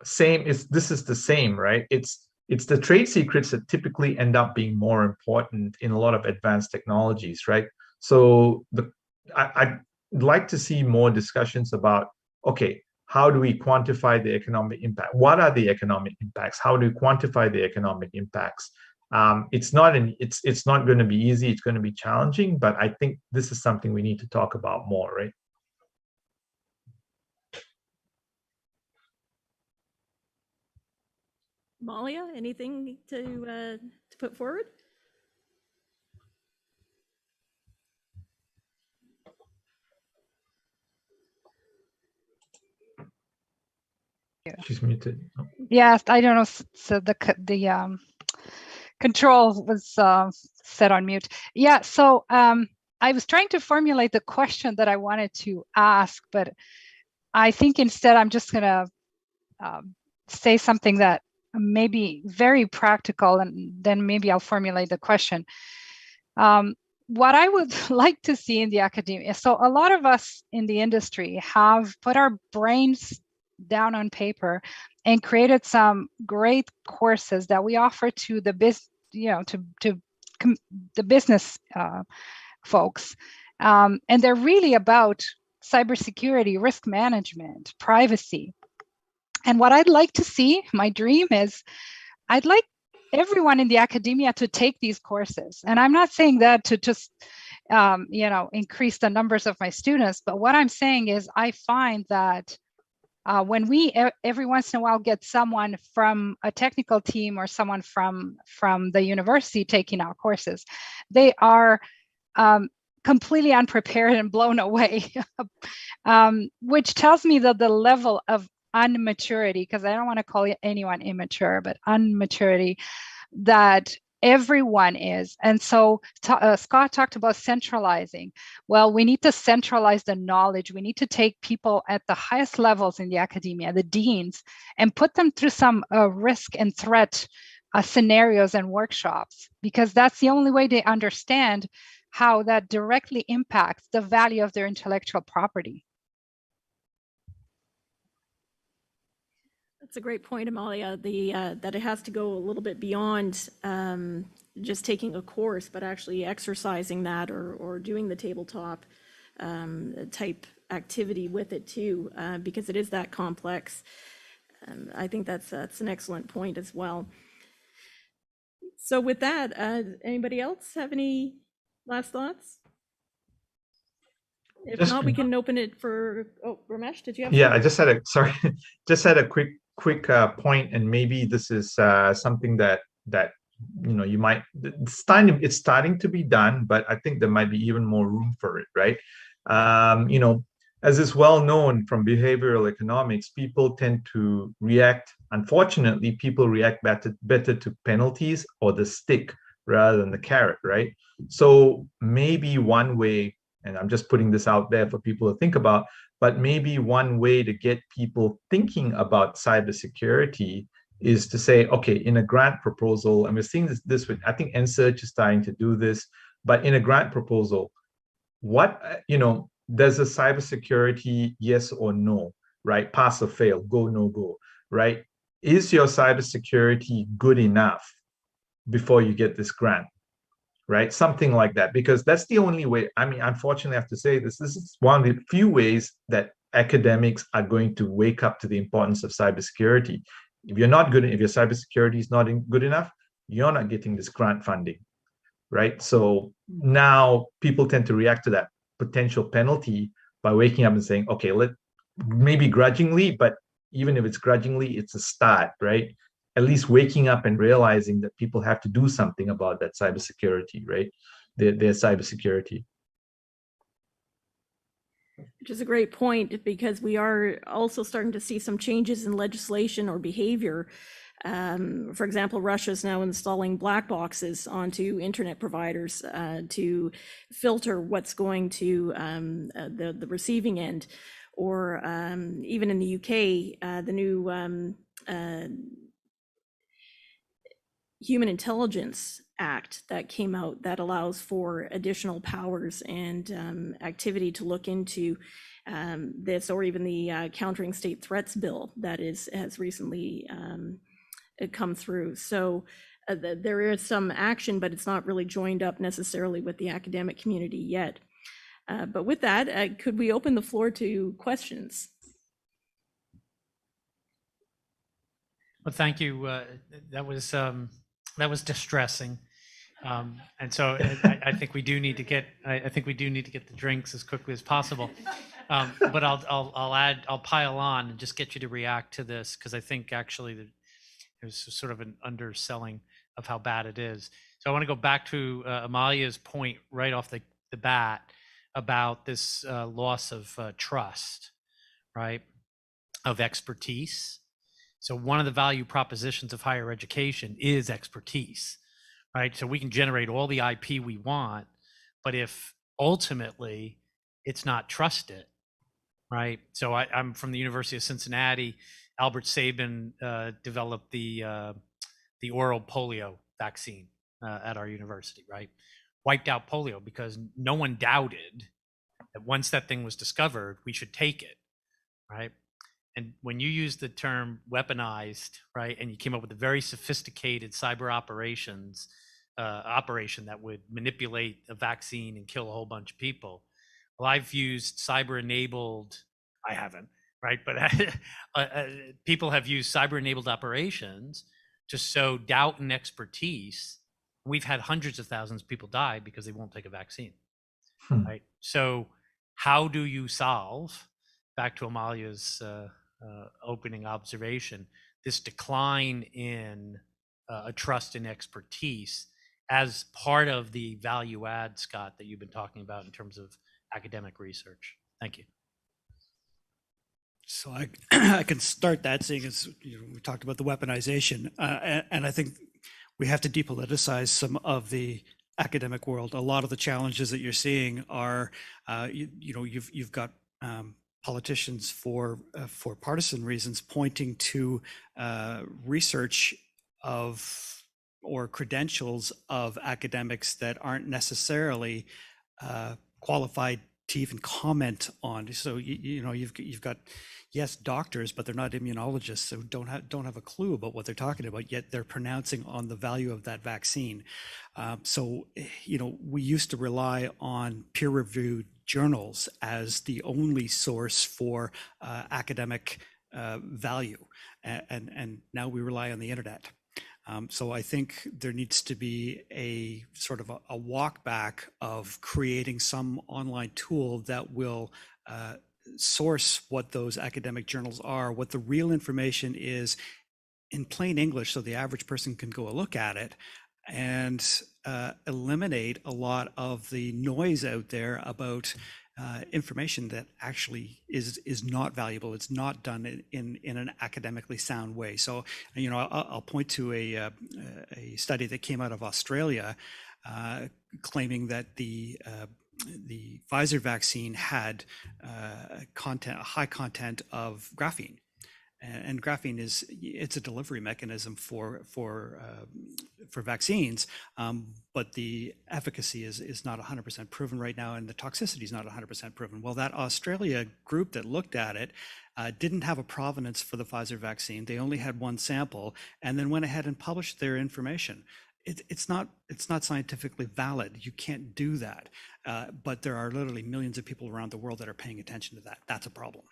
this is the same, right? It's the trade secrets that typically end up being more important in a lot of advanced technologies, right? So I'd like to see more discussions about, okay, how do we quantify the economic impact? What are the economic impacts? How do we quantify the economic impacts? It's not going to be easy. It's going to be challenging, but I think this is something we need to talk about more, right? Malia, anything to put forward? She's muted. Oh. Yes, I don't know. So the control was set on mute. Yeah. So I was trying to formulate the question that I wanted to ask, but I think instead I'm just going to say something that may be very practical, and then maybe I'll formulate the question. What I would like to see in the academia, so a lot of us in the industry have put our brains down on paper and created some great courses that we offer to the the business folks, and they're really about cybersecurity, risk management, privacy. And what I'd like to see, my dream is, I'd like everyone in the academia to take these courses. And I'm not saying that to just, increase the numbers of my students, but what I'm saying is I find that when we every once in a while get someone from a technical team or someone from the university taking our courses, they are completely unprepared and blown away, which tells me that the level of unmaturity, because I don't want to call anyone immature, but unmaturity that everyone is. And so Scott talked about centralizing. Well, we need to centralize the knowledge. We need to take people at the highest levels in the academia, the deans, and put them through some risk and threat scenarios and workshops, because that's the only way they understand how that directly impacts the value of their intellectual property. That's a great point, Amalia, that it has to go a little bit beyond just taking a course, but actually exercising that or doing the tabletop type activity with it too, because it is that complex. I think that's an excellent point as well. So with that, anybody else have any last thoughts? If not, we can open it for, Ramesh, did you have? Yeah, I just had a quick point, and maybe this is something that you might, it's starting to be done, but I think there might be even more room for it, right? As is well known from behavioral economics, people tend to react, unfortunately, people react better to penalties or the stick rather than the carrot, right? So maybe one way, and I'm just putting this out there for people to think about, but maybe one way to get people thinking about cybersecurity is to say, okay, in a grant proposal, and we're seeing this with, I think NSERC is starting to do this, but in a grant proposal, what, does a cybersecurity yes or no, right? Pass or fail, go, no go, right? Is your cybersecurity good enough before you get this grant? Right, something like that, because that's the only way. I mean, unfortunately, I have to say this is one of the few ways that academics are going to wake up to the importance of cybersecurity. If your cybersecurity is not good enough, you're not getting this grant funding, right? So now people tend to react to that potential penalty by waking up and saying, okay, maybe grudgingly, but even if it's grudgingly, it's a start, right? At least waking up and realizing that people have to do something about that cybersecurity, right? Their cybersecurity. Which is a great point, because we are also starting to see some changes in legislation or behavior. For example, Russia is now installing black boxes onto internet providers to filter what's going to the receiving end. Or even in the UK, the new Human Intelligence Act that came out that allows for additional powers and activity to look into this, or even the Countering State Threats Bill that has recently come through. So there is some action, but it's not really joined up necessarily with the academic community yet. But with that, could we open the floor to questions? Well, thank you. That was That was distressing. And so I think we do need to get, I think we do need to get the drinks as quickly as possible. But I'll pile on and just get you to react to this, because I think actually there's sort of an underselling of how bad it is. So I want to go back to Amalia's point right off the bat about this loss of trust, right, of expertise. So one of the value propositions of higher education is expertise. Right, so we can generate all the IP we want, but if ultimately it's not trusted, right? So I'm from the University of Cincinnati. Albert Sabin developed the oral polio vaccine at our university, right? Wiped out polio because no one doubted that once that thing was discovered, we should take it, right? And when you use the term weaponized, right, and you came up with a very sophisticated cyber operation that would manipulate a vaccine and kill a whole bunch of people. Well, I've used cyber-enabled, I haven't, right? But people have used cyber-enabled operations to sow doubt and expertise. We've had hundreds of thousands of people die because they won't take a vaccine, right? So how do you solve, back to Amalia's opening observation, this decline in a trust and expertise as part of the value add, Scott, that you've been talking about in terms of academic research? Thank you. So I can start that, seeing as we talked about the weaponization, and I think we have to depoliticize some of the academic world. A lot of the challenges that you're seeing are, you've got politicians for partisan reasons pointing to research of or credentials of academics that aren't necessarily qualified to even comment on. So you've got, yes, doctors, but they're not immunologists, so don't have a clue about what they're talking about, yet they're pronouncing on the value of that vaccine. So we used to rely on peer-reviewed journals as the only source for academic value, and now we rely on the internet. So I think there needs to be a sort of a walk back of creating some online tool that will source what those academic journals are, what the real information is in plain English, so the average person can go look at it, and eliminate a lot of the noise out there about information that actually is not valuable. It's not done in an academically sound way. So, I'll point to a study that came out of Australia claiming that the Pfizer vaccine had a high content of graphene. And graphene it's a delivery mechanism for vaccines, but the efficacy is not 100% proven right now, and the toxicity is not 100% proven. Well, that Australia group that looked at it didn't have a provenance for the Pfizer vaccine. They only had one sample, and then went ahead and published their information. It's not scientifically valid. You can't do that. But there are literally millions of people around the world that are paying attention to that. That's a problem.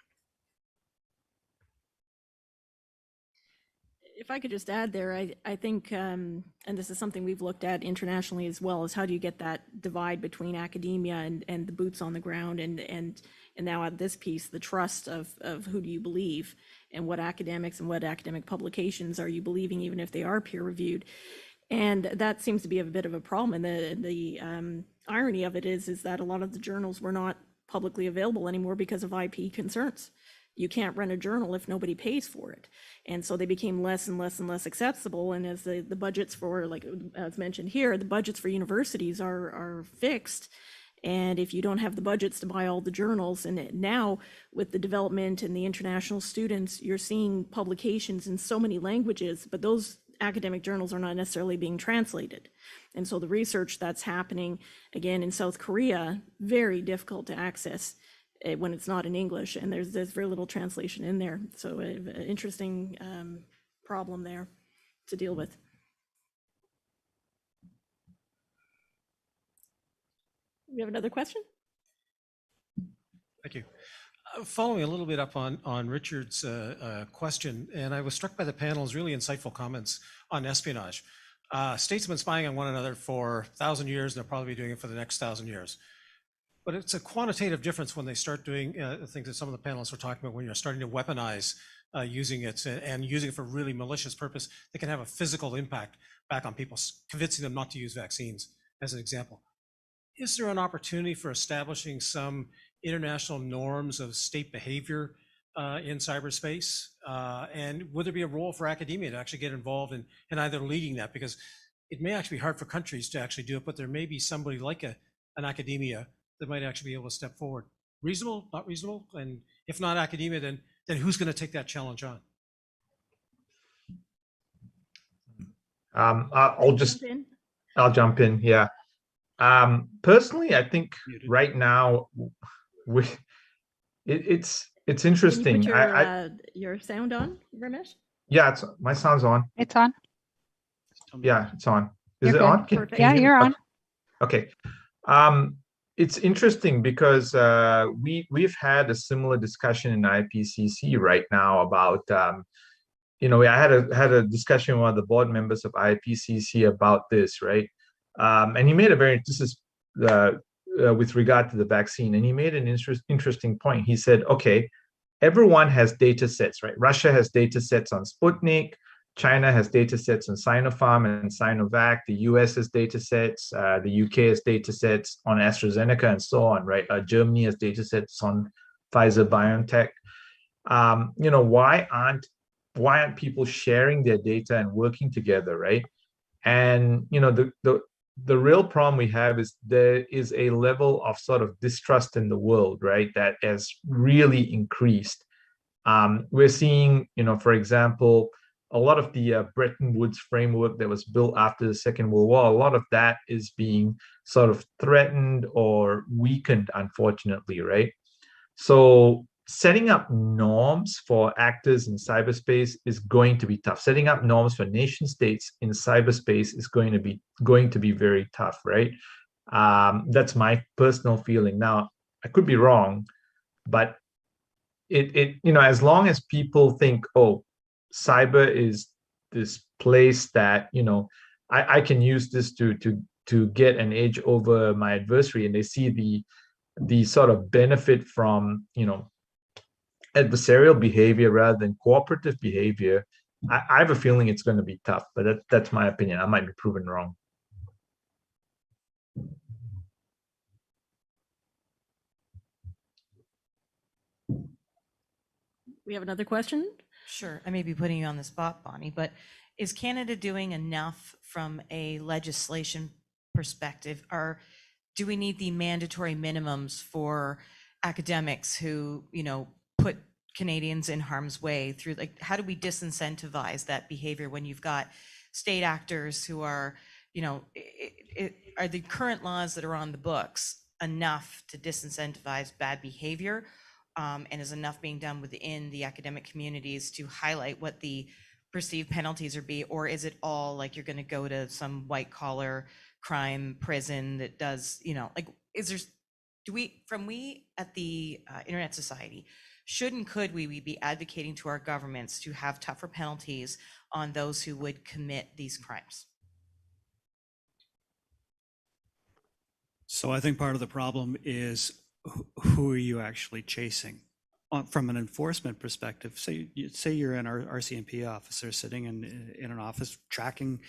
If I could just add there, I think, and this is something we've looked at internationally as well, is how do you get that divide between academia and the boots on the ground, and now at this piece, the trust of who do you believe, and what academics and what academic publications are you believing, even if they are peer reviewed. And that seems to be a bit of a problem. And the irony of it is that a lot of the journals were not publicly available anymore because of IP concerns. You can't run a journal if nobody pays for it. And so they became less and less and less accessible. And as the budgets for, like as mentioned here, the budgets for universities are fixed. And if you don't have the budgets to buy all the journals, and now with the development and the international students, you're seeing publications in so many languages, but those academic journals are not necessarily being translated. And so the research that's happening, again, in South Korea, very difficult to access when it's not in English, and there's very little translation in there. So an interesting problem there to deal with. We have another question? Thank you. Following a little bit up on Richard's question, and I was struck by the panel's really insightful comments on espionage. States have been spying on one another for 1,000 years, and they'll probably be doing it for the next 1,000 years. But it's a quantitative difference when they start doing things that some of the panelists were talking about, when you're starting to weaponize using it and using it for really malicious purpose that can have a physical impact back on people, convincing them not to use vaccines, as an example. Is there an opportunity for establishing some international norms of state behavior in cyberspace? And would there be a role for academia to actually get involved in either leading that? Because it may actually be hard for countries to actually do it, but there may be somebody like an academia that might actually be able to step forward. Reasonable, not reasonable? And if not academia, then who's going to take that challenge on? I'll jump in. Yeah. Personally, I think right now it's interesting. Can you put your sound on, Ramesh? Yeah, my sound's on. It's on. Yeah, it's on. Is You're it good. on? Yeah, you're on. Okay. It's interesting because we've had a similar discussion in IPCC right now about I had a discussion with one of the board members of IPCC about this, right? And he made with regard to the vaccine, and he made an interesting point. He said, okay, everyone has data sets, right? Russia has data sets on Sputnik, China has data sets on Sinopharm and Sinovac, the US has data sets, the UK has data sets on AstraZeneca and so on, right? Germany has data sets on Pfizer BioNTech. Why aren't people sharing their data and working together, right? And the real problem we have is there is a level of sort of distrust in the world, right, that has really increased. We're seeing, for example, a lot of the Bretton Woods framework that was built after the Second World War, a lot of that is being sort of threatened or weakened, unfortunately, right? So setting up norms for actors in cyberspace is going to be tough. Setting up norms for nation states in cyberspace is going to be very tough, right? That's my personal feeling. Now, I could be wrong, but as long as people think, oh, cyber is this place that I can use this to get an edge over my adversary, and they see the sort of benefit from adversarial behavior rather than cooperative behavior, I have a feeling it's going to be tough, but that's my opinion. I might be proven wrong. We have another question? Sure. I may be putting you on the spot, Bonnie, but is Canada doing enough from a legislation perspective? Or do we need the mandatory minimums for academics who, put Canadians in harm's way through, like, how do we disincentivize that behavior when you've got state actors who are, are the current laws that are on the books enough to disincentivize bad behavior? And is enough being done within the academic communities to highlight what the perceived penalties are be, or is it all like you're going to go to some white collar crime prison that does, we at the Internet Society, should and could we be advocating to our governments to have tougher penalties on those who would commit these crimes? So I think part of the problem is who are you actually chasing? From an enforcement perspective, say you're an RCMP officer sitting in an office tracking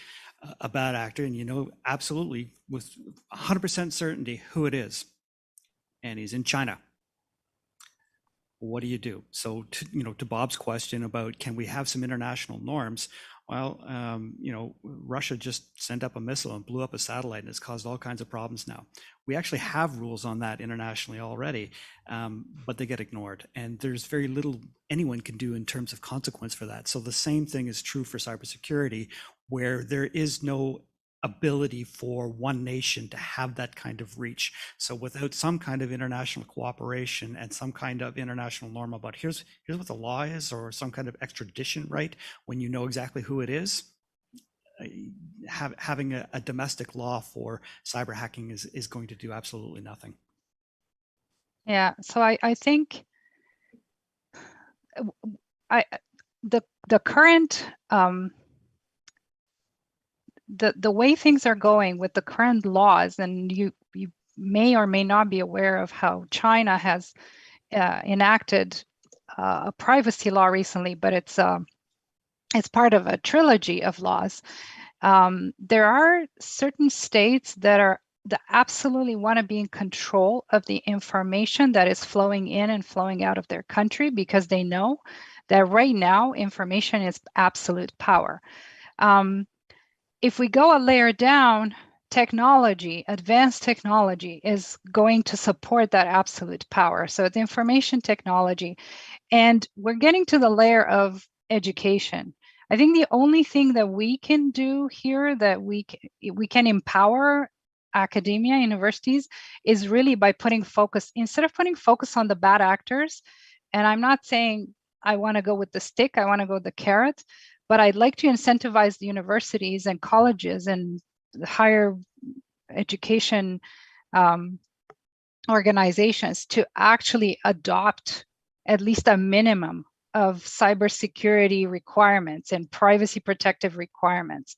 a bad actor, and absolutely with 100% certainty who it is, and he's in China. What do you do? So to Bob's question about can we have some international norms? Well, Russia just sent up a missile and blew up a satellite, and it's caused all kinds of problems now. We actually have rules on that internationally already, but they get ignored. And there's very little anyone can do in terms of consequence for that. So the same thing is true for cybersecurity, where there is no ability for one nation to have that kind of reach. So without some kind of international cooperation and some kind of international norm about here's what the law is, or some kind of extradition right when you know exactly who it is, having a domestic law for cyber hacking is going to do absolutely nothing. Yeah, so I think the current the way things are going with the current laws, and you may or may not be aware of how China has enacted a privacy law recently, but it's part of a trilogy of laws. There are certain states that absolutely want to be in control of the information that is flowing in and flowing out of their country, because they know that right now information is absolute power. If we go a layer down, technology, advanced technology is going to support that absolute power. So it's information technology. And we're getting to the layer of education. I think the only thing that we can do here, that we can empower academia, universities, is really by putting focus, instead of putting focus on the bad actors. And I'm not saying I want to go with the stick, I want to go with the carrot, but I'd like to incentivize the universities and colleges and higher education organizations to actually adopt at least a minimum of cybersecurity requirements and privacy protective requirements.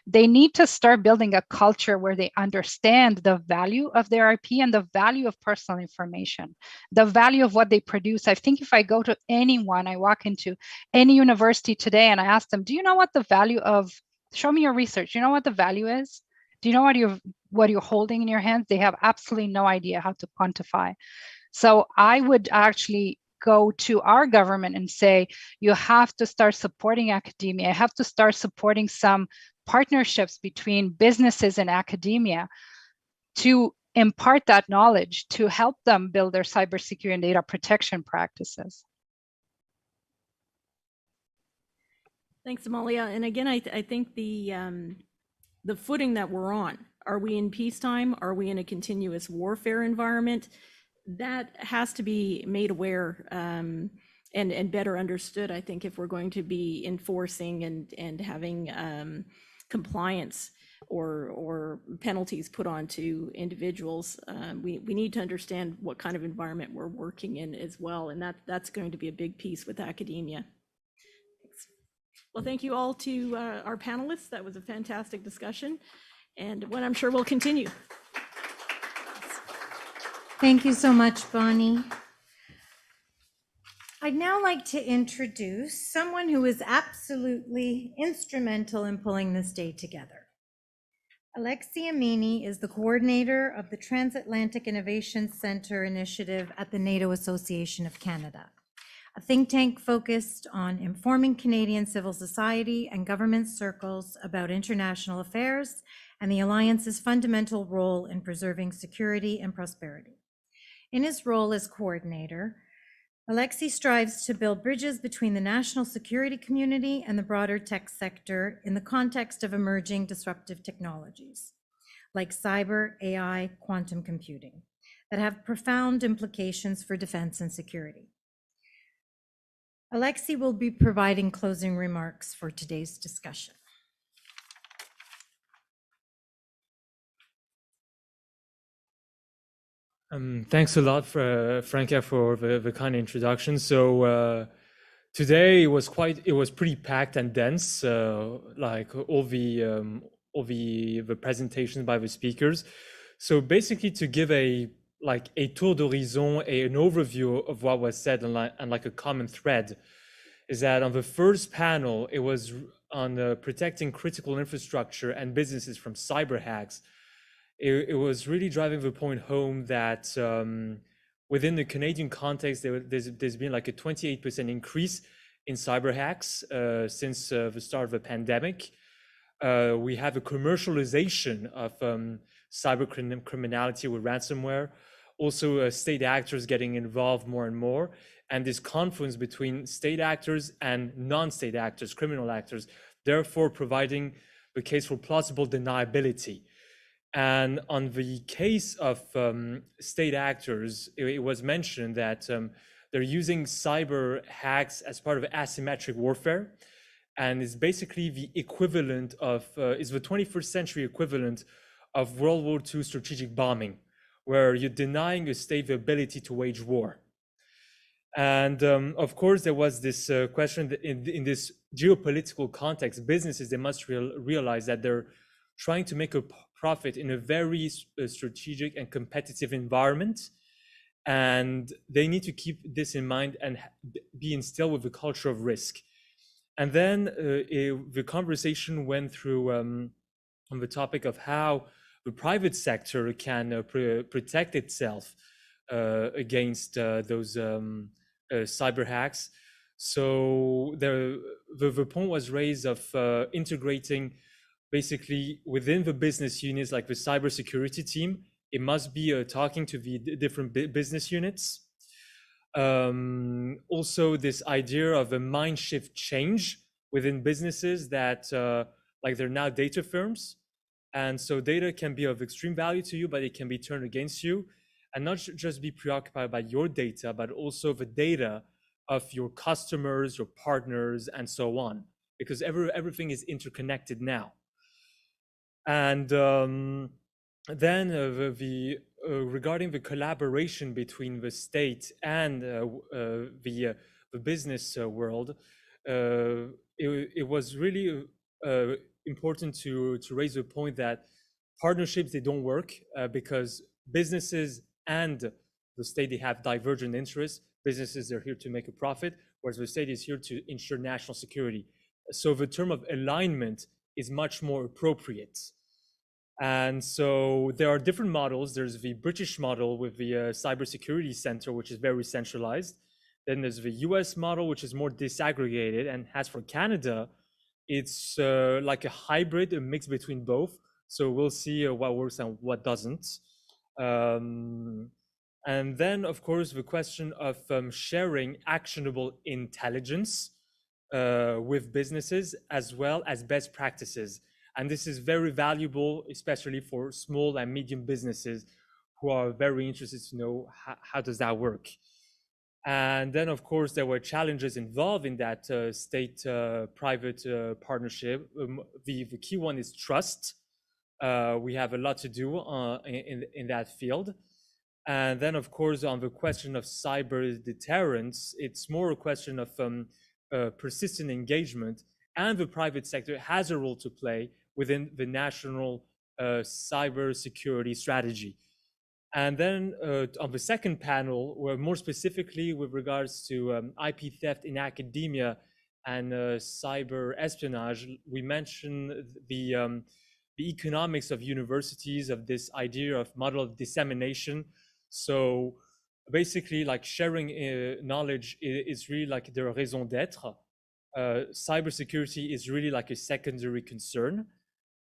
They need to start building a culture where they understand the value of their IP and the value of personal information, the value of what they produce. I think if I go to anyone, I walk into any university today and I ask them, do you know what the value of, show me your research, you know what the value is? Do you know what you're holding in your hands? They have absolutely no idea how to quantify. So I would actually go to our government and say, you have to start supporting academia. I have to start supporting some partnerships between businesses and academia to impart that knowledge, to help them build their cybersecurity and data protection practices. Thanks, Amalia. And again, I think the footing that we're on, are we in peacetime? Are we in a continuous warfare environment? That has to be made aware and better understood, I think, if we're going to be enforcing and having compliance or penalties put onto individuals. We need to understand what kind of environment we're working in as well, and that's going to be a big piece with academia. Thanks. Well, thank you all to our panelists. That was a fantastic discussion, and one I'm sure will continue. Thank you so much, Bonnie. I'd now like to introduce someone who is absolutely instrumental in pulling this day together. Alexis Amini is the coordinator of the Transatlantic Innovation Center initiative at the NATO Association of Canada, a think tank focused on informing Canadian civil society and government circles about international affairs and the Alliance's fundamental role in preserving security and prosperity. In his role as coordinator, Alexis strives to build bridges between the national security community and the broader tech sector in the context of emerging disruptive technologies, like cyber, AI, quantum computing, that have profound implications for defense and security. Alexis will be providing closing remarks for today's discussion. Thanks a lot, Franca, for the kind introduction. So today it was pretty packed and dense, like all the presentations by the speakers. So basically, to give a tour d'horizon, an overview of what was said, and like a common thread, is that on the first panel, it was on protecting critical infrastructure and businesses from cyber hacks. It was really driving the point home that within the Canadian context, there's been like a 28% increase in cyber hacks since the start of the pandemic. We have a commercialization of cyber criminality with ransomware, also state actors getting involved more and more, and this confluence between state actors and non-state actors, criminal actors, therefore providing the case for plausible deniability. And on the case of state actors, it was mentioned that they're using cyber hacks as part of asymmetric warfare, and it's basically the equivalent of, is the 21st century equivalent of World War II strategic bombing, where you're denying a state the ability to wage war. And of course, there was this question that in this geopolitical context, businesses, they must realize that they're trying to make a profit in a very strategic and competitive environment. And they need to keep this in mind and be instilled with a culture of risk. And then the conversation went through on the topic of how the private sector can protect itself against those cyber hacks. So the point was raised of integrating basically within the business units, like the cybersecurity team, it must be talking to the different business units. Also, this idea of a mind shift change within businesses that like they're now data firms. And so data can be of extreme value to you, but it can be turned against you. And not just be preoccupied by your data, but also the data of your customers, your partners, and so on, because everything is interconnected now. And then regarding the collaboration between the state and the business world, it was really important to raise the point that partnerships, they don't work because businesses and the state, they have divergent interests. Businesses are here to make a profit, whereas the state is here to ensure national security. So the term of alignment is much more appropriate. And so there are different models. There's the British model with the cybersecurity center, which is very centralized. Then there's the US model, which is more disaggregated. And as for Canada, it's like a hybrid, a mix between both. So we'll see what works and what doesn't. And then, of course, the question of sharing actionable intelligence with businesses as well as best practices. And this is very valuable, especially for small and medium businesses who are very interested to know how does that work. And then, of course, there were challenges involved in that state-private partnership. The key one is trust. We have a lot to do in that field. And then, of course, on the question of cyber deterrence, it's more a question of persistent engagement, and the private sector has a role to play within the national cyber security strategy. And then on the second panel, where more specifically with regards to IP theft in academia and cyber espionage, we mentioned the economics of universities, of this idea of model of dissemination. So basically, like sharing knowledge is really like their raison d'être. Cybersecurity is really like a secondary concern.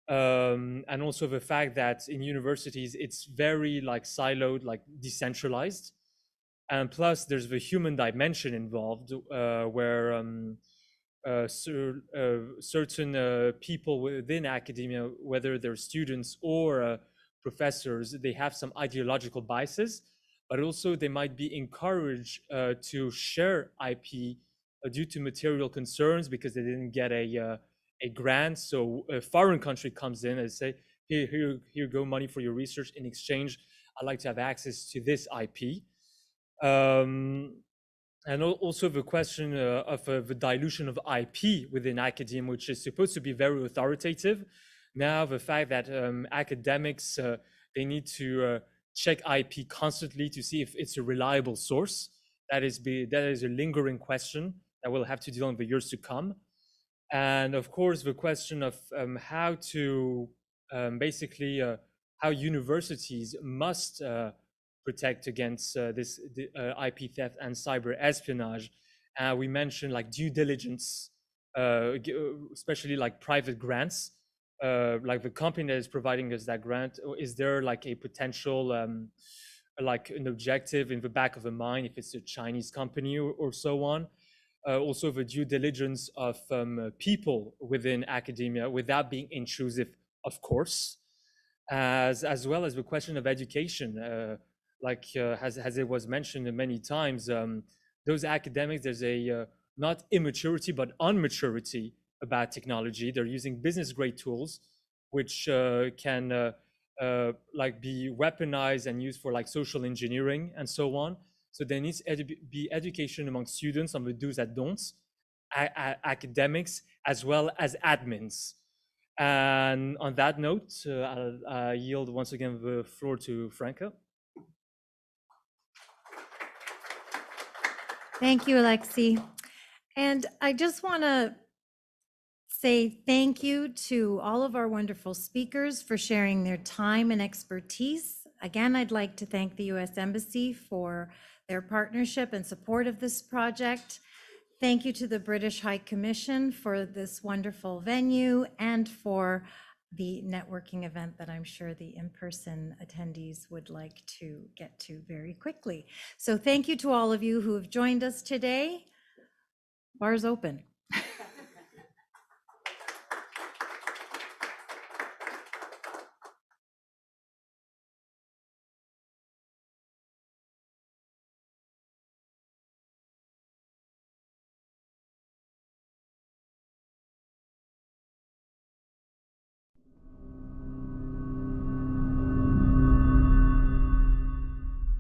And also the fact that in universities, it's very like siloed, like decentralized. And plus there's the human dimension involved where certain people within academia, whether they're students or professors, they have some ideological biases, but also they might be encouraged to share IP due to material concerns because they didn't get a grant. So a foreign country comes in and say, here go money for your research. In exchange, I'd like to have access to this IP. And also the question of the dilution of IP within academia, which is supposed to be very authoritative. Now, the fact that academics, they need to check IP constantly to see if it's a reliable source, that is a lingering question that we'll have to deal with in the years to come. And of course, the question of how to basically how universities must protect against this IP theft and cyber espionage. We mentioned like due diligence, especially like private grants, like the company that is providing us that grant. Is there like a potential, like an objective in the back of the mind if it's a Chinese company or so on? Also the due diligence of people within academia without being intrusive, of course, as well as the question of education. As it was mentioned many times, those academics, there's a not immaturity, but unmaturity about technology. They're using business grade tools, which can like be weaponized and used for like social engineering and so on. So there needs to be education among students on the do's and don'ts, academics, as well as admins. And on that note, I'll yield once again the floor to Franca. Thank you, Alexis. And I just want to say thank you to all of our wonderful speakers for sharing their time and expertise. Again, I'd like to thank the U.S. Embassy for their partnership and support of this project. Thank you to the British High Commission for this wonderful venue and for the networking event that I'm sure the in-person attendees would like to get to very quickly. So thank you to all of you who have joined us today. Bar's open.